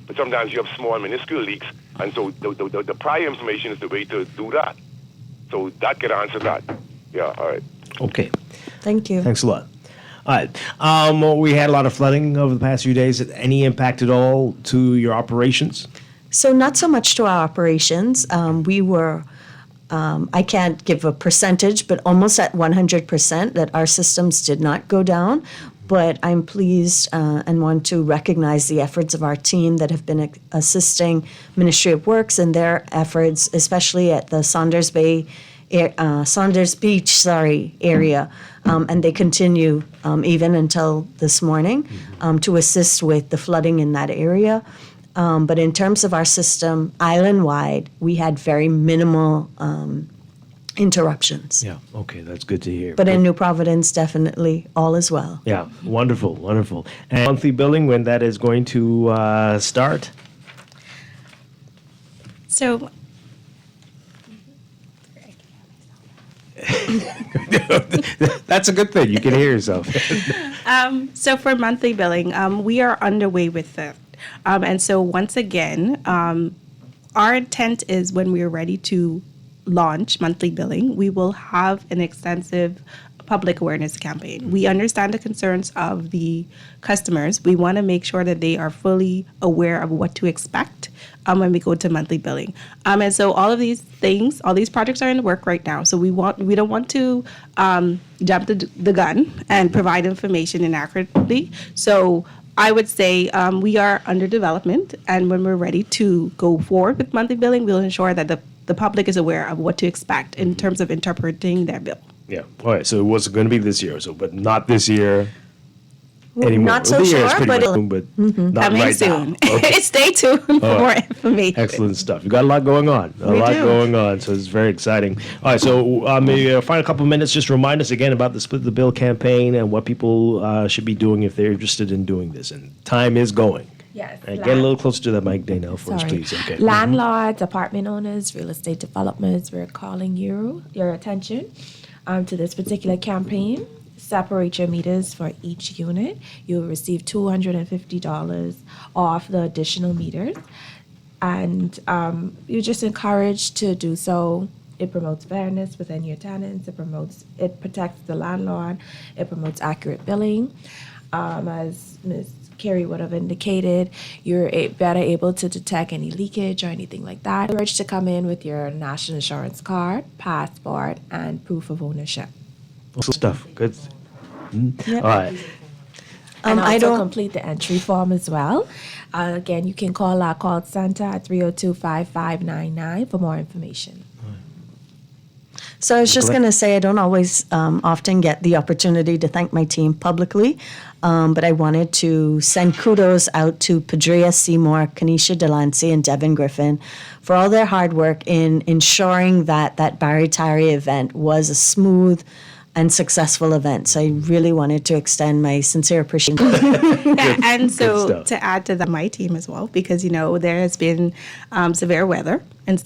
Speaker 15: but sometimes you have small minuscule leaks, and so the prior information is the way to do that. So that could answer that. Yeah, all right.
Speaker 2: Okay.
Speaker 12: Thank you.
Speaker 2: Thanks a lot. All right. We had a lot of flooding over the past few days. Any impact at all to your operations?
Speaker 12: So not so much to our operations. We were, I can't give a percentage, but almost at 100% that our systems did not go down. But I'm pleased and want to recognize the efforts of our team that have been assisting Ministry of Works in their efforts, especially at the Saunders Beach area. And they continue even until this morning to assist with the flooding in that area. But in terms of our system, island-wide, we had very minimal interruptions.
Speaker 2: Yeah, okay, that's good to hear.
Speaker 12: But in New Providence, definitely all is well.
Speaker 2: Yeah, wonderful, wonderful. And monthly billing, when that is going to start?
Speaker 14: So
Speaker 2: that's a good thing. You can hear yourself.
Speaker 14: So for monthly billing, we are underway with that. And so once again, our intent is when we are ready to launch monthly billing, we will have an extensive public awareness campaign. We understand the concerns of the customers. We want to make sure that they are fully aware of what to expect when we go to monthly billing. And so all of these things, all these projects are in the work right now. So we don't want to jump the gun and provide information inaccurately. So I would say we are under development, and when we're ready to go forward with monthly billing, we'll ensure that the public is aware of what to expect in terms of interpreting their bill.
Speaker 2: Yeah. All right. So it was going to be this year, but not this year anymore.
Speaker 12: Not so sure, but
Speaker 2: not
Speaker 14: coming
Speaker 2: right
Speaker 14: soon.
Speaker 2: now. Okay.
Speaker 14: Stay tuned for more information.
Speaker 2: Excellent stuff. You got a lot going on. Going on. So it's very exciting. All right. So maybe final couple of minutes. Just remind us again about the Split the Bill campaign and what people should be doing if they're interested in doing this. And time is going.
Speaker 13: Yes.
Speaker 2: Right, get a little closer to the mic, Dana, for us, please. Okay.
Speaker 13: Landlords, apartment owners, real estate developers, we're calling your attention to this particular campaign. Separate your meters for each unit. You'll receive $250 off the additional meters. And you're just encouraged to do so. It promotes fairness within your tenants. It protects the landlord. It promotes accurate billing. As Ms. Carey would have indicated, you're better able to detect any leakage or anything like that. You're urged to come in with your national insurance card, passport, and proof of ownership.
Speaker 2: Awesome stuff. Good.
Speaker 13: Yep.
Speaker 2: All right.
Speaker 13: And also complete the entry form as well. Again, you can call our call center at 302-5599 for more information.
Speaker 12: So I was just going to say, I don't always often get the opportunity to thank my team publicly, but I wanted to send kudos out to Padria Seymour, Kanisha Delancey, and Devin Griffin for all their hard work in ensuring that that Barry Tari event was a smooth and successful event. So I really wanted to extend my sincere appreciation.
Speaker 14: Yeah, and so to add to that, my team as well, because, there has been severe weather and,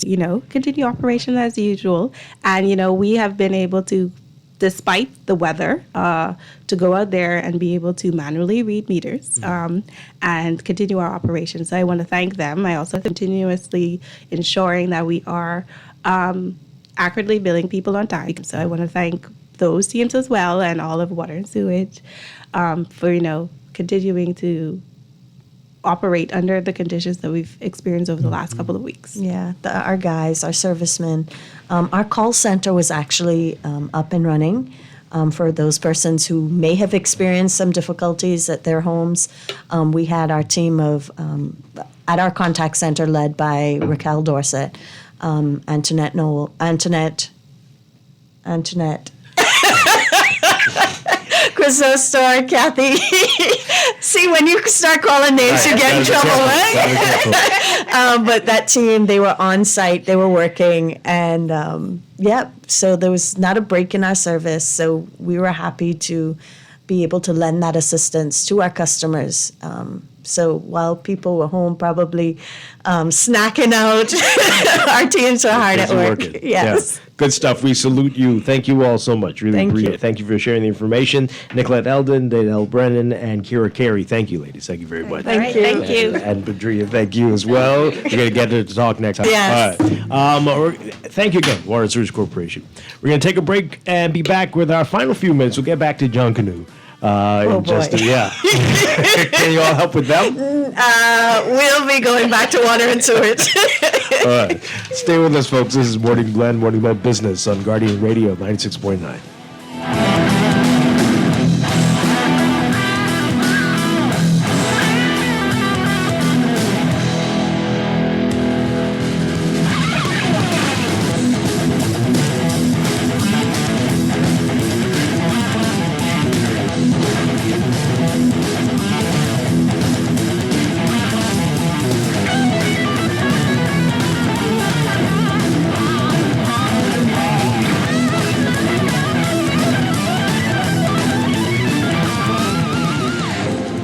Speaker 14: continue operation as usual. And, we have been able to, despite the weather, to go out there and be able to manually read meters and continue our operations. So I want to thank them. I also continuously ensuring that we are accurately billing people on time. So I want to thank those teams as well, and all of Water and Sewage for continuing to operate under the conditions that we've experienced over the last couple of weeks.
Speaker 12: Yeah, our guys, our servicemen. Our call center was actually up and running for those persons who may have experienced some difficulties at their homes. We had our team of at our contact center led by Raquel Dorset, Antoinette Chrysostor, Kathy. See, when you start calling names, you get in trouble, right? But that team, they were on site, they were working, and so there was not a break in our service. So we were happy to be able to lend that assistance to our customers. So while people were home probably snacking out, our teams are hard at work.
Speaker 2: Working.
Speaker 12: Yes.
Speaker 2: Yeah. Good stuff. We salute you. Thank you all so much. Really
Speaker 12: Thank
Speaker 2: appreciate
Speaker 12: you.
Speaker 2: it. Thank you for sharing the information. Nicolette Eldon, Danielle Brennan, and Kira Carey. Thank you, ladies. Thank you very much.
Speaker 12: Thank you. Thank you.
Speaker 2: And Badria, thank you as well. We're going to get her to talk next time.
Speaker 12: Yes.
Speaker 2: All right. Thank you again, Water and Sewage Corporation. We're going to take a break and be back with our final few minutes. We'll get back to John Canoe.
Speaker 12: Oh, boy.
Speaker 2: Can you all help with them?
Speaker 12: We'll be going back to water and sewage.
Speaker 2: All right. Stay with us, folks. This is Morning Blend, Morning Blend Business on Guardian Radio 96.9.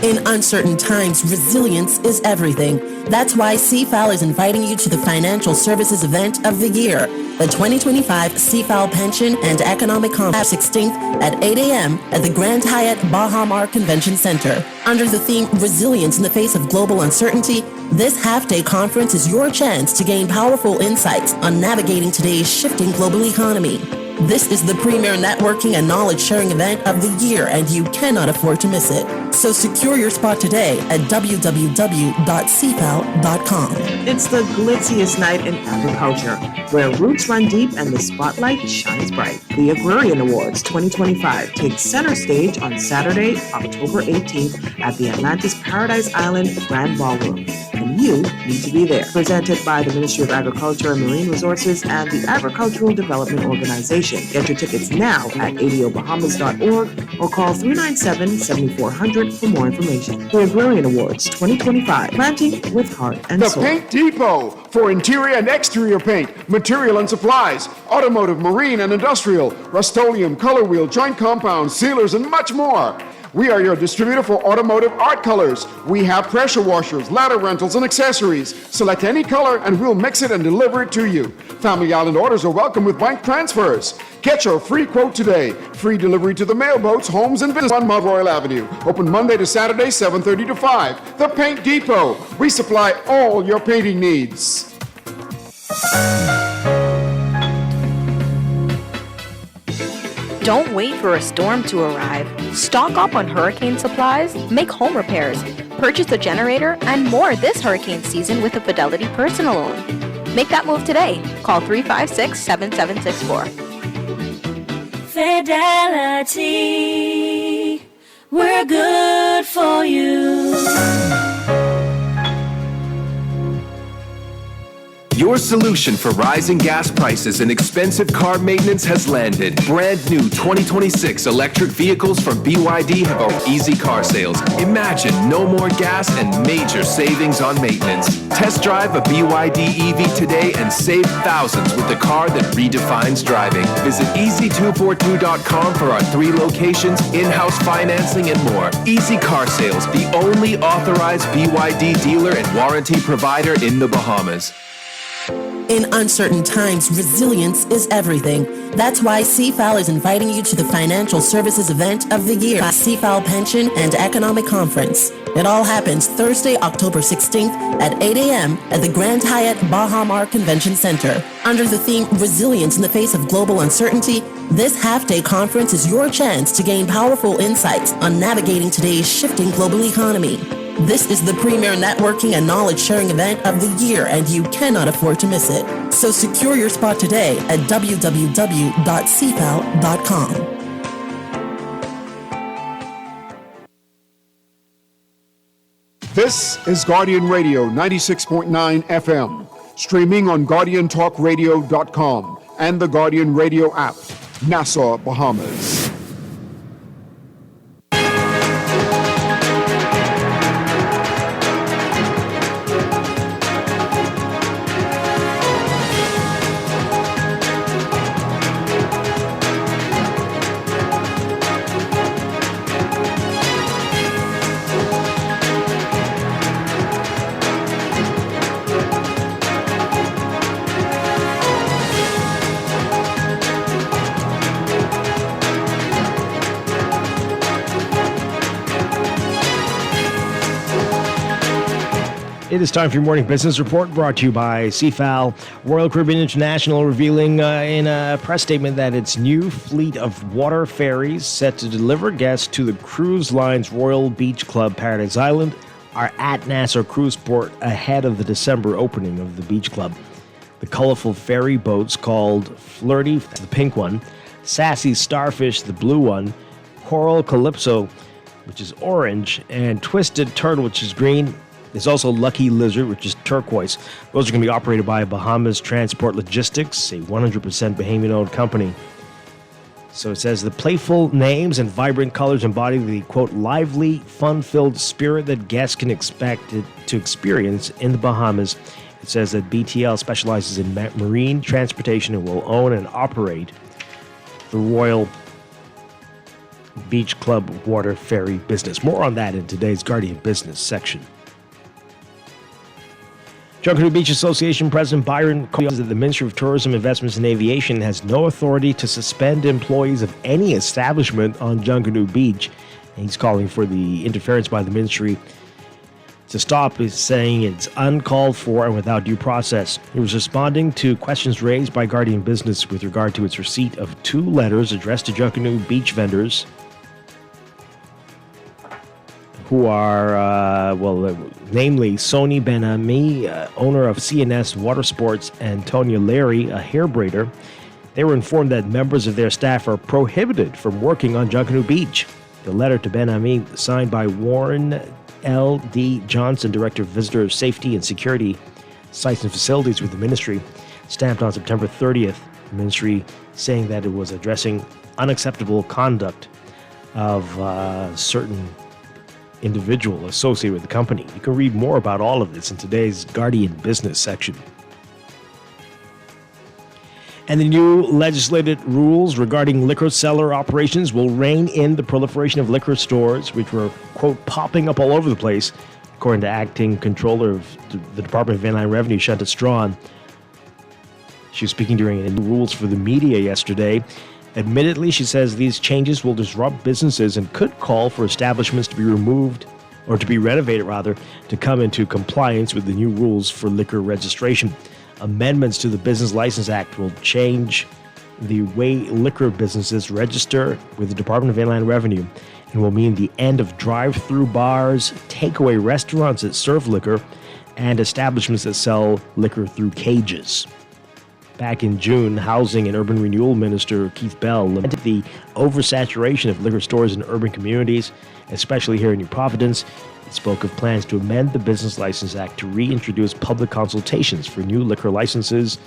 Speaker 11: In uncertain times, resilience is everything. That's why CFAL is inviting you to the financial services event of the year, the 2025 CFAL Pension and Economic Conference, 16th at 8 a.m. at the Grand Hyatt Bahama Convention Center. Under the theme Resilience in the Face of Global Uncertainty, this half-day conference is your chance to gain powerful insights on navigating today's shifting global economy. This is the premier networking and knowledge-sharing event of the year, and you cannot afford to miss it. So secure your spot today at www.cfal.com.
Speaker 19: It's the glitziest night in agriculture, where roots run deep and the spotlight shines bright. The Agrarian Awards 2025 takes center stage on Saturday, October 18th at the Atlantis Paradise Island Grand Ballroom. And you need to be there. Presented by the Ministry of Agriculture and Marine Resources and the Agricultural Development Organization. Get your tickets now at adobahamas.org or call 397-7400 for more information. The Agrarian Awards 2025, planting with heart and
Speaker 1: The
Speaker 19: soul.
Speaker 1: Paint Depot for interior and exterior paint, material and supplies, automotive, marine and industrial, Rust-Oleum, color wheel, joint compounds, sealers, and much more. We are your distributor for automotive art colors. We have pressure washers, ladder rentals, and accessories. Select any color and we'll mix it and deliver it to you. Family Island orders are welcome with bank transfers. Get your free quote today. Free delivery to the mailboats, homes, and business on Mount Royal Avenue. Open Monday to Saturday, 7:30 to 5. The Paint Depot. We supply all your painting needs.
Speaker 4: Don't wait for a storm to arrive. Stock up on hurricane supplies, make home repairs, purchase a generator, and more this hurricane season with a Fidelity personal loan. Make that move today. Call 356-7764.
Speaker 16: Fidelity, we're good for you.
Speaker 9: Your solution for rising gas prices and expensive car maintenance has landed. Brand new 2026 electric vehicles from BYD have our easy car sales. Imagine no more gas and major savings on maintenance. Test drive a BYD EV today and save thousands with the car that redefines driving. Visit easy242.com for our 3 locations, in-house financing, and more. Easy Car Sales, the only authorized BYD dealer and warranty provider in the Bahamas.
Speaker 11: In uncertain times, resilience is everything. That's why CFAL is inviting you to the financial services event of the year, CFAL Pension and Economic Conference. It all happens Thursday, October 16th at 8 a.m. at the Grand Hyatt Bahama Convention Center. Under the theme Resilience in the Face of Global Uncertainty, this half-day conference is your chance to gain powerful insights on navigating today's shifting global economy. This is the premier networking and knowledge-sharing event of the year, and you cannot afford to miss it. So secure your spot today at www.cfal.com.
Speaker 1: This is Guardian Radio 96.9 FM, streaming on GuardianTalkRadio.com and the Guardian Radio app, Nassau, Bahamas.
Speaker 2: It is time for your morning business report brought to you by CFAL. Royal Caribbean International revealing in a press statement that its new fleet of water ferries set to deliver guests to the cruise line's Royal Beach Club Paradise Island are at Nassau Cruise Port ahead of the December opening of the beach club. The colorful ferry boats called Flirty, the pink one, Sassy Starfish, the blue one, Coral Calypso, which is orange, and Twisted Turtle, which is green. There's also Lucky Lizard, which is turquoise. Those are going to be operated by Bahamas Transport Logistics, a 100% Bahamian-owned company. So it says the playful names and vibrant colors embody the, quote, lively, fun-filled spirit that guests can expect to experience in the Bahamas. It says that BTL specializes in marine transportation and will own and operate the Royal Beach Club water ferry business. More on that in today's Guardian Business section. Junkanoo Beach Association President Byron says that the Ministry of Tourism, Investments and Aviation has no authority to suspend employees of any establishment on Junkanoo Beach. And he's calling for the interference by the ministry to stop, is saying it's uncalled for and without due process. He was responding to questions raised by Guardian Business with regard to its receipt of 2 letters addressed to Junkanoo Beach vendors who are, namely Sony Ben-Ami, owner of CNS Water Sports, and Tonya Larry, a hair braider. They were informed that members of their staff are prohibited from working on Junkanoo Beach. The letter to Ben-Ami, signed by Warren L.D. Johnson, Director of Visitor Safety and Security, Sites and Facilities with the Ministry, stamped on September 30th. The Ministry saying that it was addressing unacceptable conduct of certain individual associated with the company. You can read more about all of this in today's Guardian Business section. And the new legislated rules regarding liquor seller operations will rein in the proliferation of liquor stores, which were, quote, popping up all over the place, according to Acting Controller of the Department of Inland Revenue, Shanta Strachan. She was speaking during the rules for the media yesterday. Admittedly, she says these changes will disrupt businesses and could call for establishments to be removed, or to be renovated rather, to come into compliance with the new rules for liquor registration. Amendments to the Business License Act will change the way liquor businesses register with the Department of Inland Revenue and will mean the end of drive-through bars, takeaway restaurants that serve liquor, and establishments that sell liquor through cages. Back in June, Housing and Urban Renewal Minister Keith Bell lamented the oversaturation of liquor stores in urban communities, especially here in New Providence. He spoke of plans to amend the Business License Act to reintroduce public consultations for new liquor licenses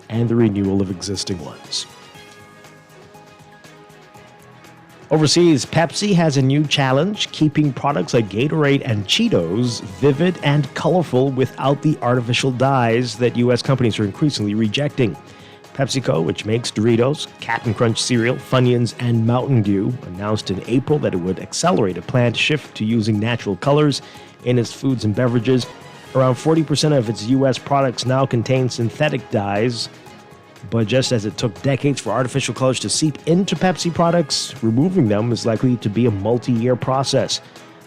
Speaker 2: and the renewal of existing ones. Overseas, Pepsi has a new challenge, keeping products like Gatorade and Cheetos vivid and colorful without the artificial dyes that U.S. companies are increasingly rejecting. PepsiCo, which makes Doritos, Cap'n Crunch cereal, Funyuns, and Mountain Dew, announced in April that it would accelerate a planned shift to using natural colors in its foods and beverages. Around 40% of its U.S. products now contain synthetic dyes, but just as it took decades for artificial colors to seep into Pepsi products, removing them is likely to be a multi-year process.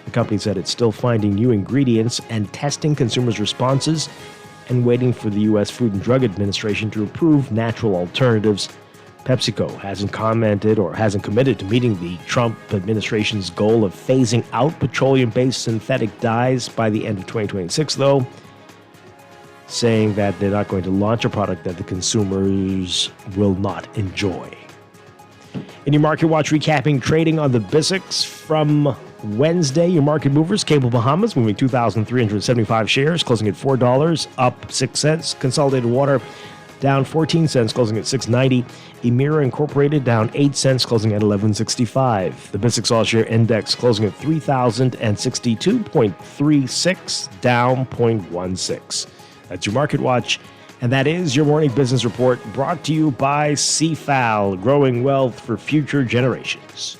Speaker 2: The company said it's still finding new ingredients and testing consumers' responses and waiting for the U.S. Food and Drug Administration to approve natural alternatives. PepsiCo hasn't commented or hasn't committed to meeting the Trump administration's goal of phasing out petroleum-based synthetic dyes by the end of 2026, though, saying that they're not going to launch a product that the consumers will not enjoy. In your Market Watch, recapping trading on the BISX from Wednesday, your market movers: Cable Bahamas moving 2,375 shares, closing at $4, up 6 cents. Consolidated Water down 14 cents, closing at $6.90. Emira Incorporated down 8 cents, closing at $11.65. The BISX All-Share Index closing at 3,062.36, down 0.16. That's your Market Watch, and that is your morning business report, brought to you by CFAL, growing wealth for future generations.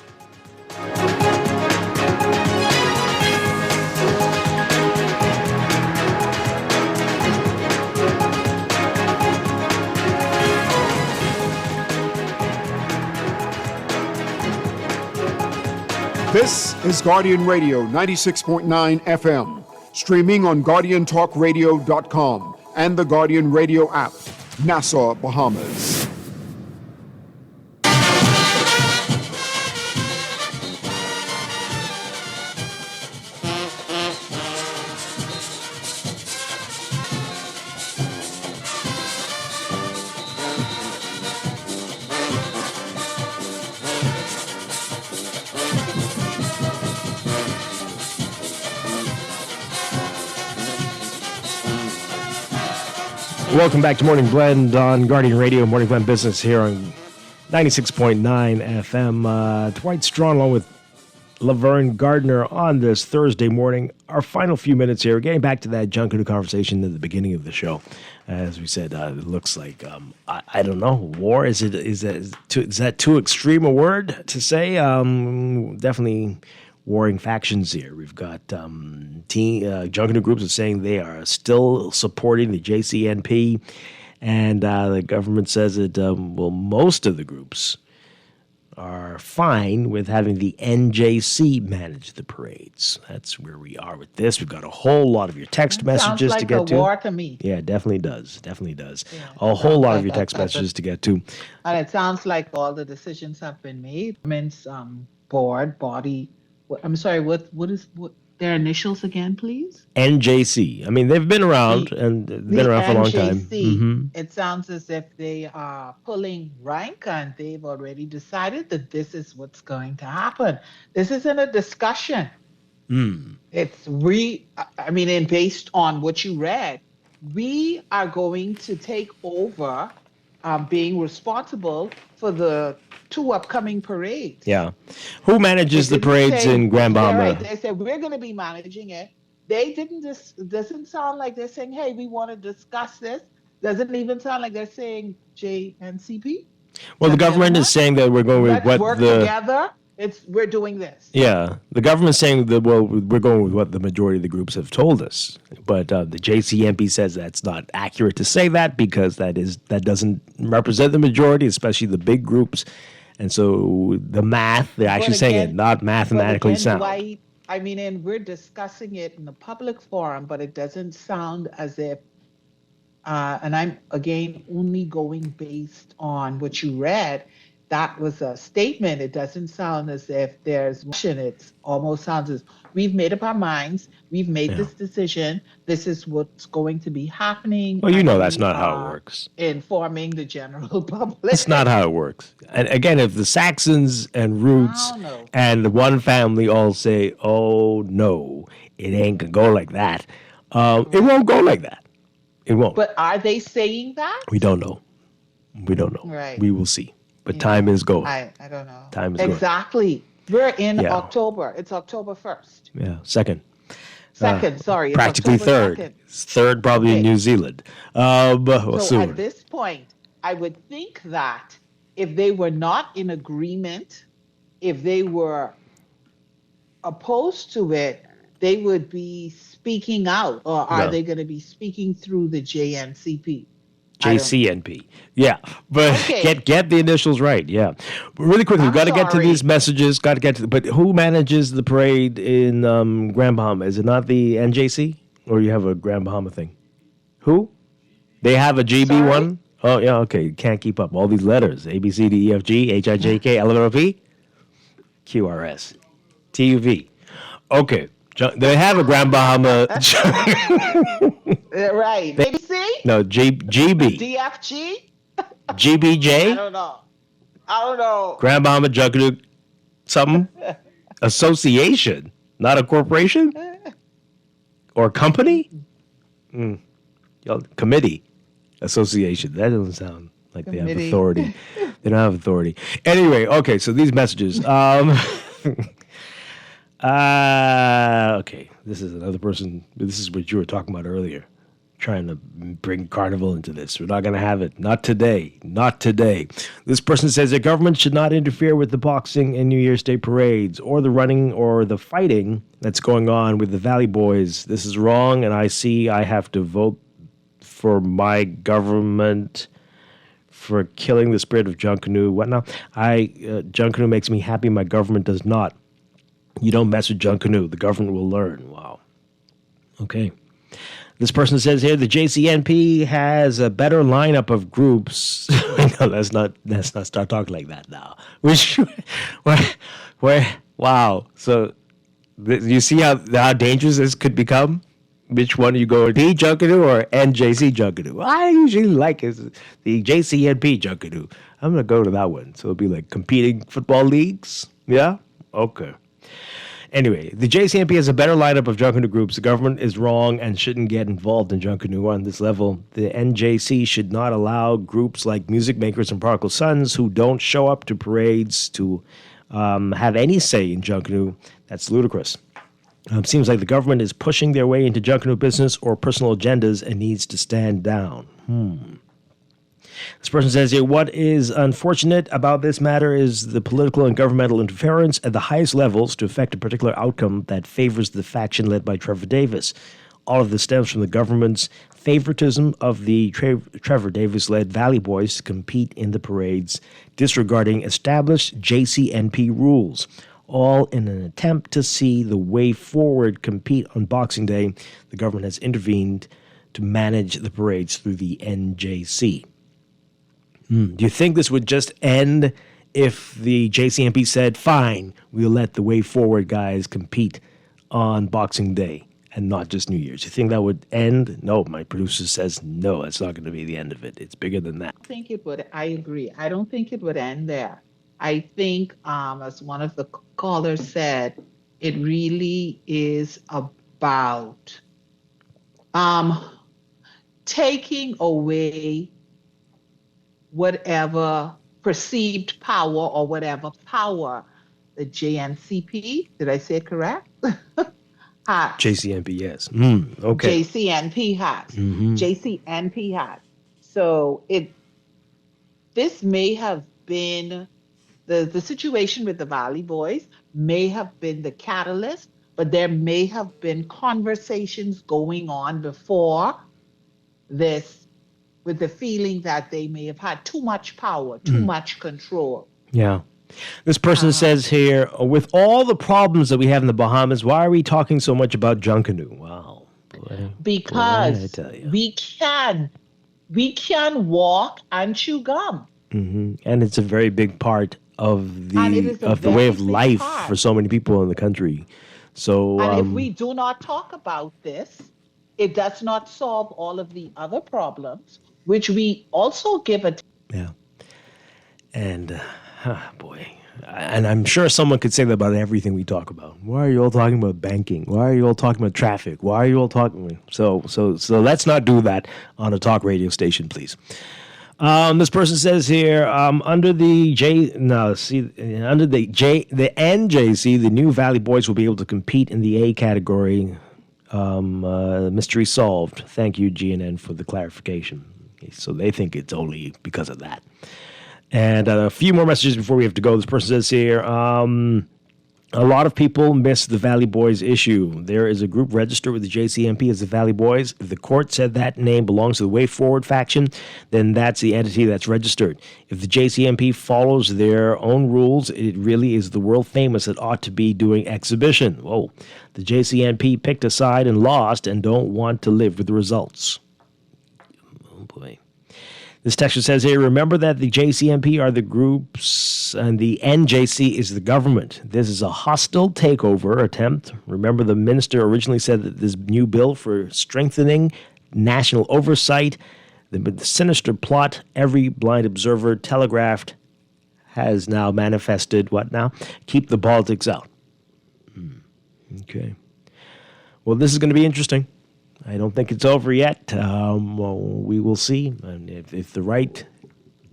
Speaker 1: This is Guardian Radio 96.9 FM. Streaming on GuardianTalkRadio.com and the Guardian Radio app. Nassau, Bahamas.
Speaker 2: Welcome back to Morning Blend on Guardian Radio, Morning Blend Business here on 96.9 FM. Dwight Strachan along with Laverne Gardner on this Thursday morning. Our final few minutes here, getting back to that Junkanoo conversation at the beginning of the show. As we said, it looks like, I don't know, war? Is that too extreme a word to say? Definitely warring factions here. We've got Junkanoo groups are saying they are still supporting the JCNP, and the government says that most of the groups are fine with having the NJC manage the parades. That's where we are with this. We've got a whole lot of your text messages
Speaker 10: like
Speaker 2: to get
Speaker 10: a
Speaker 2: to.
Speaker 10: war to me.
Speaker 2: Yeah, it definitely does. Definitely does. Yeah, a whole lot of your text messages to get to.
Speaker 10: And it sounds like all the decisions have been made. Government's body. I'm sorry, what their initials again, please?
Speaker 2: NJC. I mean, they've been around and been around for a long time. Mm-hmm.
Speaker 10: It sounds as if they are pulling rank and they've already decided that this is what's going to happen. This isn't a discussion. It's and based on what you read, we are going to take over being responsible for the 2 upcoming parades.
Speaker 2: Yeah. Who manages the parades in Grand Bahama?
Speaker 10: Right. They said, we're going to be managing it. They doesn't sound like they're saying, hey, we want to discuss this. Doesn't even sound like they're saying JNCP.
Speaker 2: Well, the government is saying that we're going with
Speaker 10: Let's work together. We're doing this.
Speaker 2: Yeah. The government's saying that, well, we're going with what the majority of the groups have told us. But the JCNP says that's not accurate to say that because that doesn't represent the majority, especially the big groups. And so the math, they're actually saying it, not mathematically sound.
Speaker 10: Dwight, and we're discussing it in a public forum, but it doesn't sound as if, and I'm, again, only going based on what you read, that was a statement. It doesn't sound as if there's motion. It almost sounds as we've made up our minds. We've made this decision. This is what's going to be happening.
Speaker 2: Well, that's not how it works.
Speaker 10: Informing the general public.
Speaker 2: That's not how it works. And again, if the Saxons and Roots and the one family all say, oh, no, it ain't going to go like that, it won't go like that. It won't.
Speaker 10: But are they saying that?
Speaker 2: We don't know.
Speaker 10: Right.
Speaker 2: We will see. But time is going.
Speaker 10: I don't know.
Speaker 2: Time is going.
Speaker 10: Exactly. We're in October. It's October 1st.
Speaker 2: Yeah, second.
Speaker 10: Sorry.
Speaker 2: Practically third. 2nd. Third probably in New Zealand. So
Speaker 10: soon. At this point, I would think that if they were not in agreement, if they were opposed to it, they would be speaking out. Or are they going to be speaking through the JNCP?
Speaker 2: JCNP. Yeah. But get the initials right. Yeah. But really quickly, we've got to get to these messages. But who manages the parade in Grand Bahama? Is it not the NJC? Or you have a Grand Bahama thing? Who? They have a GB one? Oh, yeah, okay. Can't keep up. All these letters. A, B, C, D, E, F, G, H, I, J, K, L, M, N, O, P, Q, R, S, T, U, V. Okay. They have a Grand Bahama.
Speaker 10: Right. ABC?
Speaker 2: No, GB.
Speaker 10: DFG?
Speaker 2: GBJ?
Speaker 10: I don't know.
Speaker 2: Grand Bahama Junkanoo something? Association, not a corporation? Or company? Committee. Association. That doesn't sound like they have authority. They don't have authority. Anyway, okay, so these messages. Okay, this is another person. This is what you were talking about earlier. Trying to bring Carnival into this. We're not going to have it. Not today. Not today. This person says the government should not interfere with the boxing and New Year's Day parades or the running or the fighting that's going on with the Valley Boys. This is wrong, and I have to vote for my government for killing the spirit of Junkanoo. What now? Junkanoo makes me happy. My government does not. You don't mess with Junkanoo. The government will learn. Wow. Okay. This person says here the JCNP has a better lineup of groups. No, let's not start talking like that now. Wow. So you see how dangerous this could become? Which one you go, D Junkanoo or NJC Junkanoo? I usually like is the JCNP Junkanoo. I'm going to go to that one. So it'll be like competing football leagues. Yeah? Okay. Anyway, the JCNP has a better lineup of Junkanoo groups. The government is wrong and shouldn't get involved in Junkanoo on this level. The NJC should not allow groups like Music Makers and Prodigal Sons who don't show up to parades to have any say in Junkanoo. That's ludicrous. Seems like the government is pushing their way into Junkanoo business or personal agendas and needs to stand down. This person says here, what is unfortunate about this matter is the political and governmental interference at the highest levels to affect a particular outcome that favors the faction led by Trevor Davis. All of this stems from the government's favoritism of the Trevor Davis-led Valley Boys to compete in the parades, disregarding established JCNP rules. All in an attempt to see the way forward compete on Boxing Day, the government has intervened to manage the parades through the NJC. Do you think this would just end if the JCNP said, fine, we'll let the Way Forward guys compete on Boxing Day and not just New Year's? You think that would end? No, my producer says no, that's not going to be the end of it. It's bigger than that.
Speaker 10: I think it would. I agree. I don't think it would end there. I think, as one of the callers said, it really is about taking away whatever perceived power or whatever power the JNCP, did I say it correct?
Speaker 2: JCNP, yes. Okay.
Speaker 10: JCNP has.
Speaker 2: Mm-hmm.
Speaker 10: JCNP has. So this may have been, the situation with the Valley Boys may have been the catalyst, but there may have been conversations going on before this with the feeling that they may have had too much power, too much control.
Speaker 2: Yeah. This person says here, with all the problems that we have in the Bahamas, why are we talking so much about Junkanoo? Wow.
Speaker 10: Because
Speaker 2: I tell you.
Speaker 10: we can walk and chew gum.
Speaker 2: Mm-hmm. And it's a very big part of the way of life for so many people in the country. So,
Speaker 10: and if we do not talk about this, it does not solve all of the other problems, which we also give a...
Speaker 2: Yeah. And, boy. And I'm sure someone could say that about everything we talk about. Why are you all talking about banking? Why are you all talking about traffic? Why are you all talking... So let's not do that on a talk radio station, please. This person says here, under the NJC, the new Valley Boys will be able to compete in the A category. Mystery solved. Thank you, GNN, for the clarification. So they think it's only because of that. And a few more messages before we have to go. This person says here, a lot of people miss the Valley Boys issue. There is a group registered with the JCNP as the Valley Boys. If the court said that name belongs to the Way Forward faction, then that's the entity that's registered. If the JCNP follows their own rules, it really is the world famous that ought to be doing exhibition. Whoa. The JCNP picked a side and lost and don't want to live with the results. Oh, boy. This texture says here, remember that the JCNP are the groups and the NJC is the government. This is a hostile takeover attempt. Remember, the minister originally said that this new bill for strengthening national oversight, the sinister plot every blind observer telegraphed has now manifested. What now? Keep the politics out. Okay. Well, this is going to be interesting. I don't think it's over yet. We will see. And if the right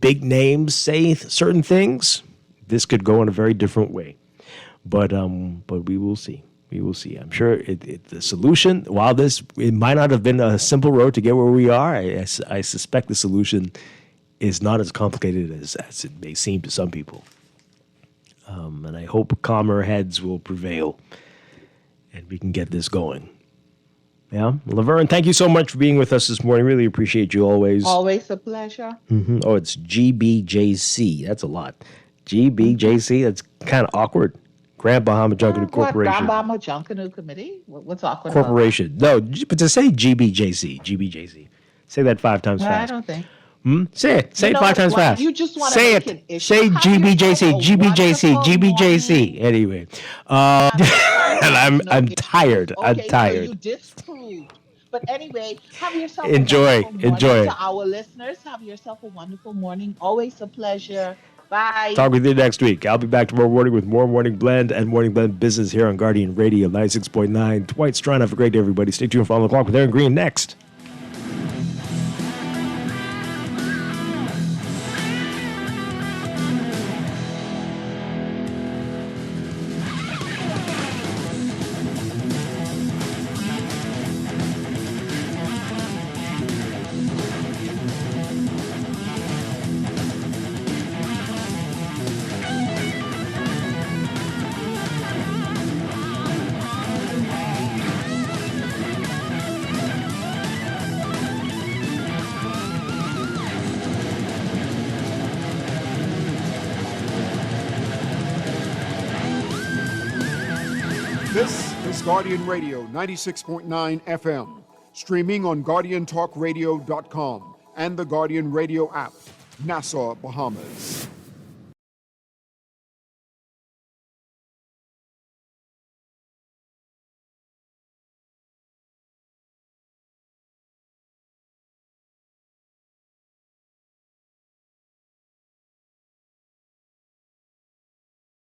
Speaker 2: big names say certain things, this could go in a very different way. But we will see. We will see. I'm sure the solution, while it might not have been a simple road to get where we are, I suspect the solution is not as complicated as it may seem to some people. And I hope calmer heads will prevail and we can get this going. Yeah. Laverne, thank you so much for being with us this morning. Really appreciate you always.
Speaker 10: Always a pleasure.
Speaker 2: Mm-hmm. Oh, it's GBJC. That's a lot. GBJC. That's kind of awkward. Grand Bahama Junkanoo Corporation.
Speaker 10: Grand Bahama Junkanoo Committee? What's awkward
Speaker 2: Corporation. No, but to say GBJC. Say that 5 times
Speaker 10: about that?
Speaker 2: fast.
Speaker 10: I don't think.
Speaker 2: Say it. Say it 5 times fast.
Speaker 10: You just want to
Speaker 2: say
Speaker 10: make
Speaker 2: it.
Speaker 10: an issue.
Speaker 2: Say GBJC. Anyway, and I'm tired. I'm tired.
Speaker 10: So you disproved. But anyway, have yourself
Speaker 2: Enjoy
Speaker 10: a wonderful
Speaker 2: it.
Speaker 10: morning. To our listeners, have yourself a wonderful morning. Always a pleasure. Bye.
Speaker 2: Talk with you next week. I'll be back tomorrow morning with more Morning Blend and Morning Blend Business here on Guardian Radio 96.9. Dwight, Strachan, have a great day, everybody. Stay tuned for On the Clock with Aaron Green next.
Speaker 1: This is Guardian Radio 96.9 FM, streaming on GuardianTalkRadio.com and the Guardian Radio app, Nassau, Bahamas.